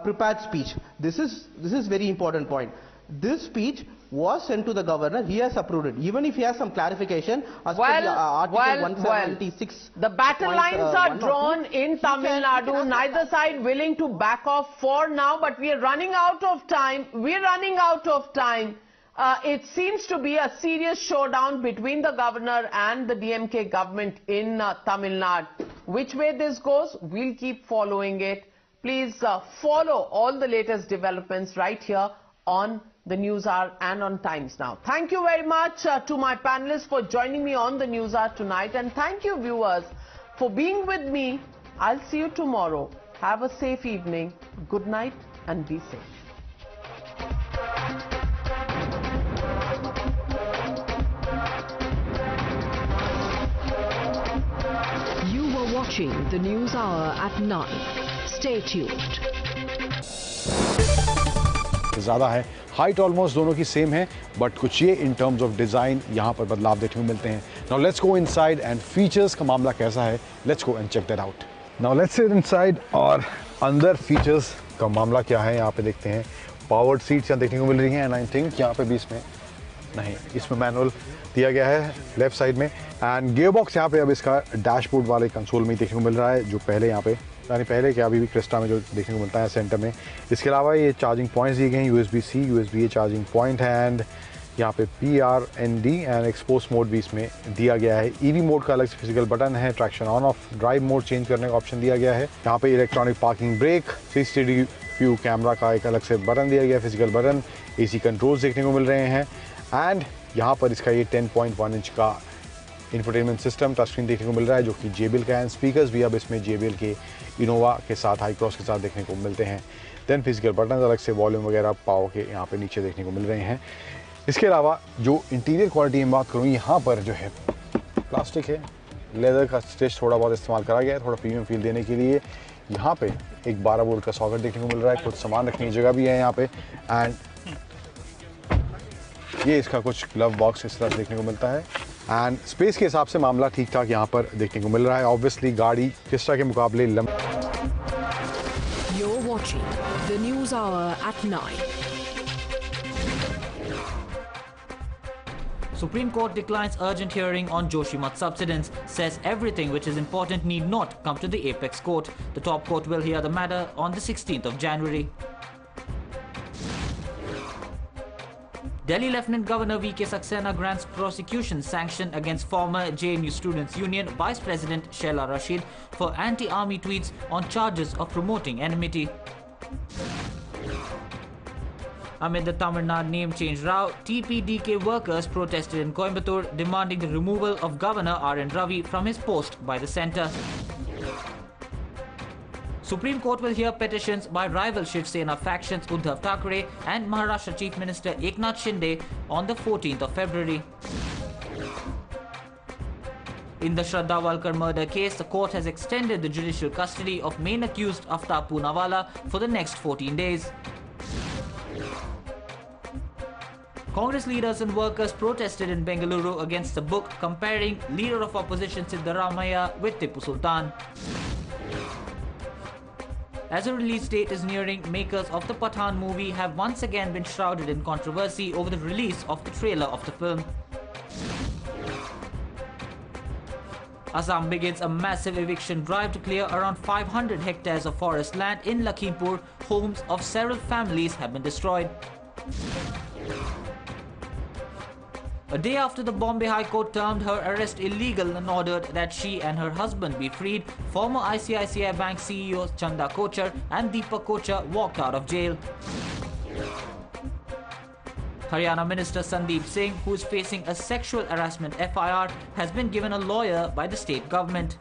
prepared speech. This is very important point. This speech was sent to the governor. He has approved it. Even if he has some clarification as per the Article 176. The battle lines are drawn in Tamil Nadu. Neither side willing to back off for now, but we are running out of time. It seems to be a serious showdown between the governor and the DMK government in Tamil Nadu. Which way this goes, we'll keep following it. Please follow all the latest developments right here on the News Hour and on Times Now. Thank you very much to my panelists for joining me on the News Hour tonight, and thank you viewers for being with me. I'll see you tomorrow. Have a safe evening. Good night and be safe. You were watching the News Hour at 9. Stay tuned. ज़्यादा है, height almost दोनों की same है, but कुछ ये इन terms of design यहाँ पर बदलाव देखने को मिलते हैं. Now let's go inside and features का मामला कैसा है, let's go and check that out. Now let's sit inside और अंदर फीचर्स का मामला क्या है यहाँ पे देखते हैं. पावर्ड सीट्स यहाँ देखने को मिल रही हैं, एंड आई थिंक यहाँ पे भी इसमें नहीं, इसमें मैनुअल दिया गया है लेफ्ट साइड में। एंड गियर बॉक्स यहाँ पे अब इसका डैशबोर्ड वाले कंसोल में देखने को मिल रहा है, जो पहले यहाँ पे यानी पहले क्या अभी भी क्रिस्टा में जो देखने को मिलता है सेंटर में। इसके अलावा ये चार्जिंग पॉइंट्स दिए गए हैं, USB-C USB-A चार्जिंग पॉइंट है। एंड यहाँ पे PRND एंड एक्सपोज मोड भी इसमें दिया गया है। EV मोड का अलग से फिजिकल बटन है, traction on off, drive mode change करने का ऑप्शन दिया गया है। यहाँ पे electronic parking brake, 360 view camera का एक अलग से बटन दिया गया है, फिजिकल बटन, AC कंट्रोल्स देखने को मिल रहे हैं। एंड यहाँ पर इसका ये 10.1 इंच का इंफोटेनमेंट सिस्टम टच स्क्रीन देखने को मिल रहा है, जो कि JBL का है। स्पीकर्स भी अब इसमें JBL के इनोवा के साथ, हाई क्रॉस के साथ देखने को मिलते हैं। देन फिजिकल बटन अलग से वॉल्यूम वगैरह पावर के यहाँ पे नीचे देखने को मिल रहे हैं। इसके अलावा जो इंटीरियर क्वालिटी की बात करूँ, यहाँ पर जो है प्लास्टिक है, लेदर का स्टिच थोड़ा बहुत इस्तेमाल करा गया है थोड़ा प्रीमियम फील देने के लिए। यहाँ पे एक 12 वोल्ट का सॉकेट देखने को मिल रहा है, कुछ सामान रखने की जगह भी है यहाँ पे। एंड ये इसका कुछ ग्लव बॉक्स इस तरह से देखने को मिलता है। एंड स्पेस के हिसाब से मामला ठीक ठाक यहाँ पर देखने को मिल रहा है। ऑब्वियसली गाड़ी क्रिस्टा के मुकाबले You're watching the News Hour at 9. Supreme Court declines urgent hearing on Joshimath subsidence, says everything which is important need not come to the apex court. The top court will hear the matter on the 16th of January. Delhi Lieutenant Governor V.K. Saxena grants prosecution sanction against former JNU Students' Union Vice President Shehla Rashid for anti-army tweets on charges of promoting enmity. Amid the Tamil Nadu name change row, TPDK workers protested in Coimbatore demanding the removal of Governor R.N. Ravi from his post by the centre. Supreme Court will hear petitions by rival Shiv Sena factions Uddhav Thackeray and Maharashtra Chief Minister Eknath Shinde on the 14th of February. In the Shraddha Walkar murder case, the court has extended the judicial custody of main accused Aftab Poonawala for the next 14 days. Congress leaders and workers protested in Bengaluru against a book comparing leader of opposition Siddaramaiah with Tipu Sultan. As a release date is nearing, makers of the Pathan movie have once again been shrouded in controversy over the release of the trailer of the film. Assam begins a massive eviction drive to clear around 500 hectares of forest land in Lakhimpur. Homes of several families have been destroyed. A day after the Bombay High Court termed her arrest illegal and ordered that she and her husband be freed, former ICICI Bank CEOs Chanda Kochar and Deepak Kochar walked out of jail. Haryana Minister Sandeep Singh, who is facing a sexual harassment FIR, has been given a lawyer by the state government.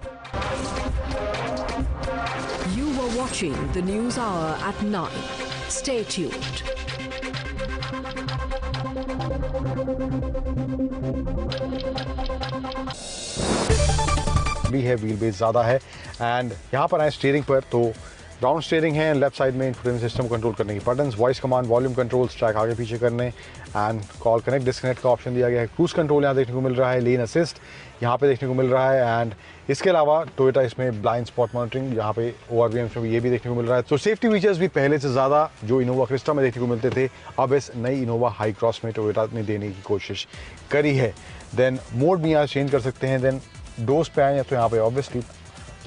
You were watching the News Hour at 9. Stay tuned. भी है, wheel base ज़्यादा है। And यहाँ पर आए steering पर तो round steering है, लेफ्ट साइड में इंफोटेनमेंट सिस्टम कंट्रोल करने की buttons, voice command, volume controls, track आगे पीछे करने एंड कॉल कनेक्ट डिस्कनेक्ट का ऑप्शन दिया गया है। क्रूज कंट्रोल यहाँ देखने को मिल रहा है, लेन असिस्ट यहाँ पे देखने को मिल रहा है। एंड इसके अलावा टोयोटा इसमें ब्लाइंड स्पॉट मॉनिटरिंग यहाँ पे ORVM में ये भी देखने को मिल रहा है। तो सेफ्टी फीचर्स भी पहले से ज़्यादा जो इनोवा क्रिस्टा में देखने को मिलते थे, अब इस नई इनोवा हाई क्रॉस में टोयोटा ने देने की कोशिश करी है। देन मोड भी यहाँ चेंज कर सकते हैं। देन डोर्स पे आए तो यहाँ पे ऑब्वियसली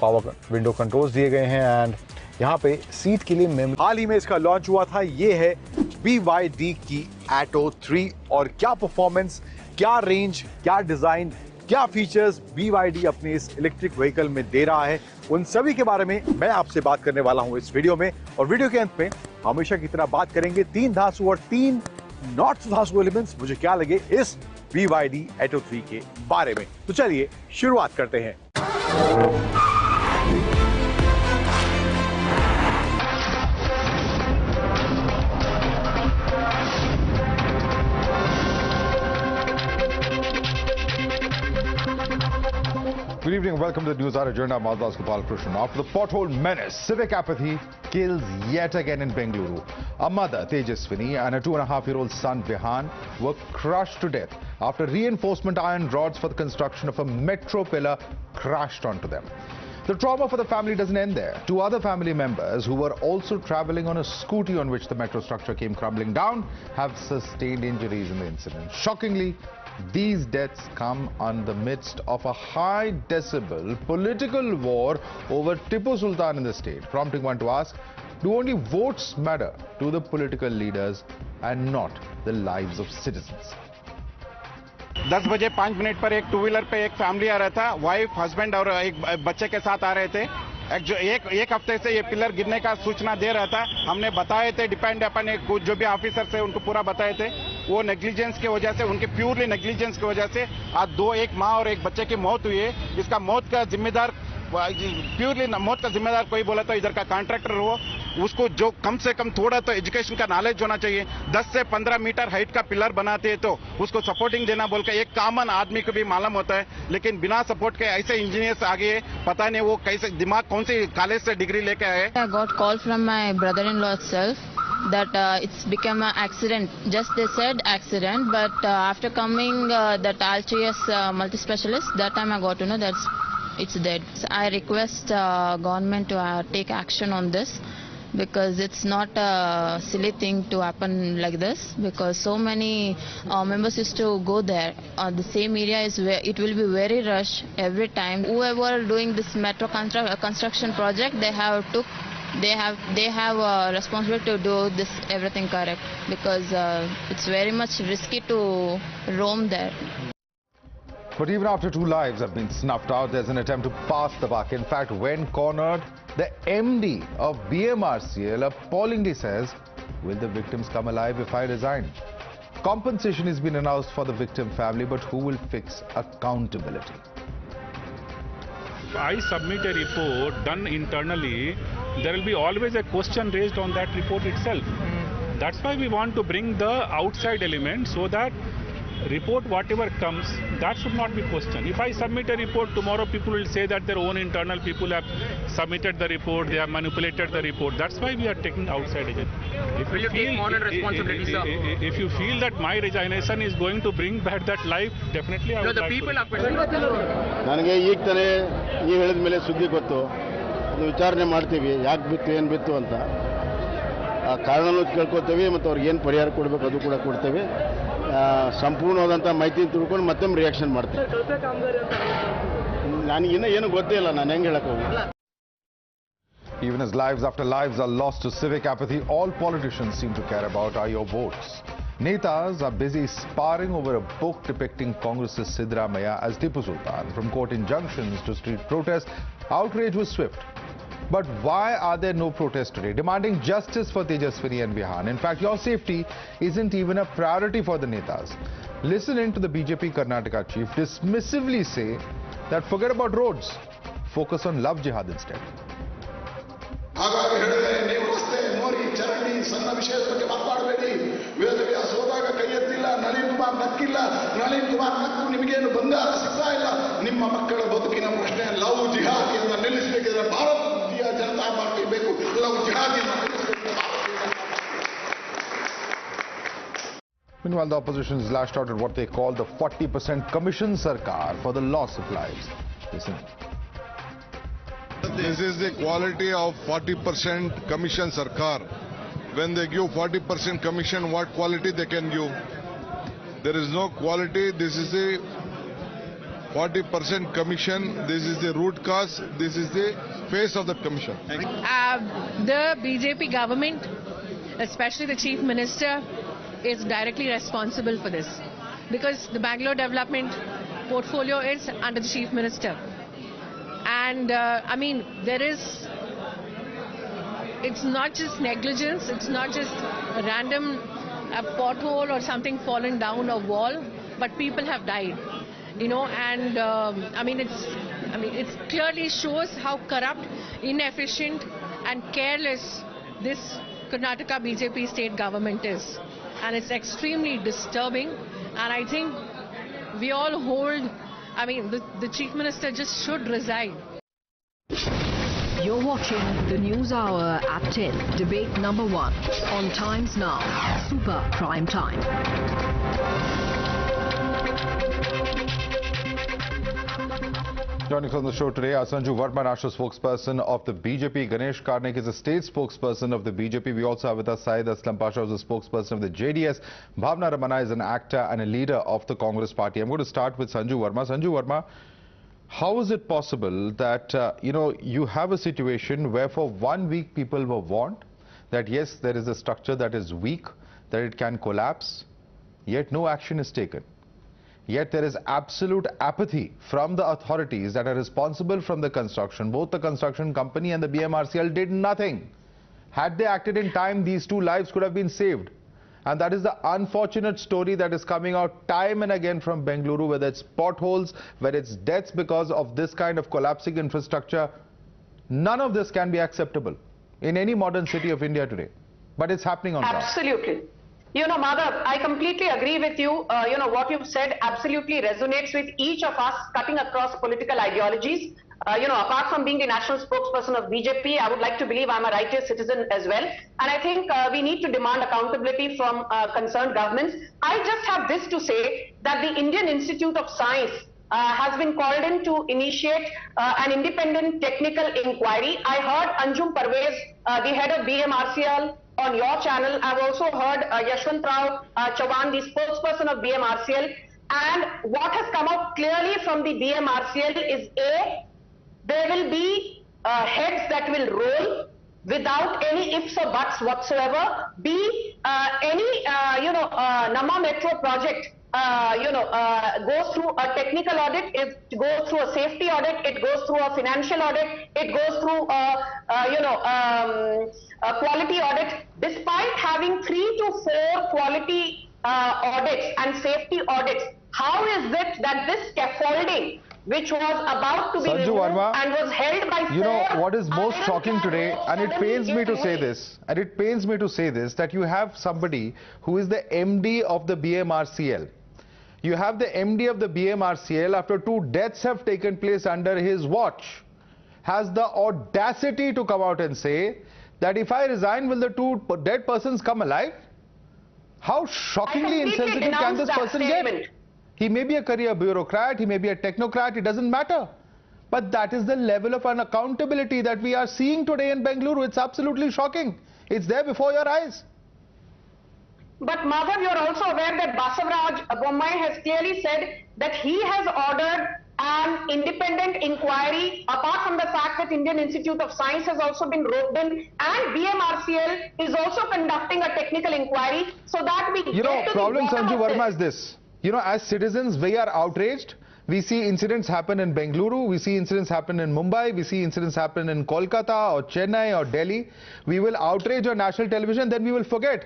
पावर विंडो कंट्रोल्स दिए गए हैं। एंड यहाँ पे सीट के लिए मेमोरी हाल ही में इसका लॉन्च हुआ था। ये है BYD की Atto 3 और क्या परफॉर्मेंस, क्या रेंज, क्या डिजाइन, क्या फीचर्स BYD अपने इस इलेक्ट्रिक व्हीकल में दे रहा है, उन सभी के बारे में मैं आपसे बात करने वाला हूं इस वीडियो में। और वीडियो के अंत में हमेशा की तरह बात करेंगे 3 धांसू और 3 नॉट सो धांसू एलिमेंट्स मुझे क्या लगे इस BYD Atto 3 के बारे में। तो चलिए शुरुआत करते हैं। Good evening and welcome to the News Hour. Joined by Madhavan Gopal Krishnan. After the pothole menace, civic apathy kills yet again in Bengaluru. A mother, Tejaswini, and a 2.5-year-old son, Vihan, were crushed to death after reinforcement iron rods for the construction of a metro pillar crashed onto them. The trauma for the family doesn't end there. Two other family members who were also traveling on a scooty on which the metro structure came crumbling down have sustained injuries in the incident. Shockingly, these deaths come in the midst of a high decibel political war over Tipu Sultan in the state, prompting one to ask, do only votes matter to the political leaders and not the lives of citizens? 10 बजे 5 minute पर एक two wheeler पे एक family आ रहा था, wife, husband और एक बच्चे के साथ आ रहे थे। एक हफ्ते से ये पिलर गिरने का सूचना दे रहा था। हमने बताए थे, डिपेंड अपन जो भी ऑफिसर थे उनको पूरा बताए थे। वो नेग्लिजेंस की वजह से, उनके प्योरली नेग्लिजेंस की वजह से आज एक माँ और एक बच्चे की मौत हुई है। इसका मौत का जिम्मेदार कोई बोला तो इधर का कॉन्ट्रैक्टर हो, उसको जो कम से कम थोड़ा तो एजुकेशन का नॉलेज होना चाहिए। 10 से 15 मीटर हाइट का पिलर बनाते हैं तो उसको सपोर्टिंग देना बोल के एक कॉमन आदमी को भी मालूम होता है, लेकिन बिना सपोर्ट के ऐसे इंजीनियर्स आगे पता नहीं वो कैसे दिमाग कौन सी कॉलेज से डिग्री लेके आए। I got call from my brother-in-law itself that it's become an accident. Just they said accident, but after coming that RTS multi-specialist, that time I got to know that it's dead. So I request government to take action on this, because it's not a silly thing to happen like this, because so many members used to go there. The same area is where it will be very rush every time. Whoever doing this metro construction project, they have responsibility to do this everything correct, because it's very much risky to roam there. But even after 2 lives have been snuffed out, there's an attempt to pass the buck. In fact, when cornered, the MD of BMRCL appallingly says, will the victims come alive if I resign? Compensation has been announced for the victim family, but who will fix accountability? If I submit a report done internally, there will be always a question raised on that report itself. That's why we want to bring the outside element, so that report whatever comes, that should not be questioned. If I submit a report, tomorrow people will say that their own internal people have submitted the report, they have manipulated the report. That's why we are taking outside agent. Will you take moral responsibility, sir? If you feel that my resignation is going to bring back that life, definitely I would like to. The people are questioning. ನನಗೆ ಈಗ ತಾನೇ ನೀವು ಹೇಳಿದ ಮೇಲೆ ಸುದ್ದಿ ಗೊತ್ತು, ಅದು ವಿಚಾರಣೆ ಮಾಡ್ತೀವಿ, ಯಾಕೆ ಬಿತ್ತು ಏನು ಬಿತ್ತು ಅಂತ ಆ ಕಾರಣನೂ ಕೇಳ್ಕೊತೀವಿ, ಮತ್ತು ಅವ್ರಿಗೆ ಏನು ಪರಿಹಾರ ಕೊಡಬೇಕು ಅದು ಕೂಡ ಕೊಡ್ತೇವೆ. ಸಂಪೂರ್ಣವಾದಂಥ ಮಾಹಿತಿ ತಿಳ್ಕೊಂಡು ಮತ್ತೆ ರಿಯಾಕ್ಷನ್ ಮಾಡ್ತೀವಿ. ನನಗೆ ಇನ್ನೂ ಏನು ಗೊತ್ತೇ ಇಲ್ಲ, ನಾನು ಹೆಂಗೆ ಹೇಳೋಕ್ಕಾಗಲ್ಲ. Even as lives after lives are lost to civic apathy, all politicians seem to care about are your votes. Netas are busy sparring over a book depicting Congress's Siddaramaiah as Tipu Sultan. From court injunctions to street protests, outrage was swift. But why are there no protests today demanding justice for Tejaswini and Vihan? In fact, your safety isn't even a priority for the Netas. Listen in to the BJP Karnataka chief dismissively say that forget about roads, focus on love jihad instead. ಹಾಗಾಗಿ ಹೇಳಿದ್ರೆ ನೀವು ರಸ್ತೆ ಮೋರಿ ಚರಂಡಿ ಸಣ್ಣ ವಿಷಯದ ಬಗ್ಗೆ ಮಾತಾಡಬೇಡಿ. ವೇದವ್ಯಾಸ ಹೋದಾಗ ಕೈ ಎತ್ತಿಲ್ಲ, ನಳಿನ್ ಕುಮಾರ್ ನಕ್ಕಿಲ್ಲ, ನಳಿನ್ ಕುಮಾರ್ ನಕ್ಕು ನಿಮಗೇನು ಬಂಗಾರ ಸಿಗ್ತಾ ಇಲ್ಲ. ನಿಮ್ಮ ಮಕ್ಕಳ ಬದುಕಿನ ಪ್ರಶ್ನೆ ಲವ್ ಜಿಹಾದಿಯನ್ನು ನಿಲ್ಲಿಸಬೇಕಿದ್ರೆ ಭಾರತೀಯ ಜನತಾ ಪಾರ್ಟಿ ಬೇಕು. ಲವ್ ಜಿಹಾದಿಯನ್ನು Meanwhile, the opposition has lashed out at what they call the 40% commission sarkar for the loss of lives. Listen. This is the quality of 40% commission sarkar. When they give 40% commission, what quality they can give? There is no quality. This is the 40% commission. This is the root cause. This is the face of the commission. The BJP government, especially the chief minister, is directly responsible for this, because the Bangalore development portfolio is under the chief minister. And I mean, it's not just negligence, it's not just a random pothole or something fallen down a wall, but people have died, you know. And it clearly shows how corrupt, inefficient and careless this Karnataka BJP state government is, and it's extremely disturbing. And I think we all hold, the chief minister just should resign. You're watching the News Hour at 10, debate number 1 on Times Now, Super Prime Time. Joining us on the show today are Sanju Verma, national spokesperson of the BJP. Ganesh Karnik is a state spokesperson of the BJP. We also have with us Syed Aslam Pasha, who is a spokesperson of the JDS. Bhavna Ramana is an actor and a leader of the Congress party. I'm going to start with Sanju Verma. Sanju Verma, how is it possible that, you have a situation where for 1 week people were warned that yes, there is a structure that is weak, that it can collapse, yet no action is taken? Yet there is absolute apathy from the authorities that are responsible from the construction. Both the construction company and the BMRCL did nothing. Had they acted in time, these 2 lives could have been saved. And that is the unfortunate story that is coming out time and again from Bengaluru, whether it's potholes, whether it's deaths because of this kind of collapsing infrastructure. None of this can be acceptable in any modern city of India today. But it's happening on ground. Absolutely. Madhav, I completely agree with you. What you've said absolutely resonates with each of us cutting across political ideologies. Apart from being the national spokesperson of BJP, I would like to believe I'm a righteous citizen as well. And I think we need to demand accountability from concerned governments. I just have this to say that the Indian Institute of Science has been called in to initiate an independent technical inquiry. I heard Anjum Parvez, the head of BMRCL, on your channel. I've also heard Yashwant Rao Chavan, the spokesperson of BMRCL. And what has come out clearly from the BMRCL is A, there will be heads that will roll without any ifs or buts whatsoever. B, any Nama Metro project goes through a technical audit, it goes through a safety audit, it goes through a financial audit, it goes through a quality audit. Despite having 3 to 4 quality audits and safety audits, how is it that this scaffolding, which was about to be Sanju removed Verma, and was held by what is most shocking today, and it pains me to say this, that you have somebody who is the MD of the BMRCL. You have the MD of the BMRCL, after 2 deaths have taken place under his watch, has the audacity to come out and say that if I resign, will the 2 dead persons come alive? How shockingly insensitive can this person get? He may be a career bureaucrat, he may be a technocrat, it doesn't matter. But that is the level of unaccountability that we are seeing today in Bengaluru. It's absolutely shocking. It's there before your eyes. But Madhav, you're also aware that Basavaraj Bommai has clearly said that he has ordered an independent inquiry, apart from the fact that Indian Institute of Science has also been roped in, and BMRCL is also conducting a technical inquiry, so that we get to problem, the bottom Sanju of Verma, this. is this. As citizens, we are outraged. We see incidents happen in Bengaluru, we see incidents happen in Mumbai, we see incidents happen in Kolkata or Chennai or Delhi. We will outrage on national television, then we will forget.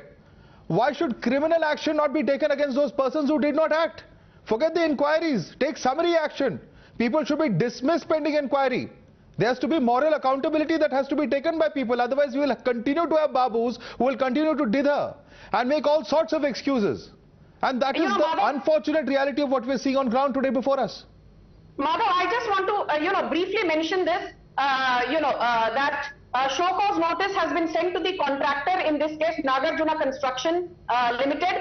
Why should criminal action not be taken against those persons who did not act? Forget the inquiries. Take summary action. People should be dismissed pending inquiry. There has to be moral accountability that has to be taken by people. Otherwise, we will continue to have babus who will continue to dither and make all sorts of excuses. And that is the unfortunate reality of what we are seeing on ground today before us. Madhav, I just want to, briefly mention this, that show cause notice has been sent to the contractor, in this case Nagarjuna Construction Limited.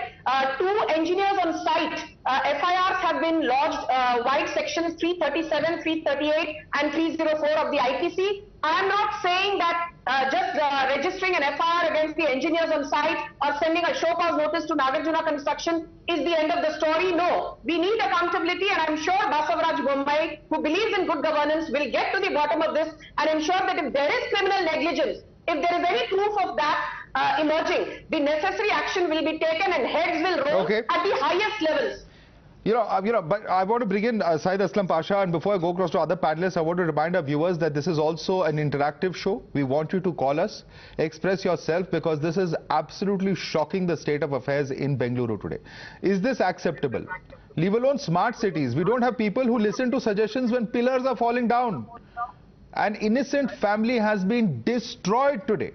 2 engineers on site, FIRs have been lodged, wide sections 337, 338 and 304 of the IPC. I am not saying that just registering an FIR against the engineers on site or sending a show cause notice to Nagarjuna Construction is the end of the story. No, we need accountability, and I'm sure Basavaraj Bommai, who believes in good governance, will get to the bottom of this and ensure that if there is criminal negligence, if there is any proof of that emerging, the necessary action will be taken and heads will roll at the highest levels. But I want to bring in Syed Aslam Pasha, and before I go across to other panelists, I want to remind our viewers that this is also an interactive show. We want you to call us, express yourself, because this is absolutely shocking, the state of affairs in Bengaluru today. Is this acceptable? Leave alone smart cities. We don't have people who listen to suggestions when pillars are falling down. An innocent family has been destroyed today.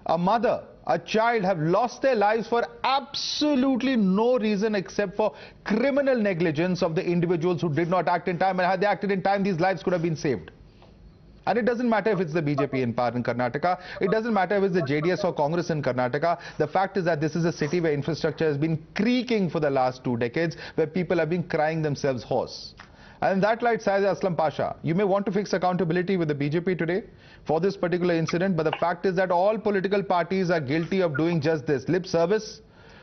A mother, a child have lost their lives for absolutely no reason except for criminal negligence of the individuals who did not act in time. And had they acted in time, these lives could have been saved. And it doesn't matter if it's the BJP in power in Karnataka. It doesn't matter if it's the JDS or Congress in Karnataka. The fact is that this is a city where infrastructure has been creaking for the last 2 decades, where people have been crying themselves hoarse. And in that light, says Aslam Pasha, you may want to fix accountability with the BJP today for this particular incident, but the fact is that all political parties are guilty of doing just this, lip service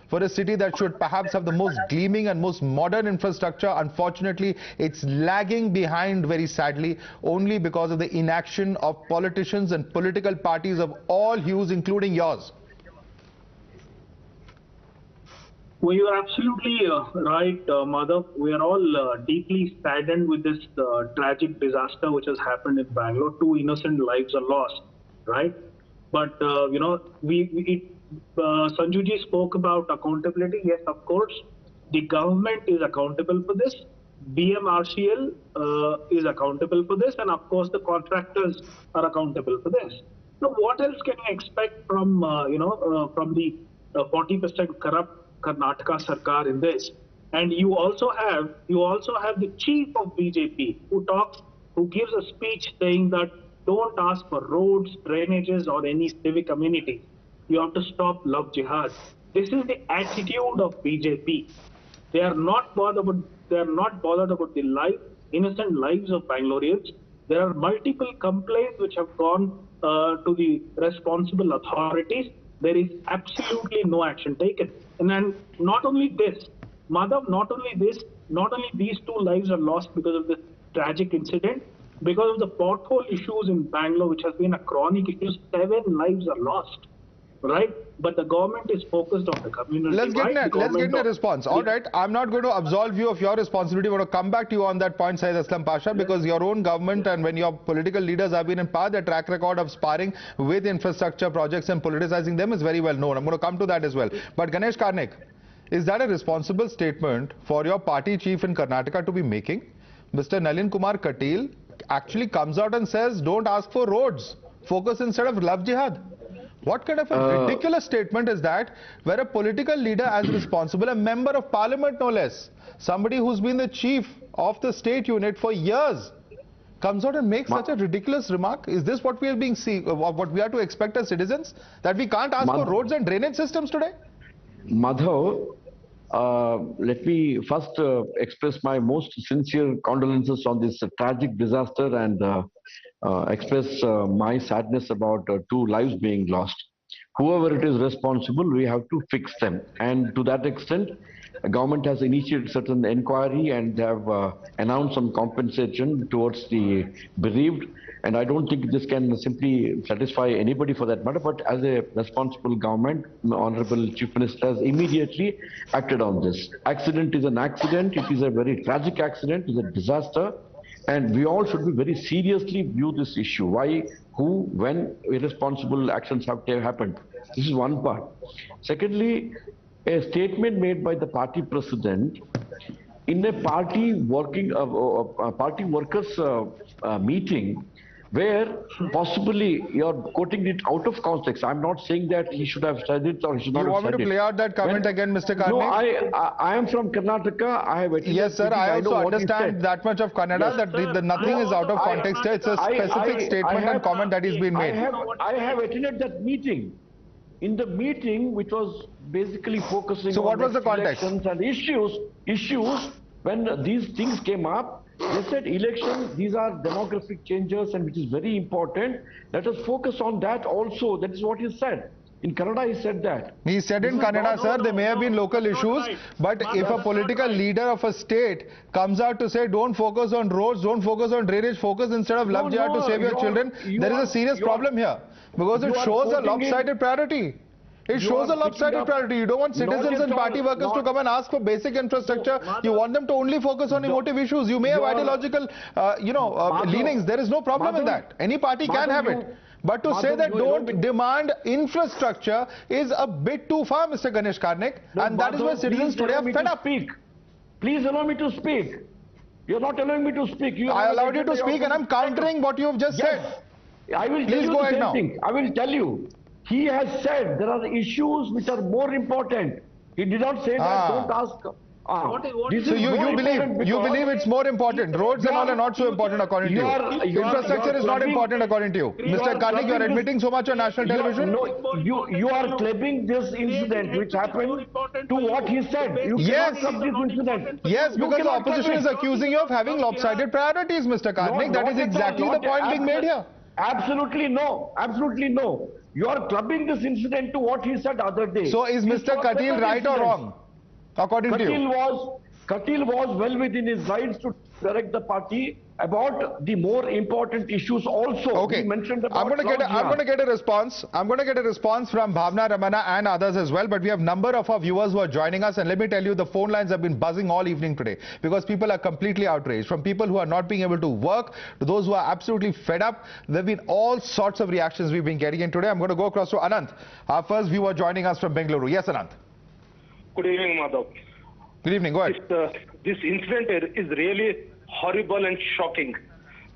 for a city that should perhaps have the most gleaming and most modern infrastructure. Unfortunately, it's lagging behind very sadly only because of the inaction of politicians and political parties of all hues, including yours. Well, you are absolutely right, Madhav. We are all deeply saddened with this tragic disaster which has happened in Bangalore. 2 innocent lives are lost, right? But, you know, Sanjuji spoke about accountability. Yes, of course, the government is accountable for this. BMRCL is accountable for this. And, of course, the contractors are accountable for this. So what else can you expect from, from the 40% corrupt Karnataka Sarkar in this? And you also have the chief of BJP who gives a speech saying that don't ask for roads, drainages or any civic amenities. You have to stop love jihad. This is the attitude of BJP. They are not bothered about the innocent lives of Bangaloreans. There are multiple complaints which have gone to the responsible authorities. There is absolutely no action taken. And then not only this, Madhav, not only these 2 lives are lost because of this tragic incident, because of the pothole issues in Bangalore, which has been a chronic issue, 7 lives are lost, right? But the government is focused on the community. Let's get a response. All right, I'm not going to absolve you of your responsibility. I want to come back to you on that point, Syed Aslam Pasha, because your own government and when your political leaders have been in power, their track record of sparring with infrastructure projects and politicizing them is very well known. I'm going to come to that as well. But Ganesh Karnik, is that a responsible statement for your party chief in Karnataka to be making? Mr. Nalin Kumar Katil actually comes out and says, don't ask for roads, focus instead of love jihad. What kind of a ridiculous statement is that, where a political leader as responsible, a member of parliament no less, somebody who's been the chief of the state unit for years, comes out and makes such a ridiculous remark? Is this what we are what we are to expect as citizens? That we can't ask for roads and drainage systems today? Madhav, let me first express my most sincere condolences on this tragic disaster and express my sadness about 2 lives being lost. Whoever it is responsible, we have to fix them. And to that extent, the government has initiated certain inquiry and they have announced some compensation towards the bereaved. And I don't think this can simply satisfy anybody for that matter, but as a responsible government, the Honorable Chief Minister has immediately acted on this. Accident is an accident. It is a very tragic accident. It is a disaster. And we all should be very seriously view this issue. Why, who, when irresponsible actions have happened. This is one part. Secondly, a statement made by the party president in a party party workers meeting, where possibly you're quoting it out of context. I'm not saying that he should have said it or he should not have said it. You want me to play out that comment again, Mr. Karnik? No, I am from Karnataka. I have Yes, sir. I also understand that much of Kannada, that nothing is out of context. It's a specific statement and comment that is being made. I have attended that meeting. In the meeting, which was basically focusing on what was the context? And issues, when these things came up, they said elections, these are demographic changes and which is very important. Let us focus on that also. That is what he said. In Kannada, he said that. He said in Kannada, sir, there may have been local issues, but if a political leader of a state comes out to say, don't focus on roads, don't focus on drainage, focus instead of love jihad to save your children, there is a serious problem here. Because it shows a lopsided priority. It shows a lopsided priority. You don't want citizens and party workers to come and ask for basic infrastructure. You want them to only focus on emotive issues. You may have ideological, leanings. There is no problem in that. Any party can have it. But to say that don't demand infrastructure is a bit too far, Mr. Ganesh Karnik. And that is why citizens today are fed up. Please allow me to speak. You're not allowing me to speak. I allowed you to speak and I'm countering what you have just said. I will tell you the same thing. I will tell you. He has said there are issues which are more important. He did not say that don't ask. So you believe it's more important. Roads and all are not so important according to you. Infrastructure is not important according to you. Mr. Karnik, you are admitting so much on national television? No, you are clubbing this incident which happened to what he said. You yes. cannot club this incident. Yes, because the opposition is accusing you of having lopsided priorities, Mr. Karnik. That is exactly the point being made here. Absolutely no. Absolutely no. You are clubbing this incident to what he said other day. So is Mr. Katil right or wrong? According to you. Katil was well within his rights to direct the party about the more important issues also. Okay. He mentioned about I'm going to get a response. I'm going to get a response from Bhavna Ramana and others as well. But we have a number of our viewers who are joining us. And let me tell you, the phone lines have been buzzing all evening today because people are completely outraged. From people who are not being able to work to those who are absolutely fed up. There have been all sorts of reactions we've been getting in today. I'm going to go across to Anant, our first viewer joining us from Bengaluru. Yes, Anant. Good evening, Madhav. Good evening. Go ahead. This incident is really horrible and shocking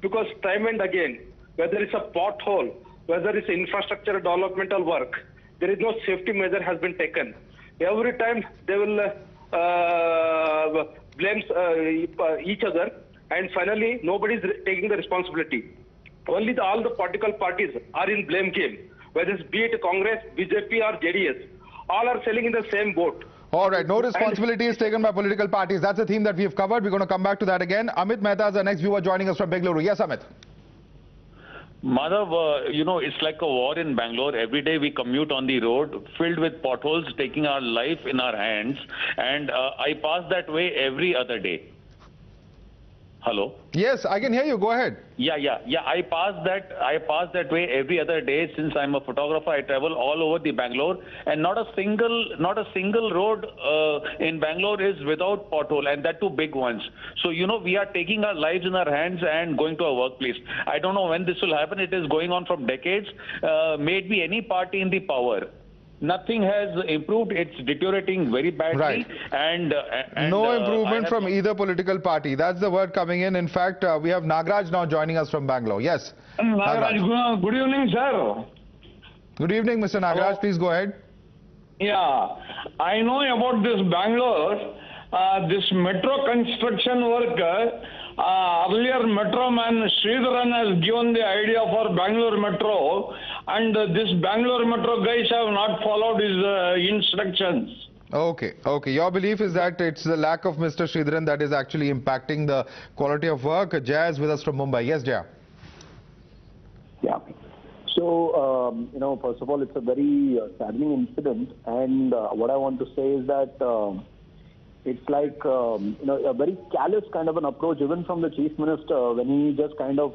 because time and again, whether it's a pothole, whether it's infrastructure developmental work, there is no safety measure has been taken. Every time they will blame each other, and finally nobody is taking the responsibility. Only all the political parties are in blame game, whether it's be it Congress, BJP or JDS, all are sailing in the same boat. All right, no responsibility is taken by political parties. That's a theme that we've covered. We're going to come back to that again. Amit Mehta is our next viewer joining us from Bengaluru. Yes, Amit. Madhav, it's like a war in Bangalore. Every day we commute on the road filled with potholes, taking our life in our hands. And I pass that way every other day. Hello? Yes, I can hear you. Go ahead. Yeah. I pass that way every other day. Since I'm a photographer, I travel all over the Bangalore, and not a single road in Bangalore is without pothole, and that too big ones. So we are taking our lives in our hands and going to our workplace. I don't know when this will happen. It is going on from decades. May it be any party in the power. Nothing has improved. It's deteriorating very badly. Right. And no improvement from either political party. That's the word coming in. In fact, we have Nagraj now joining us from Bangalore. Yes. Nagraj, good evening, sir. Good evening, Mr. Nagraj. Please go ahead. Yeah, I know about this Bangalore. This metro construction work. Earlier Metro man Sridharan has given the idea for Bangalore Metro, and this Bangalore Metro guys have not followed his instructions. Okay. Your belief is that it's the lack of Mr. Sridharan that is actually impacting the quality of work. Jaya is with us from Mumbai. Yes, Jaya. Yeah. So, first of all, it's a very saddening incident, and what I want to say is that it's like, a very callous kind of an approach, even from the Chief Minister, when he just kind of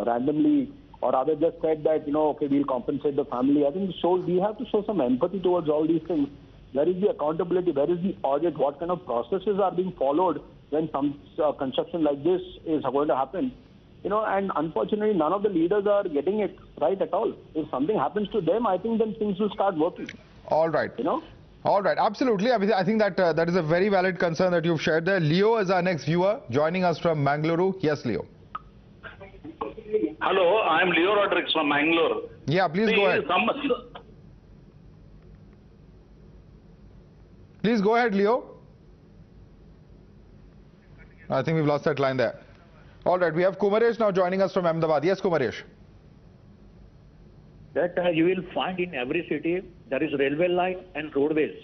randomly, or rather just said that, okay, we'll compensate the family. I think we have to show some empathy towards all these things. Where is the accountability? Where is the audit? What kind of processes are being followed when some construction like this is going to happen? And unfortunately, none of the leaders are getting it right at all. If something happens to them, I think then things will start working. All right. All right, absolutely. I think that that is a very valid concern that you've shared there. Leo is our next viewer, joining us from Mangaluru. Yes, Leo. Hello, I am Leo Rodriguez from Mangalore. Yeah, please go ahead. Please go ahead, Leo. I think we've lost that line there. All right, we have Kumaresh now joining us from Ahmedabad. Yes, Kumaresh. That you will find in every city there is railway line and roadways.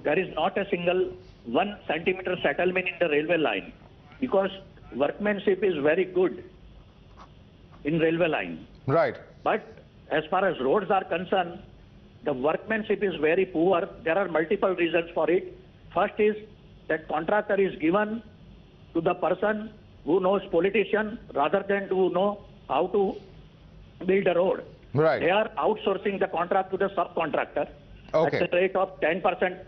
There is not a single 1 centimeter settlement in the railway line because workmanship is very good in railway line. Right. But as far as roads are concerned, the workmanship is very poor. There are multiple reasons for it. First is that contractor is given to the person who knows politician rather than to know how to build a road. Right. They are outsourcing the contract to the subcontractor at the rate of 10%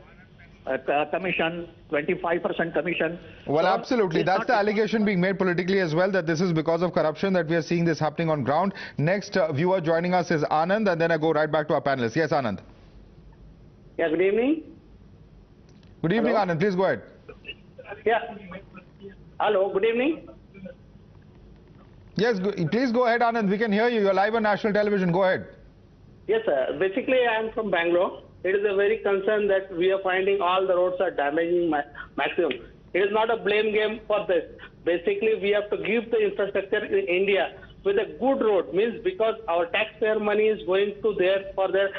commission, 25% commission. Well, So absolutely. That's the allegation being made politically as well, that this is because of corruption that we are seeing this happening on ground. Next viewer joining us is Anand, and then I go right back to our panelists. Yes, Anand. Yeah, good evening. Good evening, Hello. Anand. Please go ahead. Yeah. Hello, good evening. Yes, please go ahead, Anand. We can hear you. You're live on national television. Go ahead. Yes, sir. Basically, I am from Bangalore. it is a very concern that we are finding all the roads are damaging maximum. It is not a blame game for this. Basically, we have to give the infrastructure in India with a good road, means because our taxpayer money is going to there for their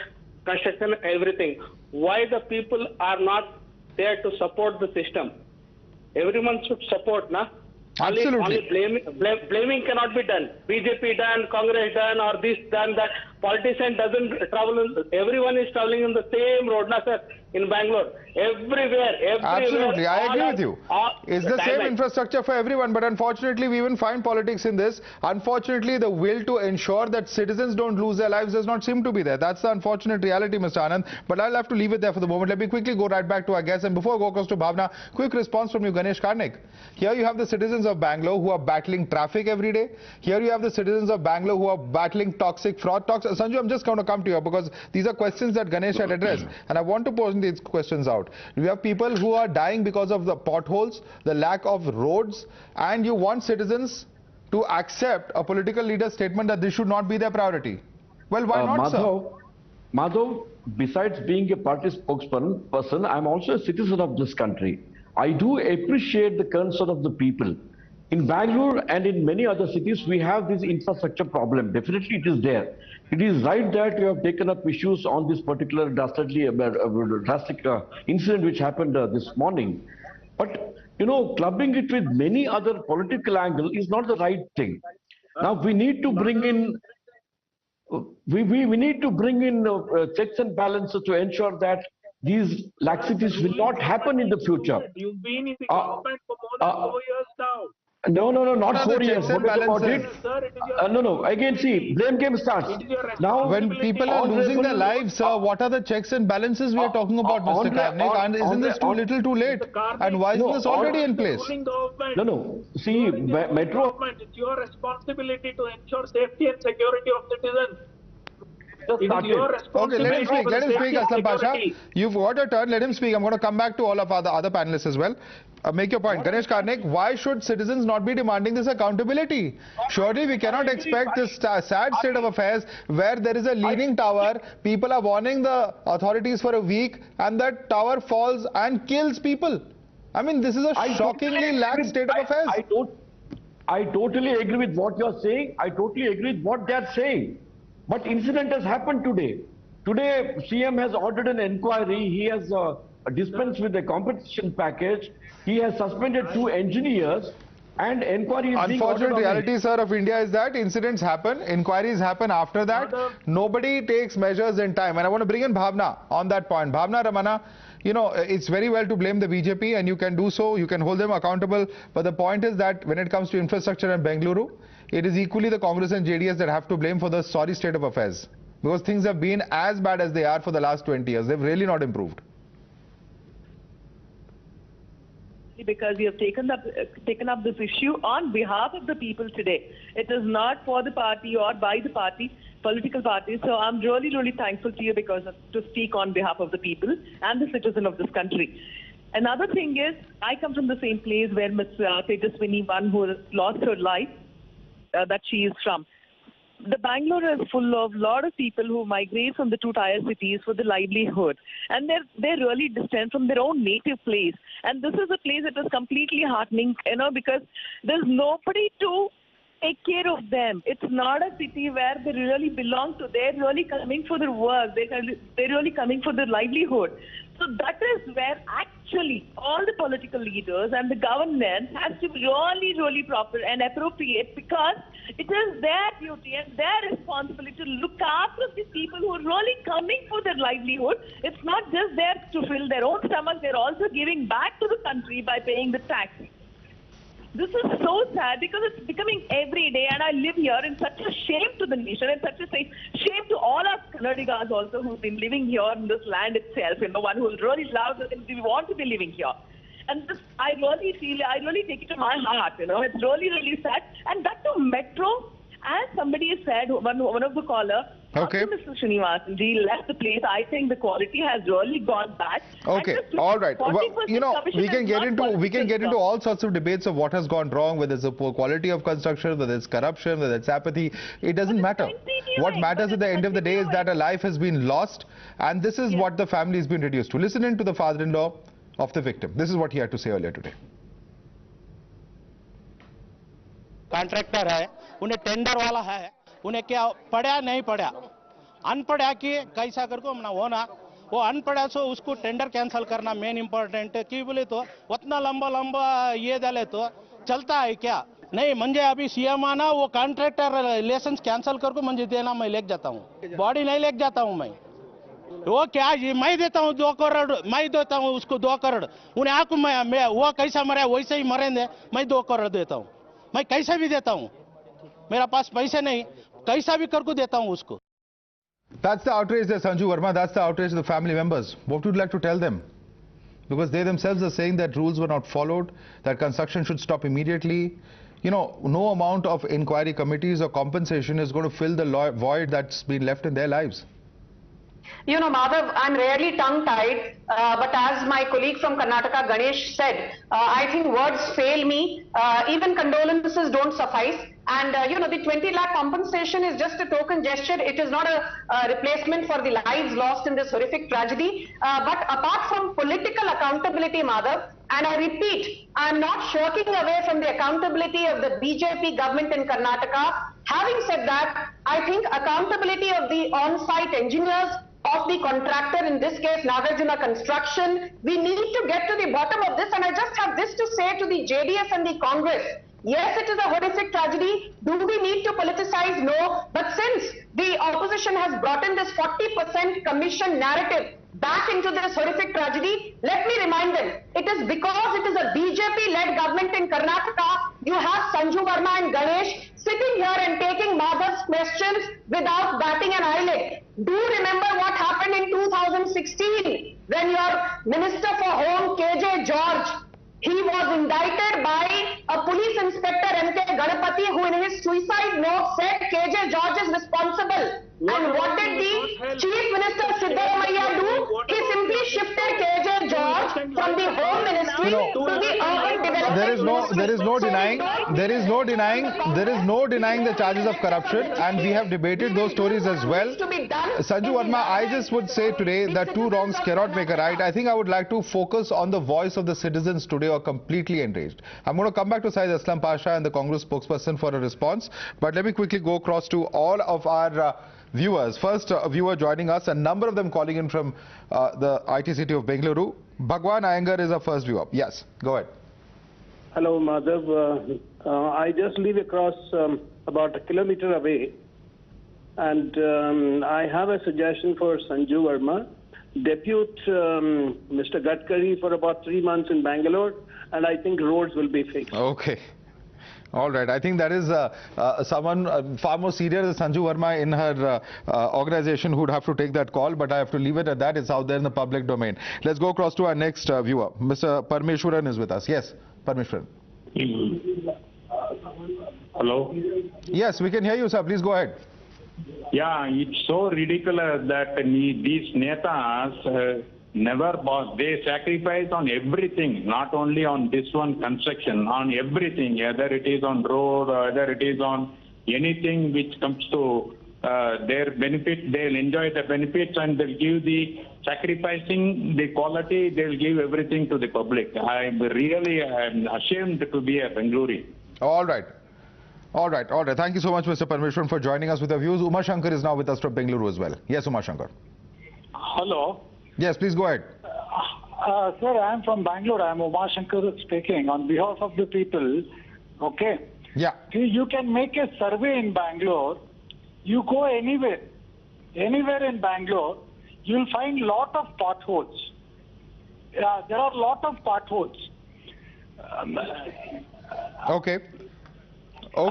construction and everything. Why the people are not there to support the system? Everyone should support, na? Absolutely. Only blaming cannot be done. BJP done, Congress done, or this done, that. Politician doesn't travel. Everyone is traveling on the same road, na sir? In Bangalore, everywhere. Absolutely, I agree with you. It's the same infrastructure for everyone, but unfortunately, we even find politics in this. Unfortunately, the will to ensure that citizens don't lose their lives does not seem to be there. That's the unfortunate reality, Mr. Anand. But I'll have to leave it there for the moment. Let me quickly go right back to our guests. And before I go across to Bhavna, quick response from you, Ganesh Karnik. Here you have the citizens of Bangalore who are battling traffic every day. Here you have the citizens of Bangalore who are battling toxic fraud. Sanju, I'm just going to come to you because these are questions that Ganesh had addressed. And I want to pose these questions out. You have people who are dying because of the potholes, the lack of roads, and you want citizens to accept a political leader's statement that this should not be their priority. Well, why not, sir? Madhav, besides being a party spokesperson, I'm also a citizen of this country. I do appreciate the concern of the people. In Bangalore and in many other cities, we have this infrastructure problem. Definitely it is there. It is right that you have taken up issues on this particular drastic incident which happened this morning. But, you know, clubbing it with many other political angles is not the right thing. Now, we need to bring in we need to bring in checks and balances to ensure that these laxities will not happen in the future. You've been in the government for more than 4 years now. No, not 4 years. What about it? No. Again, see, blame game starts. Now, when people are losing their lives, sir, what are the checks and balances we are talking about, Mr. Karnik? And isn't this too little too late? And why isn't this already in place? No. See, Metro... It's your responsibility to ensure safety and security of citizens. Okay, let him speak, Aslam Pasha. You've got a turn, let him speak. I'm going to come back to all of our other panelists as well. Make your point. Ganesh Karnik, why should citizens not be demanding this accountability? Surely we cannot expect this sad state of affairs where there is a leaning tower, people are warning the authorities for a week, and that tower falls and kills people. I mean, this is a shockingly lax state of affairs. I totally agree with what you're saying. I totally agree with what they're saying. But incident has happened today. Today, CM has ordered an inquiry. He has dispensed with the compensation package. He has suspended 2 engineers, and inquiry is being ordered. Unfortunate reality, sir, of India is that incidents happen, inquiries happen after that. Nobody takes measures in time. And I want to bring in Bhavna on that point. Bhavna Ramana, you know, it's very well to blame the BJP, and you can do so. You can hold them accountable. But the point is that when it comes to infrastructure in Bengaluru, it is equally the Congress and JDS that have to blame for the sorry state of affairs. Because things have been as bad as they are for the last 20 years. They've really not improved. Because we have taken up this issue on behalf of the people today. It is not for the party or by the party, political parties. So I'm really thankful to you because to speak on behalf of the people and the citizen of this country. Another thing is, I come from the same place where Ms. Tejaswini, one who has lost her life, that she is from. The Bangalore is full of a lot of people who migrate from the 2-tier cities for the livelihood, and they're really distant from their own native place. And this is a place that is completely heartening, you know, because there's nobody to take care of them. It's not a city where they really belong to. They're really coming for their work. They're really coming for their livelihood. So that is where actually all the political leaders and the government has to be really proper and appropriate, because it is their duty and their responsibility to look after the people who are really coming for their livelihood. It's not just there to fill their own stomach, they're also giving back to the country by paying the tax. This is so sad because it's becoming every day, and I live here in such a shame to the nation and such a shame to all our Kannadigas also who've been living here in this land itself, you know, one who really loves it and we want to be living here. And this, I really take it to my heart, you know, it's really sad. And that too, Metro, As somebody said, one of the caller, okay, after Mr. Srinivasanji left the place, I think the quality has really gone back. Okay, all right. Well, you know, we can get into all sorts of debates of what has gone wrong, whether it's the poor quality of construction, whether it's corruption, whether it's apathy. It doesn't matter. What matters at the end of the day is that a life has been lost, and this is what the family has been reduced to. Listen in to the father-in-law of the victim. This is what he had to say earlier today. Contractor है, उन्हें tender वाला है, उन्हें क्या पढ़ा नहीं पढ़ा, अनपढ़ा कि कैसा करको ना होना, वो अनपढ़ा सो उसको टेंडर कैंसिल करना मेन इंपॉर्टेंट है कि बोले तो उतना लंबा ये डाले तो चलता है क्या नहीं मंजे अभी सीएम आना वो कॉन्ट्रैक्टर लाइसेंस कैंसिल करको मंजे देना मैं लेके जाता हूँ, बॉडी नहीं लेके जाता हूँ मैं, वो क्या मैं देता हूँ 2 करोड़, मैं देता हूँ उसको 2 करोड़, उन्हें आंखों में वो कैसा मरे वैसे ही मरेंगे, मैं 2 करोड़ देता हूँ, मैं कैसा भी देता हूँ, मेरा पास पैसे नहीं, कैसा भी करके देता हूँ उसको. That's the outrage there, Sanju Verma. That's the outrage of the family members. What would you like to tell them? Because they themselves are saying that rules were not followed, that construction should stop immediately. You know, no amount of inquiry committees or compensation is going to fill the void that's been left in their lives. You know, Madhav, I'm rarely tongue-tied, but as my colleague from Karnataka, Ganesh, said, I think words fail me. Even condolences don't suffice. And, you know, the 20 lakh compensation is just a token gesture. It is not a replacement for the lives lost in this horrific tragedy. But apart from political accountability, Madhav, and I repeat, I'm not shirking away from the accountability of the BJP government in Karnataka. Having said that, I think accountability of the on-site engineers, of the contractor, in this case Nagarjuna Construction, we need to get to the bottom of this. And I just have this to say to the JDS and the Congress. Yes, it is a horrific tragedy. Do we need to politicize? No. But since the opposition has brought in this 40% commission narrative back into this horrific tragedy, let me remind them, it is because it is a BJP-led government in Karnataka. You have Sanju Verma and Ganesh sitting here and taking Madhav's questions without batting an eyelid. Do remember what happened in 2016 when your Minister for Home, KJ George, he was indicted by a police inspector, M.K. Ganapati, who in his suicide note said KJ George is responsible. And what did the Chief Minister Siddaramaiah do? He simply shifted KJ George from the Home Ministry to the Urban Development Ministry. There is no denying the charges of corruption, and we have debated those stories as well. Sanju Verma, I just would say today that two wrongs cannot make a right. I think I would like to focus on the voice of the citizens today who are completely enraged. I'm going to come back to Syed Aslam Pasha and the Congress spokesperson for a response, but let me quickly go across to all of our viewers. First viewer joining us, a number of them calling in from the IT city of Bengaluru. Bhagwan Iyengar is our first viewer. Yes, go ahead. Hello, Madhav. I just live across about a kilometer away, and I have a suggestion for Sanju Verma. Depute Mr. Gadkari for about 3 months in Bangalore, and I think roads will be fixed. Okay. All right. I think that is someone far more serious than Sanju Verma in her organization who would have to take that call, but I have to leave it at that. It's out there in the public domain. Let's go across to our next viewer. Mr. Parmeshwaran is with us. Yes, Parmeshwaran. Hello? Yes, we can hear you, sir. Please go ahead. Yeah, it's so ridiculous that these netas never boss. They sacrifice on everything, not only on this one construction, on everything, whether it is on road or whether it is on anything which comes to their benefit. They'll enjoy the benefits and they'll give the sacrificing the quality, they'll give everything to the public. I'm ashamed to be a Bengaluru. All right. All right. Thank you so much, Mr. Parmeshwaran, for joining us with your views. Uma Shankar is now with us from Bengaluru as well. Yes, Uma Shankar. Hello. Yes, please go ahead. Sir, I am from Bangalore. I am Uma Shankar speaking on behalf of the people. Okay. Yeah. You can make a survey in Bangalore. You go anywhere in Bangalore, you'll find lot of potholes. There are lot of potholes. Okay. A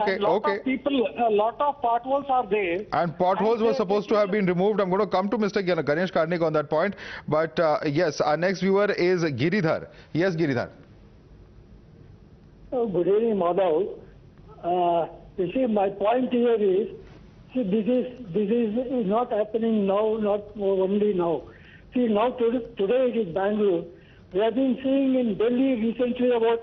lot of potholes are there. And potholes were supposed to have been removed. I'm going to come to Mr. Ganesh Karnik on that point. But yes, our next viewer is Giridhar. Yes, Giridhar. Good evening, Madhav. You see, my point here is, see, this is not happening now, not only now. See, now today it is Bangalore. We have been seeing in Delhi recently about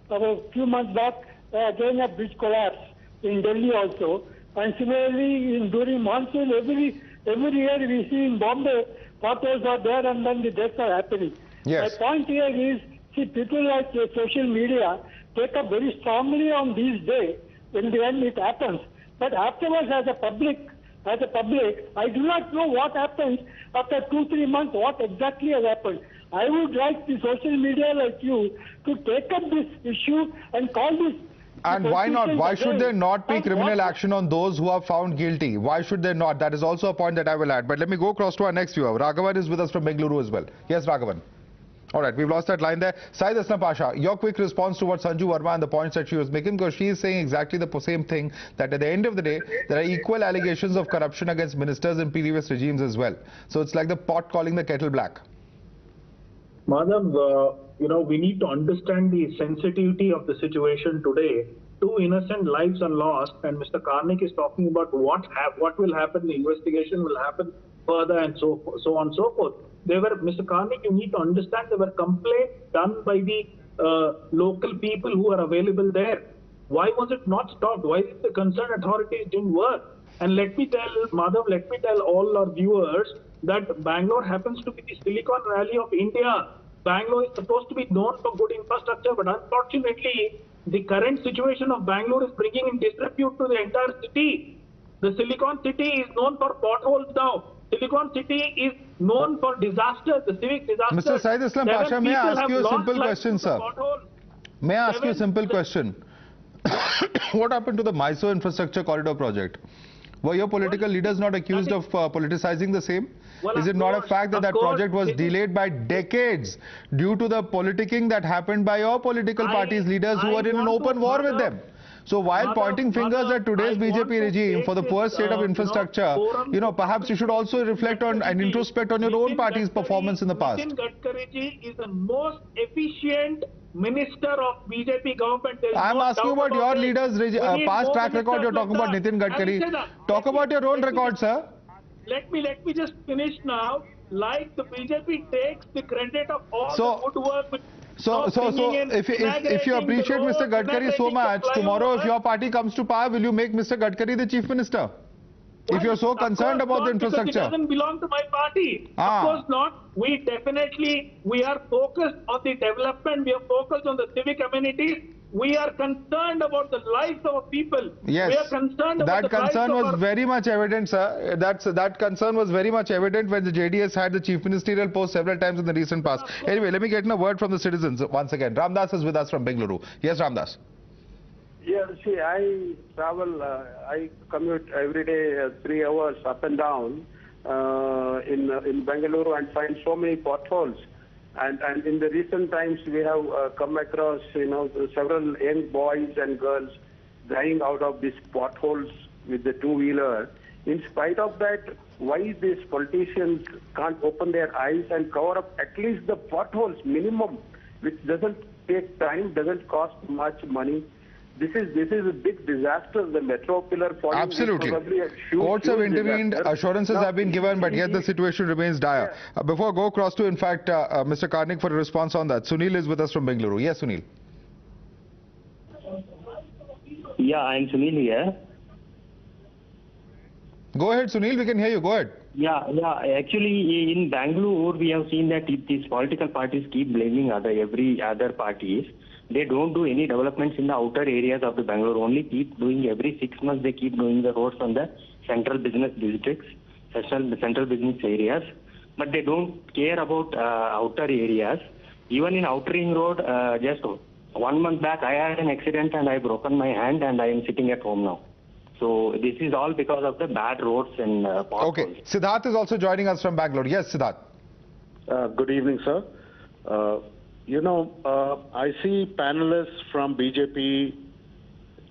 a few months back again a bridge collapse in Delhi also. And similarly, during monsoon, every year we see in Bombay, potholes are there and then the deaths are happening. Yes. My point here is, see, people like social media take up very strongly on these days when it happens. But afterwards, as a public, I do not know what happens after 2-3 months, what exactly has happened. I would like the social media like you to take up this issue and call this. And why not? Why should there not be criminal action on those who are found guilty? Why should there not? That is also a point that I will add. But let me go across to our next viewer. Raghavan is with us from Bengaluru as well. Yes, Raghavan. All right, we've lost that line there. Saeed Aslam Pasha, your quick response to what Sanju Verma and the points that she was making, because she is saying exactly the same thing, that at the end of the day, there are equal allegations of corruption against ministers in previous regimes as well. So it's like the pot calling the kettle black. Madhav, we need to understand the sensitivity of the situation today. 2 innocent lives are lost, and Mr. Karnik is talking about what will happen, the investigation will happen further, and so on and so forth. Mr. Karnik, you need to understand there were complaints done by the local people who are available there. Why was it not stopped? Why did the concerned authorities didn't work? And let me tell all our viewers that Bangalore happens to be the Silicon Valley of India. Bangalore is supposed to be known for good infrastructure, but unfortunately, the current situation of Bangalore is bringing in disrepute to the entire city. The Silicon City is known for potholes now. Silicon City is known for disasters, the civic disasters. Mr. Saeed Aslam Pasha, may I ask you a simple question, sir? May I ask you a simple question? What happened to the Mysore Infrastructure Corridor project? Were your political leaders not accused of politicizing the same? Well, is it not a fact that that project was delayed by decades due to the politicking that happened by your political party's leaders who were in an open war with them? So while pointing fingers at today's BJP regime for the poor state of infrastructure, perhaps you should also reflect on and introspect on your own party's performance in the past. Nitin Gadkari ji is the most efficient minister of BJP government. I'm asking about your leaders' past track record. You're talking about Nitin Gadkari. Talk about your own record, sir. Let me just finish now. Like the BJP takes the credit of all the good work. So if you appreciate Mr. Gadkari so much, tomorrow if your party comes to power, will you make Mr. Gadkari the chief minister? If you're so concerned about the infrastructure. It doesn't belong to my party. Of course not. We are focused on the development. We are focused on the civic amenities. We are concerned about the lives of people. Yes, we are concerned about that concern was very much evident, sir. That concern was very much evident when the JDS had the chief ministerial post several times in the recent past. Anyway, let me get in a word from the citizens once again. Ramdas is with us from Bengaluru. Yes, Ramdas. Yeah, see, I travel, I commute every day 3 hours up and down in Bengaluru and find so many potholes. And in the recent times, we have come across, several young boys and girls dying out of these potholes with the two-wheeler. In spite of that, why these politicians can't open their eyes and cover up at least the potholes minimum, which doesn't take time, doesn't cost much money. This is a big disaster. The metro pillar falling. Absolutely. Is probably a huge, courts have intervened, disaster. assurances have been given, but yet the situation remains dire. Before I go across to, in fact, Mr. Karnik for a response on that, Sunil is with us from Bengaluru. Yes, Sunil. Yeah, I'm Sunil here. Go ahead, Sunil. We can hear you. Go ahead. Yeah. Actually, in Bangalore, we have seen that if these political parties keep blaming every other parties, they don't do any developments in the outer areas of the Bangalore. Only keep doing every 6 months. They keep doing the roads on the central business districts, central business areas, but they don't care about outer areas. Even in Outer Ring Road, just 1 month back, I had an accident and I broken my hand and I am sitting at home now. So this is all because of the bad roads and potholes. Okay. Siddharth is also joining us from Bangalore. Yes, Siddharth. Good evening, sir. I see panelists from BJP,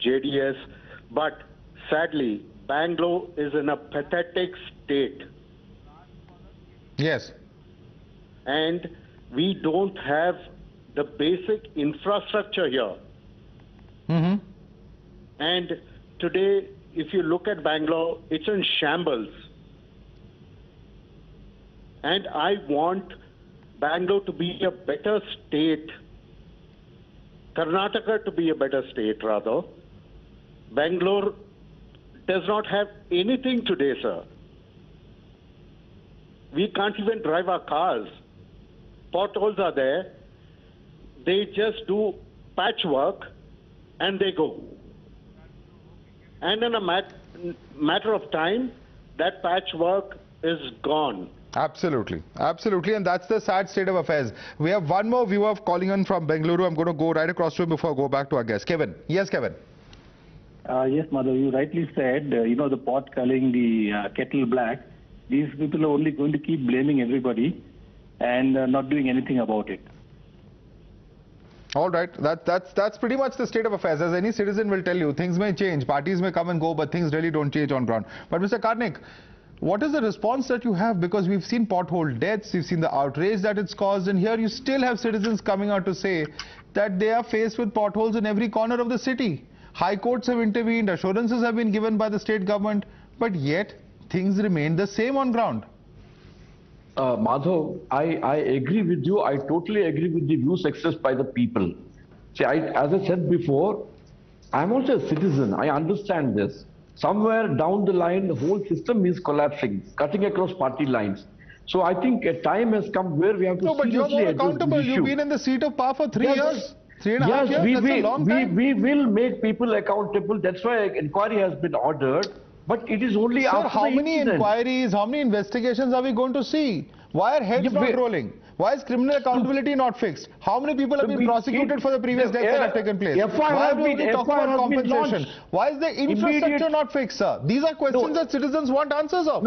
JDS, but sadly, Bangalore is in a pathetic state. Yes. And we don't have the basic infrastructure here. And today, if you look at Bangalore, it's in shambles. And I want Bangalore to be a better state, Karnataka to be a better state, rather. Bangalore does not have anything today, sir. We can't even drive our cars. Potholes are there. They just do patchwork and they go. And in a matter of time, that patchwork is gone. Absolutely. Absolutely. And that's the sad state of affairs. We have one more viewer calling in from Bengaluru. I'm going to go right across to him before I go back to our guest. Kevin. Yes, Kevin. Yes, Madhav, you rightly said, the pot calling the kettle black. These people are only going to keep blaming everybody and not doing anything about it. All right. That's pretty much the state of affairs. As any citizen will tell you, things may change, parties may come and go, but things really don't change on ground. But Mr. Karnik, what is the response that you have? Because we've seen pothole deaths, we've seen the outrage that it's caused, and here you still have citizens coming out to say that they are faced with potholes in every corner of the city. High courts have intervened, assurances have been given by the state government, but yet things remain the same on ground. Madhav, I agree with you. I totally agree with the views expressed by the people. See, as I said before, I'm also a citizen. I understand this. Somewhere down the line, the whole system is collapsing, cutting across party lines. So I think a time has come where we have to seriously address this issue. No, but you're more accountable. You've been in the seat of power for 3 years. 3.5 years, that's a long time. We will make people accountable. That's why an inquiry has been ordered. But it is only after how many inquiries, how many investigations are we going to see? Why are heads not rolling? Why is criminal accountability not fixed? How many people have been prosecuted for the previous deaths that have taken place? Why are we only talking about compensation? Why is the infrastructure not fixed, sir? These are questions that citizens want answers of.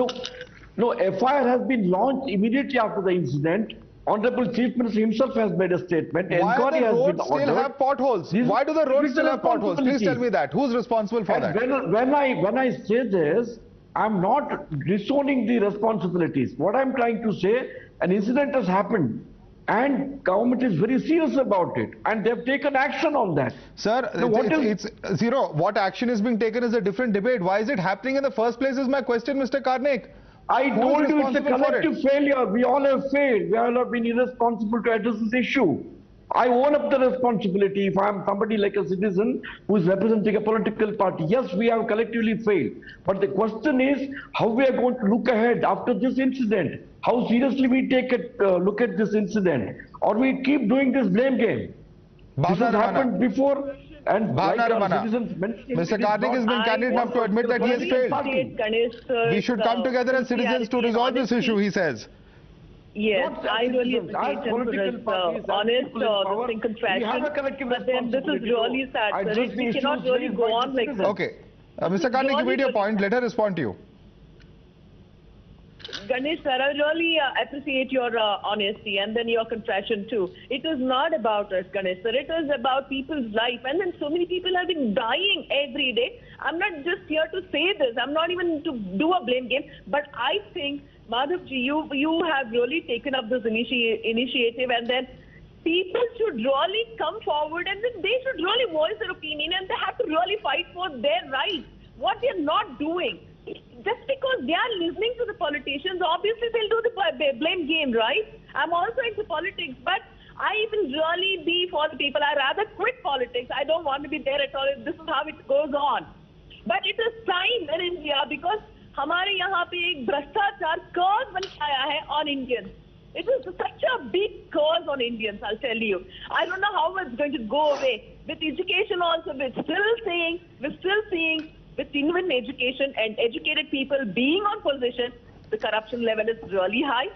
No, FIR has been launched immediately after the incident. Honorable Chief Minister himself has made a statement. Why do the roads still have potholes? Why do the roads still have potholes? Please tell me that. Who's responsible for that? When I say this, I'm not disowning the responsibilities. What I'm trying to say, an incident has happened and government is very serious about it and they've taken action on that. Sir, what action is being taken is a different debate. Why is it happening in the first place is my question, Mr. Karnik. I told you it's a collective failure. We all have failed. We all have been irresponsible to address this issue. I own up the responsibility if I'm somebody like a citizen who is representing a political party. Yes, we have collectively failed. But the question is how we are going to look ahead after this incident. How seriously we take a look at this incident. Or we keep doing this blame game. This has happened before. And like Mr. Karnik has been candid enough to admit that he has failed. We should come together as citizens to resolve this issue, he says. Yes, I really appreciate his honest in contraction. But then this is really sad, sir. We cannot really go on like this. Okay. Mr. Karnik, you made your point. Let her respond to you. Ganesh sir, I really appreciate your honesty and then your confession too. It is not about us, Ganesh sir. It is about people's life. And then so many people have been dying every day. I'm not just here to say this. I'm not even to do a blame game. But I think, Madhavji, you have really taken up this initiative, and then people should really come forward and then they should really voice their opinion and they have to really fight for their rights. What they're not doing. Just because they are listening to the politicians, obviously they'll do the blame game, right? I'm also into politics, but I will really be for the people. I rather quit politics. I don't want to be there at all. This is how it goes on. But it is time in India because हमारे यहाँ पे एक भ्रष्टाचार curse बन आया है on Indians. It is such a big curse on Indians, I'll tell you. I don't know how it's going to go away. With education also, we're still seeing with even education and educated people being on position, the corruption level is really high.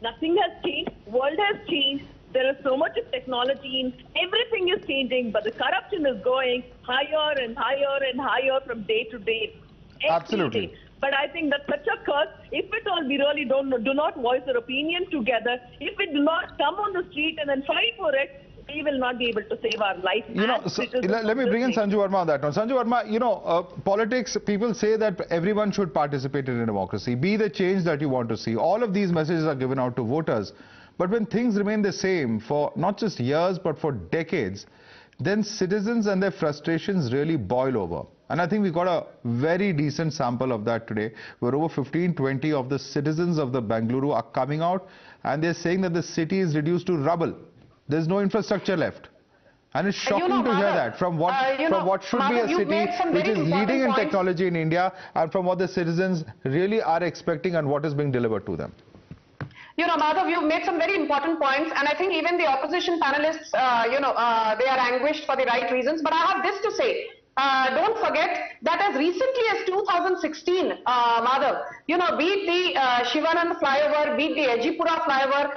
Nothing has changed. World has changed. There is so much of technology. Everything is changing, but the corruption is going higher and higher and higher from day to day. Absolutely. Day. But I think that's such a curse. If at all we really do not voice our opinion together, if we do not come on the street and then fight for it, we will not be able to save our life. Let me bring in Sanju Verma on that now. Sanju Verma, politics, people say that everyone should participate in a democracy, be the change that you want to see. All of these messages are given out to voters. But when things remain the same for not just years, but for decades, then citizens and their frustrations really boil over. And I think we got a very decent sample of that today, where over 15-20 of the citizens of the Bengaluru are coming out and they're saying that the city is reduced to rubble. There's no infrastructure left. And it's shocking to hear that from what should be a city which is leading in technology in India, and from what the citizens really are expecting and what is being delivered to them. Madhav, you've made some very important points, and I think even the opposition panelists, they are anguished for the right reasons. But I have this to say. Don't forget that as recently as 2016, Madhav, be it the Shivanand flyover, be it the Ejipura flyover,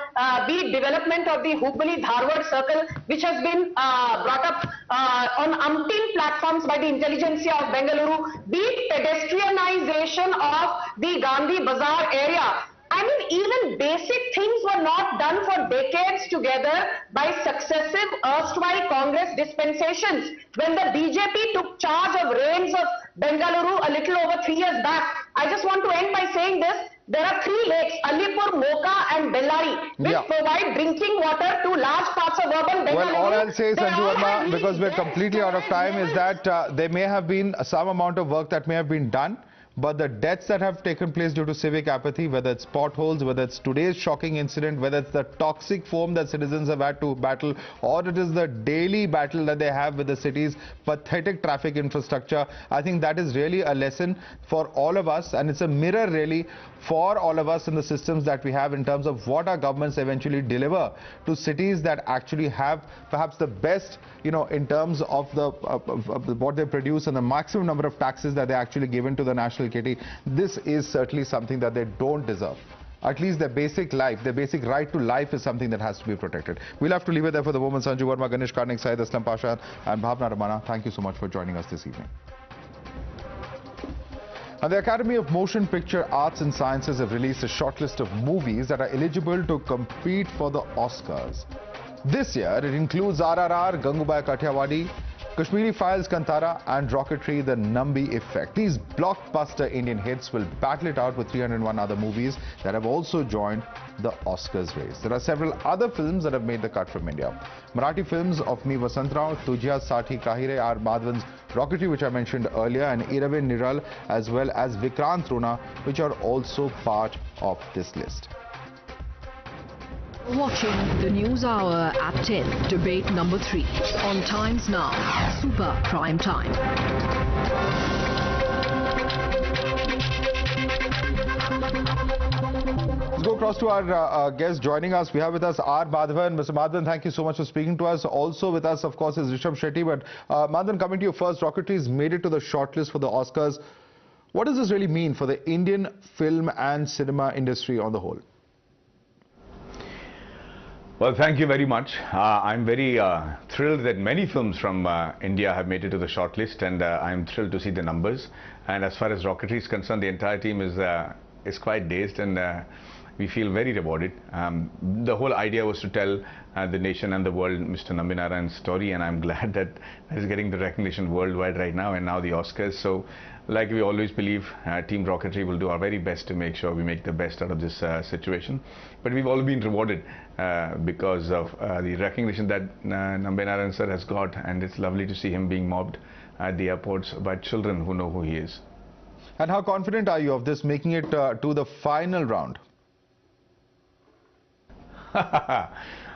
be it development of the Hubballi-Dharwad circle, which has been brought up on umpteen platforms by the intelligentsia of Bengaluru, be it pedestrianization of the Gandhi Bazaar area. I mean, even basic things were not done for decades together by successive erstwhile Congress dispensations. When the BJP took charge of reins of Bengaluru a little over 3 years back, I just want to end by saying this. There are 3 lakes, Alipur, Moka and Bellari, which provide drinking water to large parts of urban Bengaluru. Well, all I'll say, Sanju Verma, because we're completely out of time, is that there may have been some amount of work that may have been done. But the deaths that have taken place due to civic apathy, whether it's potholes, whether it's today's shocking incident, whether it's the toxic foam that citizens have had to battle, or it is the daily battle that they have with the city's pathetic traffic infrastructure, I think that is really a lesson for all of us, and it's a mirror really for all of us in the systems that we have in terms of what our governments eventually deliver to cities that actually have perhaps the best, in terms of what they produce and the maximum number of taxes that they actually given to the national kitty. This is certainly something that they don't deserve. At least their basic life, their basic right to life is something that has to be protected. We'll have to leave it there for the moment. Sanju Verma, Ganesh Karnik, Syed Aslam Pasha and Bhavna Ramana, thank you so much for joining us this evening. And the Academy of Motion Picture Arts and Sciences have released a shortlist of movies that are eligible to compete for the Oscars. This year, it includes RRR, Gangubai Kathiawadi, Kashmir Files, Kantara and Rocketry, The Nambi Effect. These blockbuster Indian hits will battle it out with 301 other movies that have also joined the Oscars race. There are several other films that have made the cut from India. Marathi films of Me Vasant Rao, Tujya Saathi Kahire, R. Madhavan's Rocketry, which I mentioned earlier, and Iraven Niral, as well as Vikrant Rona, which are also part of this list. Watching the News Hour at 10, debate number 3 on Times Now, Super Prime Time. Let's go across to our guest joining us. We have with us R. Madhavan. Mr. Madhavan, thank you so much for speaking to us. Also with us, of course, is Rishabh Shetty. But Madhavan, coming to you first, Rocketry has made it to the shortlist for the Oscars. What does this really mean for the Indian film and cinema industry on the whole? Well, thank you very much. I'm very thrilled that many films from India have made it to the shortlist, and I'm thrilled to see the numbers. And as far as Rocketry is concerned, the entire team is quite dazed, and we feel very rewarded. The whole idea was to tell the nation and the world Mr. Nambi Narayan's story, and I'm glad that it's getting the recognition worldwide right now, and now the Oscars. So, like we always believe, Team Rocketry will do our very best to make sure we make the best out of this situation. But we've all been rewarded because of the recognition that Nambi Narayan sir has got, and it's lovely to see him being mobbed at the airports by children who know who he is. And how confident are you of this making it to the final round?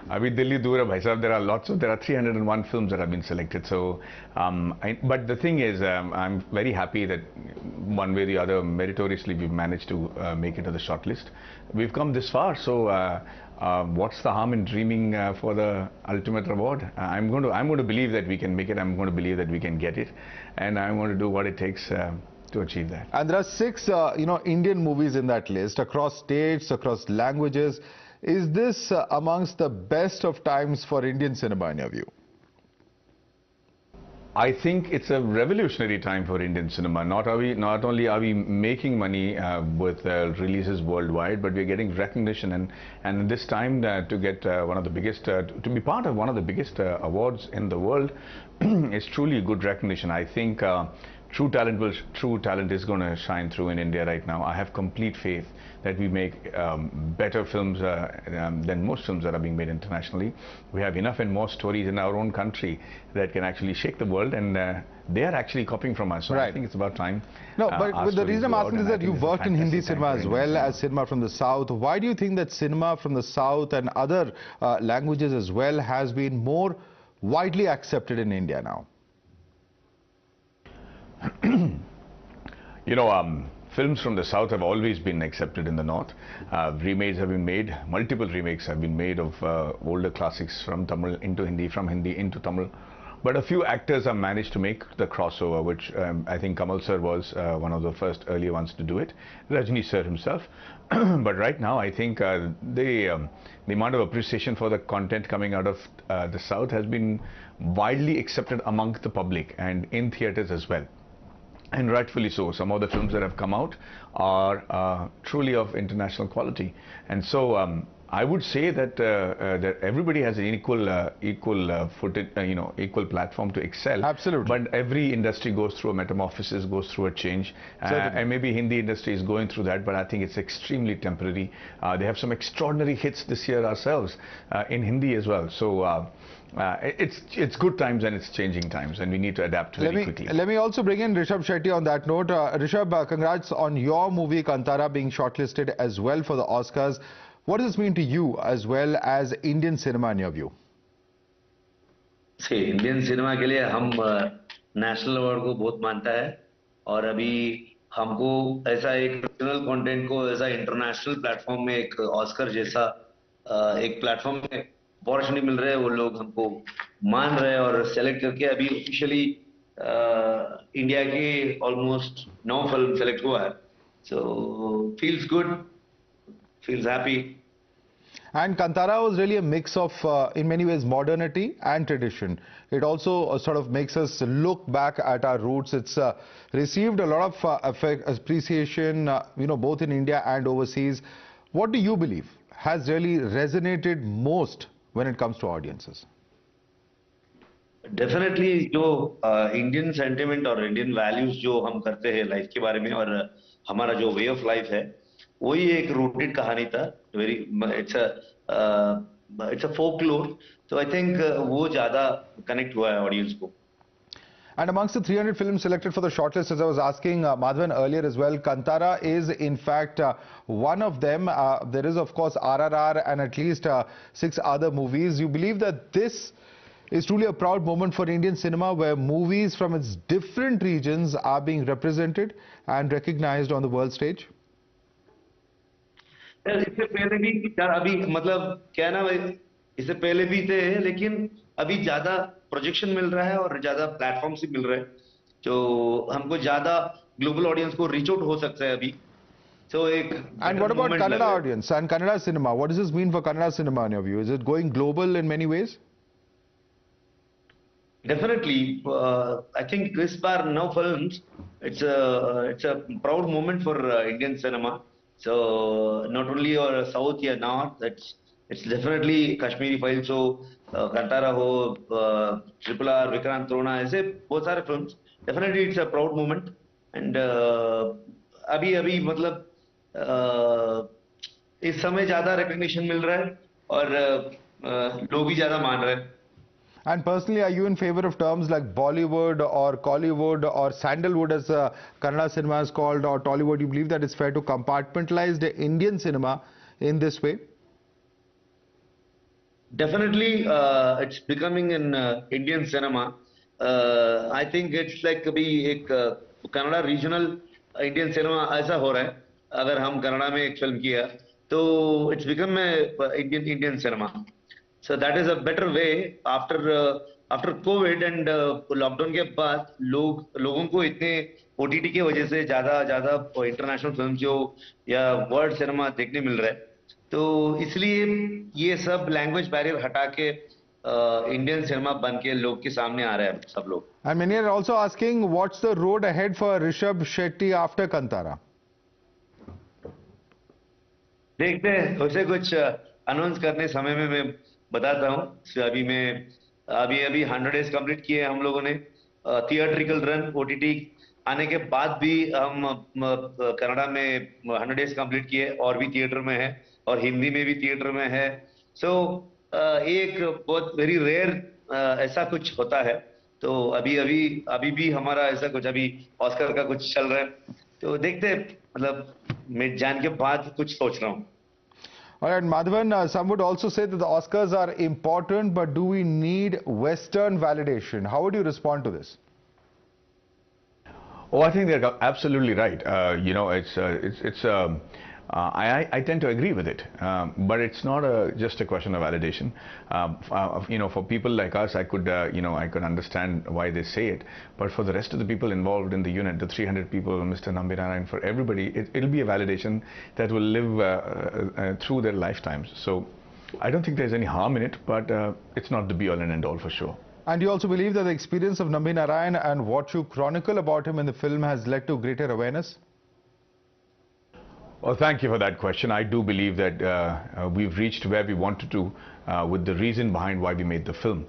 Abhi Delhi Dura Bhai Sahab, there are 301 films that have been selected. So, but the thing is, I'm very happy that one way or the other, meritoriously, we've managed to make it to the shortlist. We've come this far, so what's the harm in dreaming for the ultimate reward? I'm going to believe that we can make it. I'm going to believe that we can get it, and I'm going to do what it takes to achieve that. And there are 6, Indian movies in that list across states, across languages. Is this amongst the best of times for Indian cinema in your view? I think it's a revolutionary time for Indian cinema. Not only are we making money with releases worldwide, but we're getting recognition, and this time to get one of the biggest, to be part of one of the biggest awards in the world is truly good recognition. I think true talent is going to shine through in India right now. I have complete faith that we make better films than most films that are being made internationally. We have enough and more stories in our own country that can actually shake the world, and they are actually copying from us. So I think it's about time. No, but the reason I'm asking is that you've worked in Hindi cinema as well as cinema from the South. Why do you think that cinema from the South and other languages as well has been more widely accepted in India now? You know, films from the South have always been accepted in the North. Remakes have been made, multiple remakes have been made of older classics from Tamil into Hindi, from Hindi into Tamil. But a few actors have managed to make the crossover, which I think Kamal sir was one of the first earlier ones to do it, Rajni sir himself. But right now, I think the amount of appreciation for the content coming out of the South has been widely accepted among the public and in theatres as well. And rightfully so. Some of the films that have come out are truly of international quality. And so I would say that that everybody has an equal platform to excel. Absolutely. But every industry goes through a metamorphosis, goes through a change, and maybe Hindi industry is going through that. But I think it's extremely temporary. They have some extraordinary hits this year ourselves in Hindi as well. So. It's good times and it's changing times, and we need to adapt very quickly. Let me also bring in Rishabh Shetty on that note. Rishabh, congrats on your movie Kantara being shortlisted as well for the Oscars. What does this mean to you as well as Indian cinema in your view? See, Indian cinema के लिए हम national award को बहुत मानता है, और अभी हमको ऐसा एक regional content को ऐसा international platform में एक Oscar जैसा एक platform में अपॉर्चुनिटी मिल रहा है, वो लोग हमको मान रहे हैं और सेलेक्ट करके अभी ऑफिशियली इंडिया के ऑलमोस्ट 9 फिल्म सेलेक्ट हुआ है. So feels good, feels happy. And Kantara was really a mix of, in many ways, modernity and tradition. It also sort of makes us look back at our roots. It's received a lot of appreciation, both in India and overseas. What do you believe has really resonated most when it comes to audiences? Definitely, जो Indian sentiment और Indian values जो हम करते हैं life के बारे में, और हमारा जो way of life है, वही एक rooted कहानी था. It's a folklore. So I think वो ज़्यादा connect हुआ है audience को. And amongst the 300 films selected for the shortlist, as I was asking Madhavan earlier as well, Kantara is in fact one of them. There is of course RRR and at least 6 other movies. You believe that this is truly a proud moment for Indian cinema, where movies from its different regions are being represented and recognized on the world stage? इससे पहले भी अभी मतलब क्या ना भाई, इससे पहले भी थे, लेकिन अभी ज्यादा प्रोजेक्शन मिल रहा है और ज्यादा प्लेटफॉर्म से मिल रहा है, जो हमको ज्यादा ग्लोबल ऑडियंस को रीच आउट हो सकता है अभी. So and what about Kannada audience and Kannada cinema? What does this mean for Kannada cinema in your view? Is it going global in many ways? Definitely. I think this bar now films, it's a proud moment for Indian cinema. So not only South or North, it's definitely Kashmir Files हो, Kantara हो, Triple R, Vikrant Trona, ऐसे बहुत सारे films. Definitely it's a proud moment. And अभी मतलब इस समय ज़्यादा recognition मिल रहा है और लोग भी ज़्यादा मान रहे हैं. And personally, are you in favor of terms like Bollywood or Collywood or Sandalwood, as Kannada cinema is called, or Tollywood? You believe that it's fair to compartmentalize the Indian cinema in this way? Definitely, it's becoming an Indian cinema. I think it's like अभी एक Kannada regional Indian cinema ऐसा हो रहा है. अगर हम कन्नड़ा में एक फिल्म किया, तो it's become a Indian cinema. So that is a better way after COVID and lockdown के बाद लोगों को इतने OTT के वजह से ज़्यादा international films जो या world cinema देखने मिल रहा है, तो इसलिए ये सब language barrier हटा के Indian cinema बन के लोग के सामने आ रहा है सब लोग. And many are also asking, what's the road ahead for Rishabh Shetty after Kantara? देखते हैं, वैसे कुछ अनाउंस करने समय में मैं बताता हूँ. अभी 100 days कंप्लीट किए हम लोगों ने. थिएट्रिकल रन, OTT आने के बाद भी हम कनाडा में 100 डेज कंप्लीट किए और भी थिएटर में है और हिंदी में भी थिएटर में है. सो एक बहुत वेरी रेयर ऐसा कुछ होता है. तो अभी भी हमारा ऐसा कुछ अभी ऑस्कर का कुछ चल रहा है. तो देखते हैं, मतलब मैं जान के बाद कुछ सोच रहा हूँ. All right, Madhavan, some would also say that the Oscars are important, but do we need Western validation? How would you respond to this? Oh, I think they're absolutely right. You know, I tend to agree with it, but it's not just a question of validation. You know, for people like us, I could understand why they say it, but for the rest of the people involved in the unit, the 300 people, Mr. Nambinarayan, for everybody, it'll be a validation that will live through their lifetimes. So I don't think there's any harm in it, but it's not the be-all and end-all for sure. And you also believe that the experience of Nambinarayan and what you chronicle about him in the film has led to greater awareness? Well, thank you for that question. I do believe that we've reached where we wanted to with the reason behind why we made the film.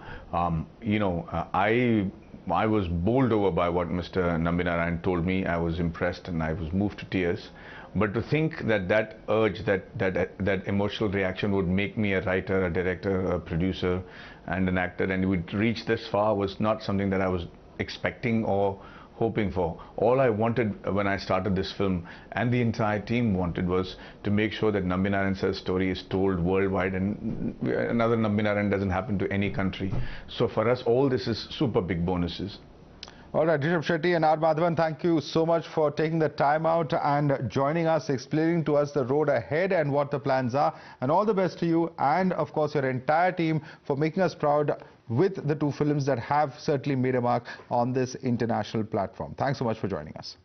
You know, I was bowled over by what Mr. Nambinarayan told me. I was impressed and I was moved to tears. But to think that urge, that emotional reaction would make me a writer, a director, a producer and an actor, and it would reach this far was not something that I was expecting or hoping for. All I wanted when I started this film, and the entire team wanted, was to make sure that Nambinarayan Sir's story is told worldwide, and another Nambinarayan doesn't happen to any country. So for us, all this is super big bonuses. All right, Rishabh Shetty and R. Madhavan, thank you so much for taking the time out and joining us, explaining to us the road ahead and what the plans are. And all the best to you and, of course, your entire team for making us proud with the two films that have certainly made a mark on this international platform. Thanks so much for joining us.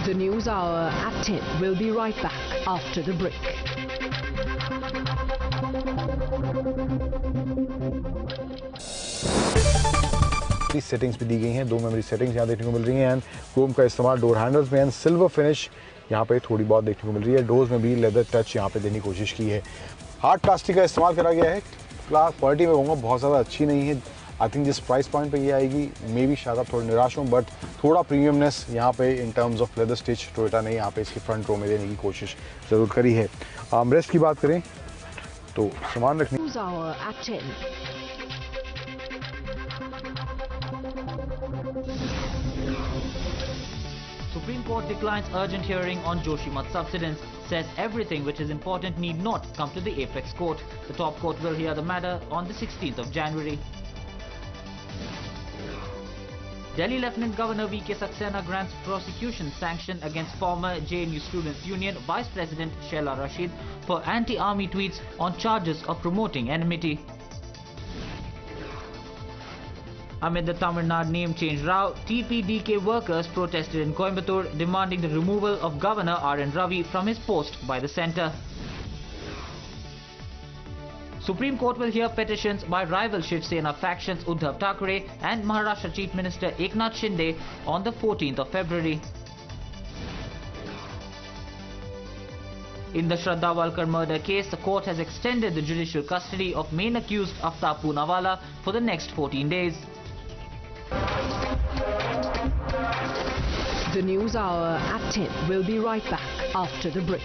The News Hour at 10 will be right back after the break. Settings भी दी गई हैं, 2 memory settings यहाँ देखने को मिल रही हैं and Chrome का इस्तेमाल डोर हैंडल्स में एंड सिल्वर फिनिश यहाँ पे थोड़ी बहुत देखने को मिल रही है. डोर्स में भी लेदर टच यहाँ पे देने की कोशिश की है. हार्ड प्लास्टिक का इस्तेमाल करा गया है. क्वालिटी में कहूँगा बहुत ज़्यादा अच्छी नहीं है. आई थिंक जिस प्राइस पॉइंट पे ये आएगी मे बी शायद आप थोड़ा निराश हों, बट थोड़ा प्रीमियमनेस यहाँ पे इन terms of leather stitch Toyota ने यहाँ पे इसकी फ्रंट रो में देने की कोशिश ज़रूर करी है. रेस्ट की बात करें तो सामान रखने Supreme Court declines urgent hearing on joshimath subsidence, says everything which is important need not come to the apex court. The top court will hear the matter on the 16th of January. Delhi Lieutenant Governor V.K. Saxena grants prosecution sanction against former JNU Students' Union Vice President Shehla Rashid for anti-army tweets on charges of promoting enmity. Amid the Tamil Nadu name change row, TPDK workers protested in Coimbatore demanding the removal of Governor R.N. Ravi from his post by the centre. Supreme Court will hear petitions by rival Shiv Sena factions Uddhav Thackeray and Maharashtra Chief Minister Eknath Shinde on the 14th of February. In the Shraddha Walkar murder case, the court has extended the judicial custody of main accused Aftab Poonawala for the next 14 days. The News Hour at 10 will be right back after the break.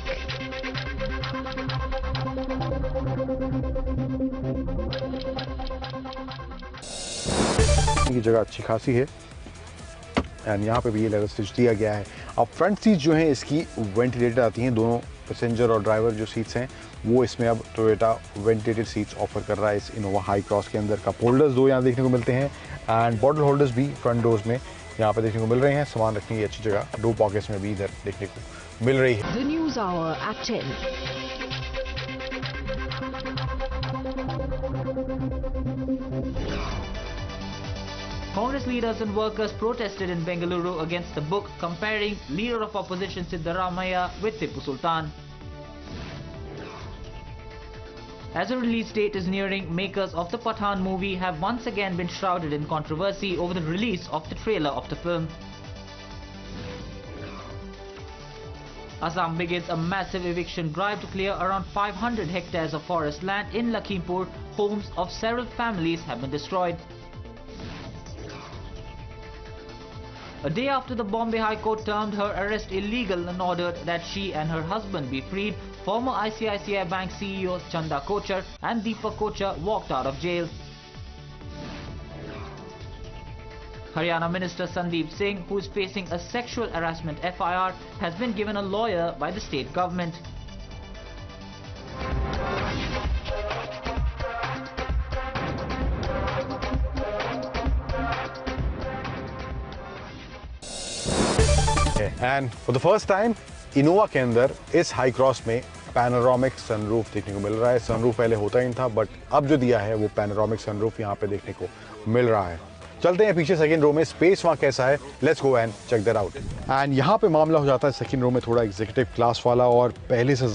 की जगह अच्छी खासी है and यहाँ पे भी ये leather stitch दिया गया है. अब फ्रंट सीट जो हैं इसकी वेंटिलेटेड आती हैं. दोनों पैसेंजर और ड्राइवर जो सीट्स हैं वो इसमें अब टोयोटा वेंटिलेटेड सीट्स ऑफर कर रहा है इस इनोवा हाई क्रॉस के अंदर. कप होल्डर्स 2 यहाँ देखने को मिलते हैं एंड बॉटल होल्डर्स भी फ्रंट डोर्स में यहाँ पे देखने को मिल रहे हैं. सामान रखने की अच्छी जगह 2 पॉकेट्स में भी इधर देखने को मिल रही है. The News Hour at 10. Congress leaders and workers protested in Bengaluru against the book comparing leader of opposition Siddaramaiah with Tipu Sultan. As a release date is nearing, makers of the Pathan movie have once again been shrouded in controversy over the release of the trailer of the film. Assam begins a massive eviction drive to clear around 500 hectares of forest land in Lakhimpur. Homes of several families have been destroyed. A day after the Bombay High Court termed her arrest illegal and ordered that she and her husband be freed, former ICICI Bank CEO Chanda Kochar and Deepak Kochar walked out of jail. Haryana Minister Sandeep Singh, who is facing a sexual harassment FIR, has been given a lawyer by the state government. And for the first time, Innova के अंदर इस high cross में panoramic sunroof देखने को मिल रहा है. Sunroof पहले होता ही नहीं था, बट अब जो दिया है वो पैनोरामिक सनरूफ यहाँ पे देखने को मिल रहा है. चलते हैं पीछे सेकंड रो में, स्पेस वहाँ कैसा है, let's go and check that out. And यहाँ पे मामला हो जाता है सेकंड रो में थोड़ा एग्जीक्यूटिव क्लास वाला, और पहले से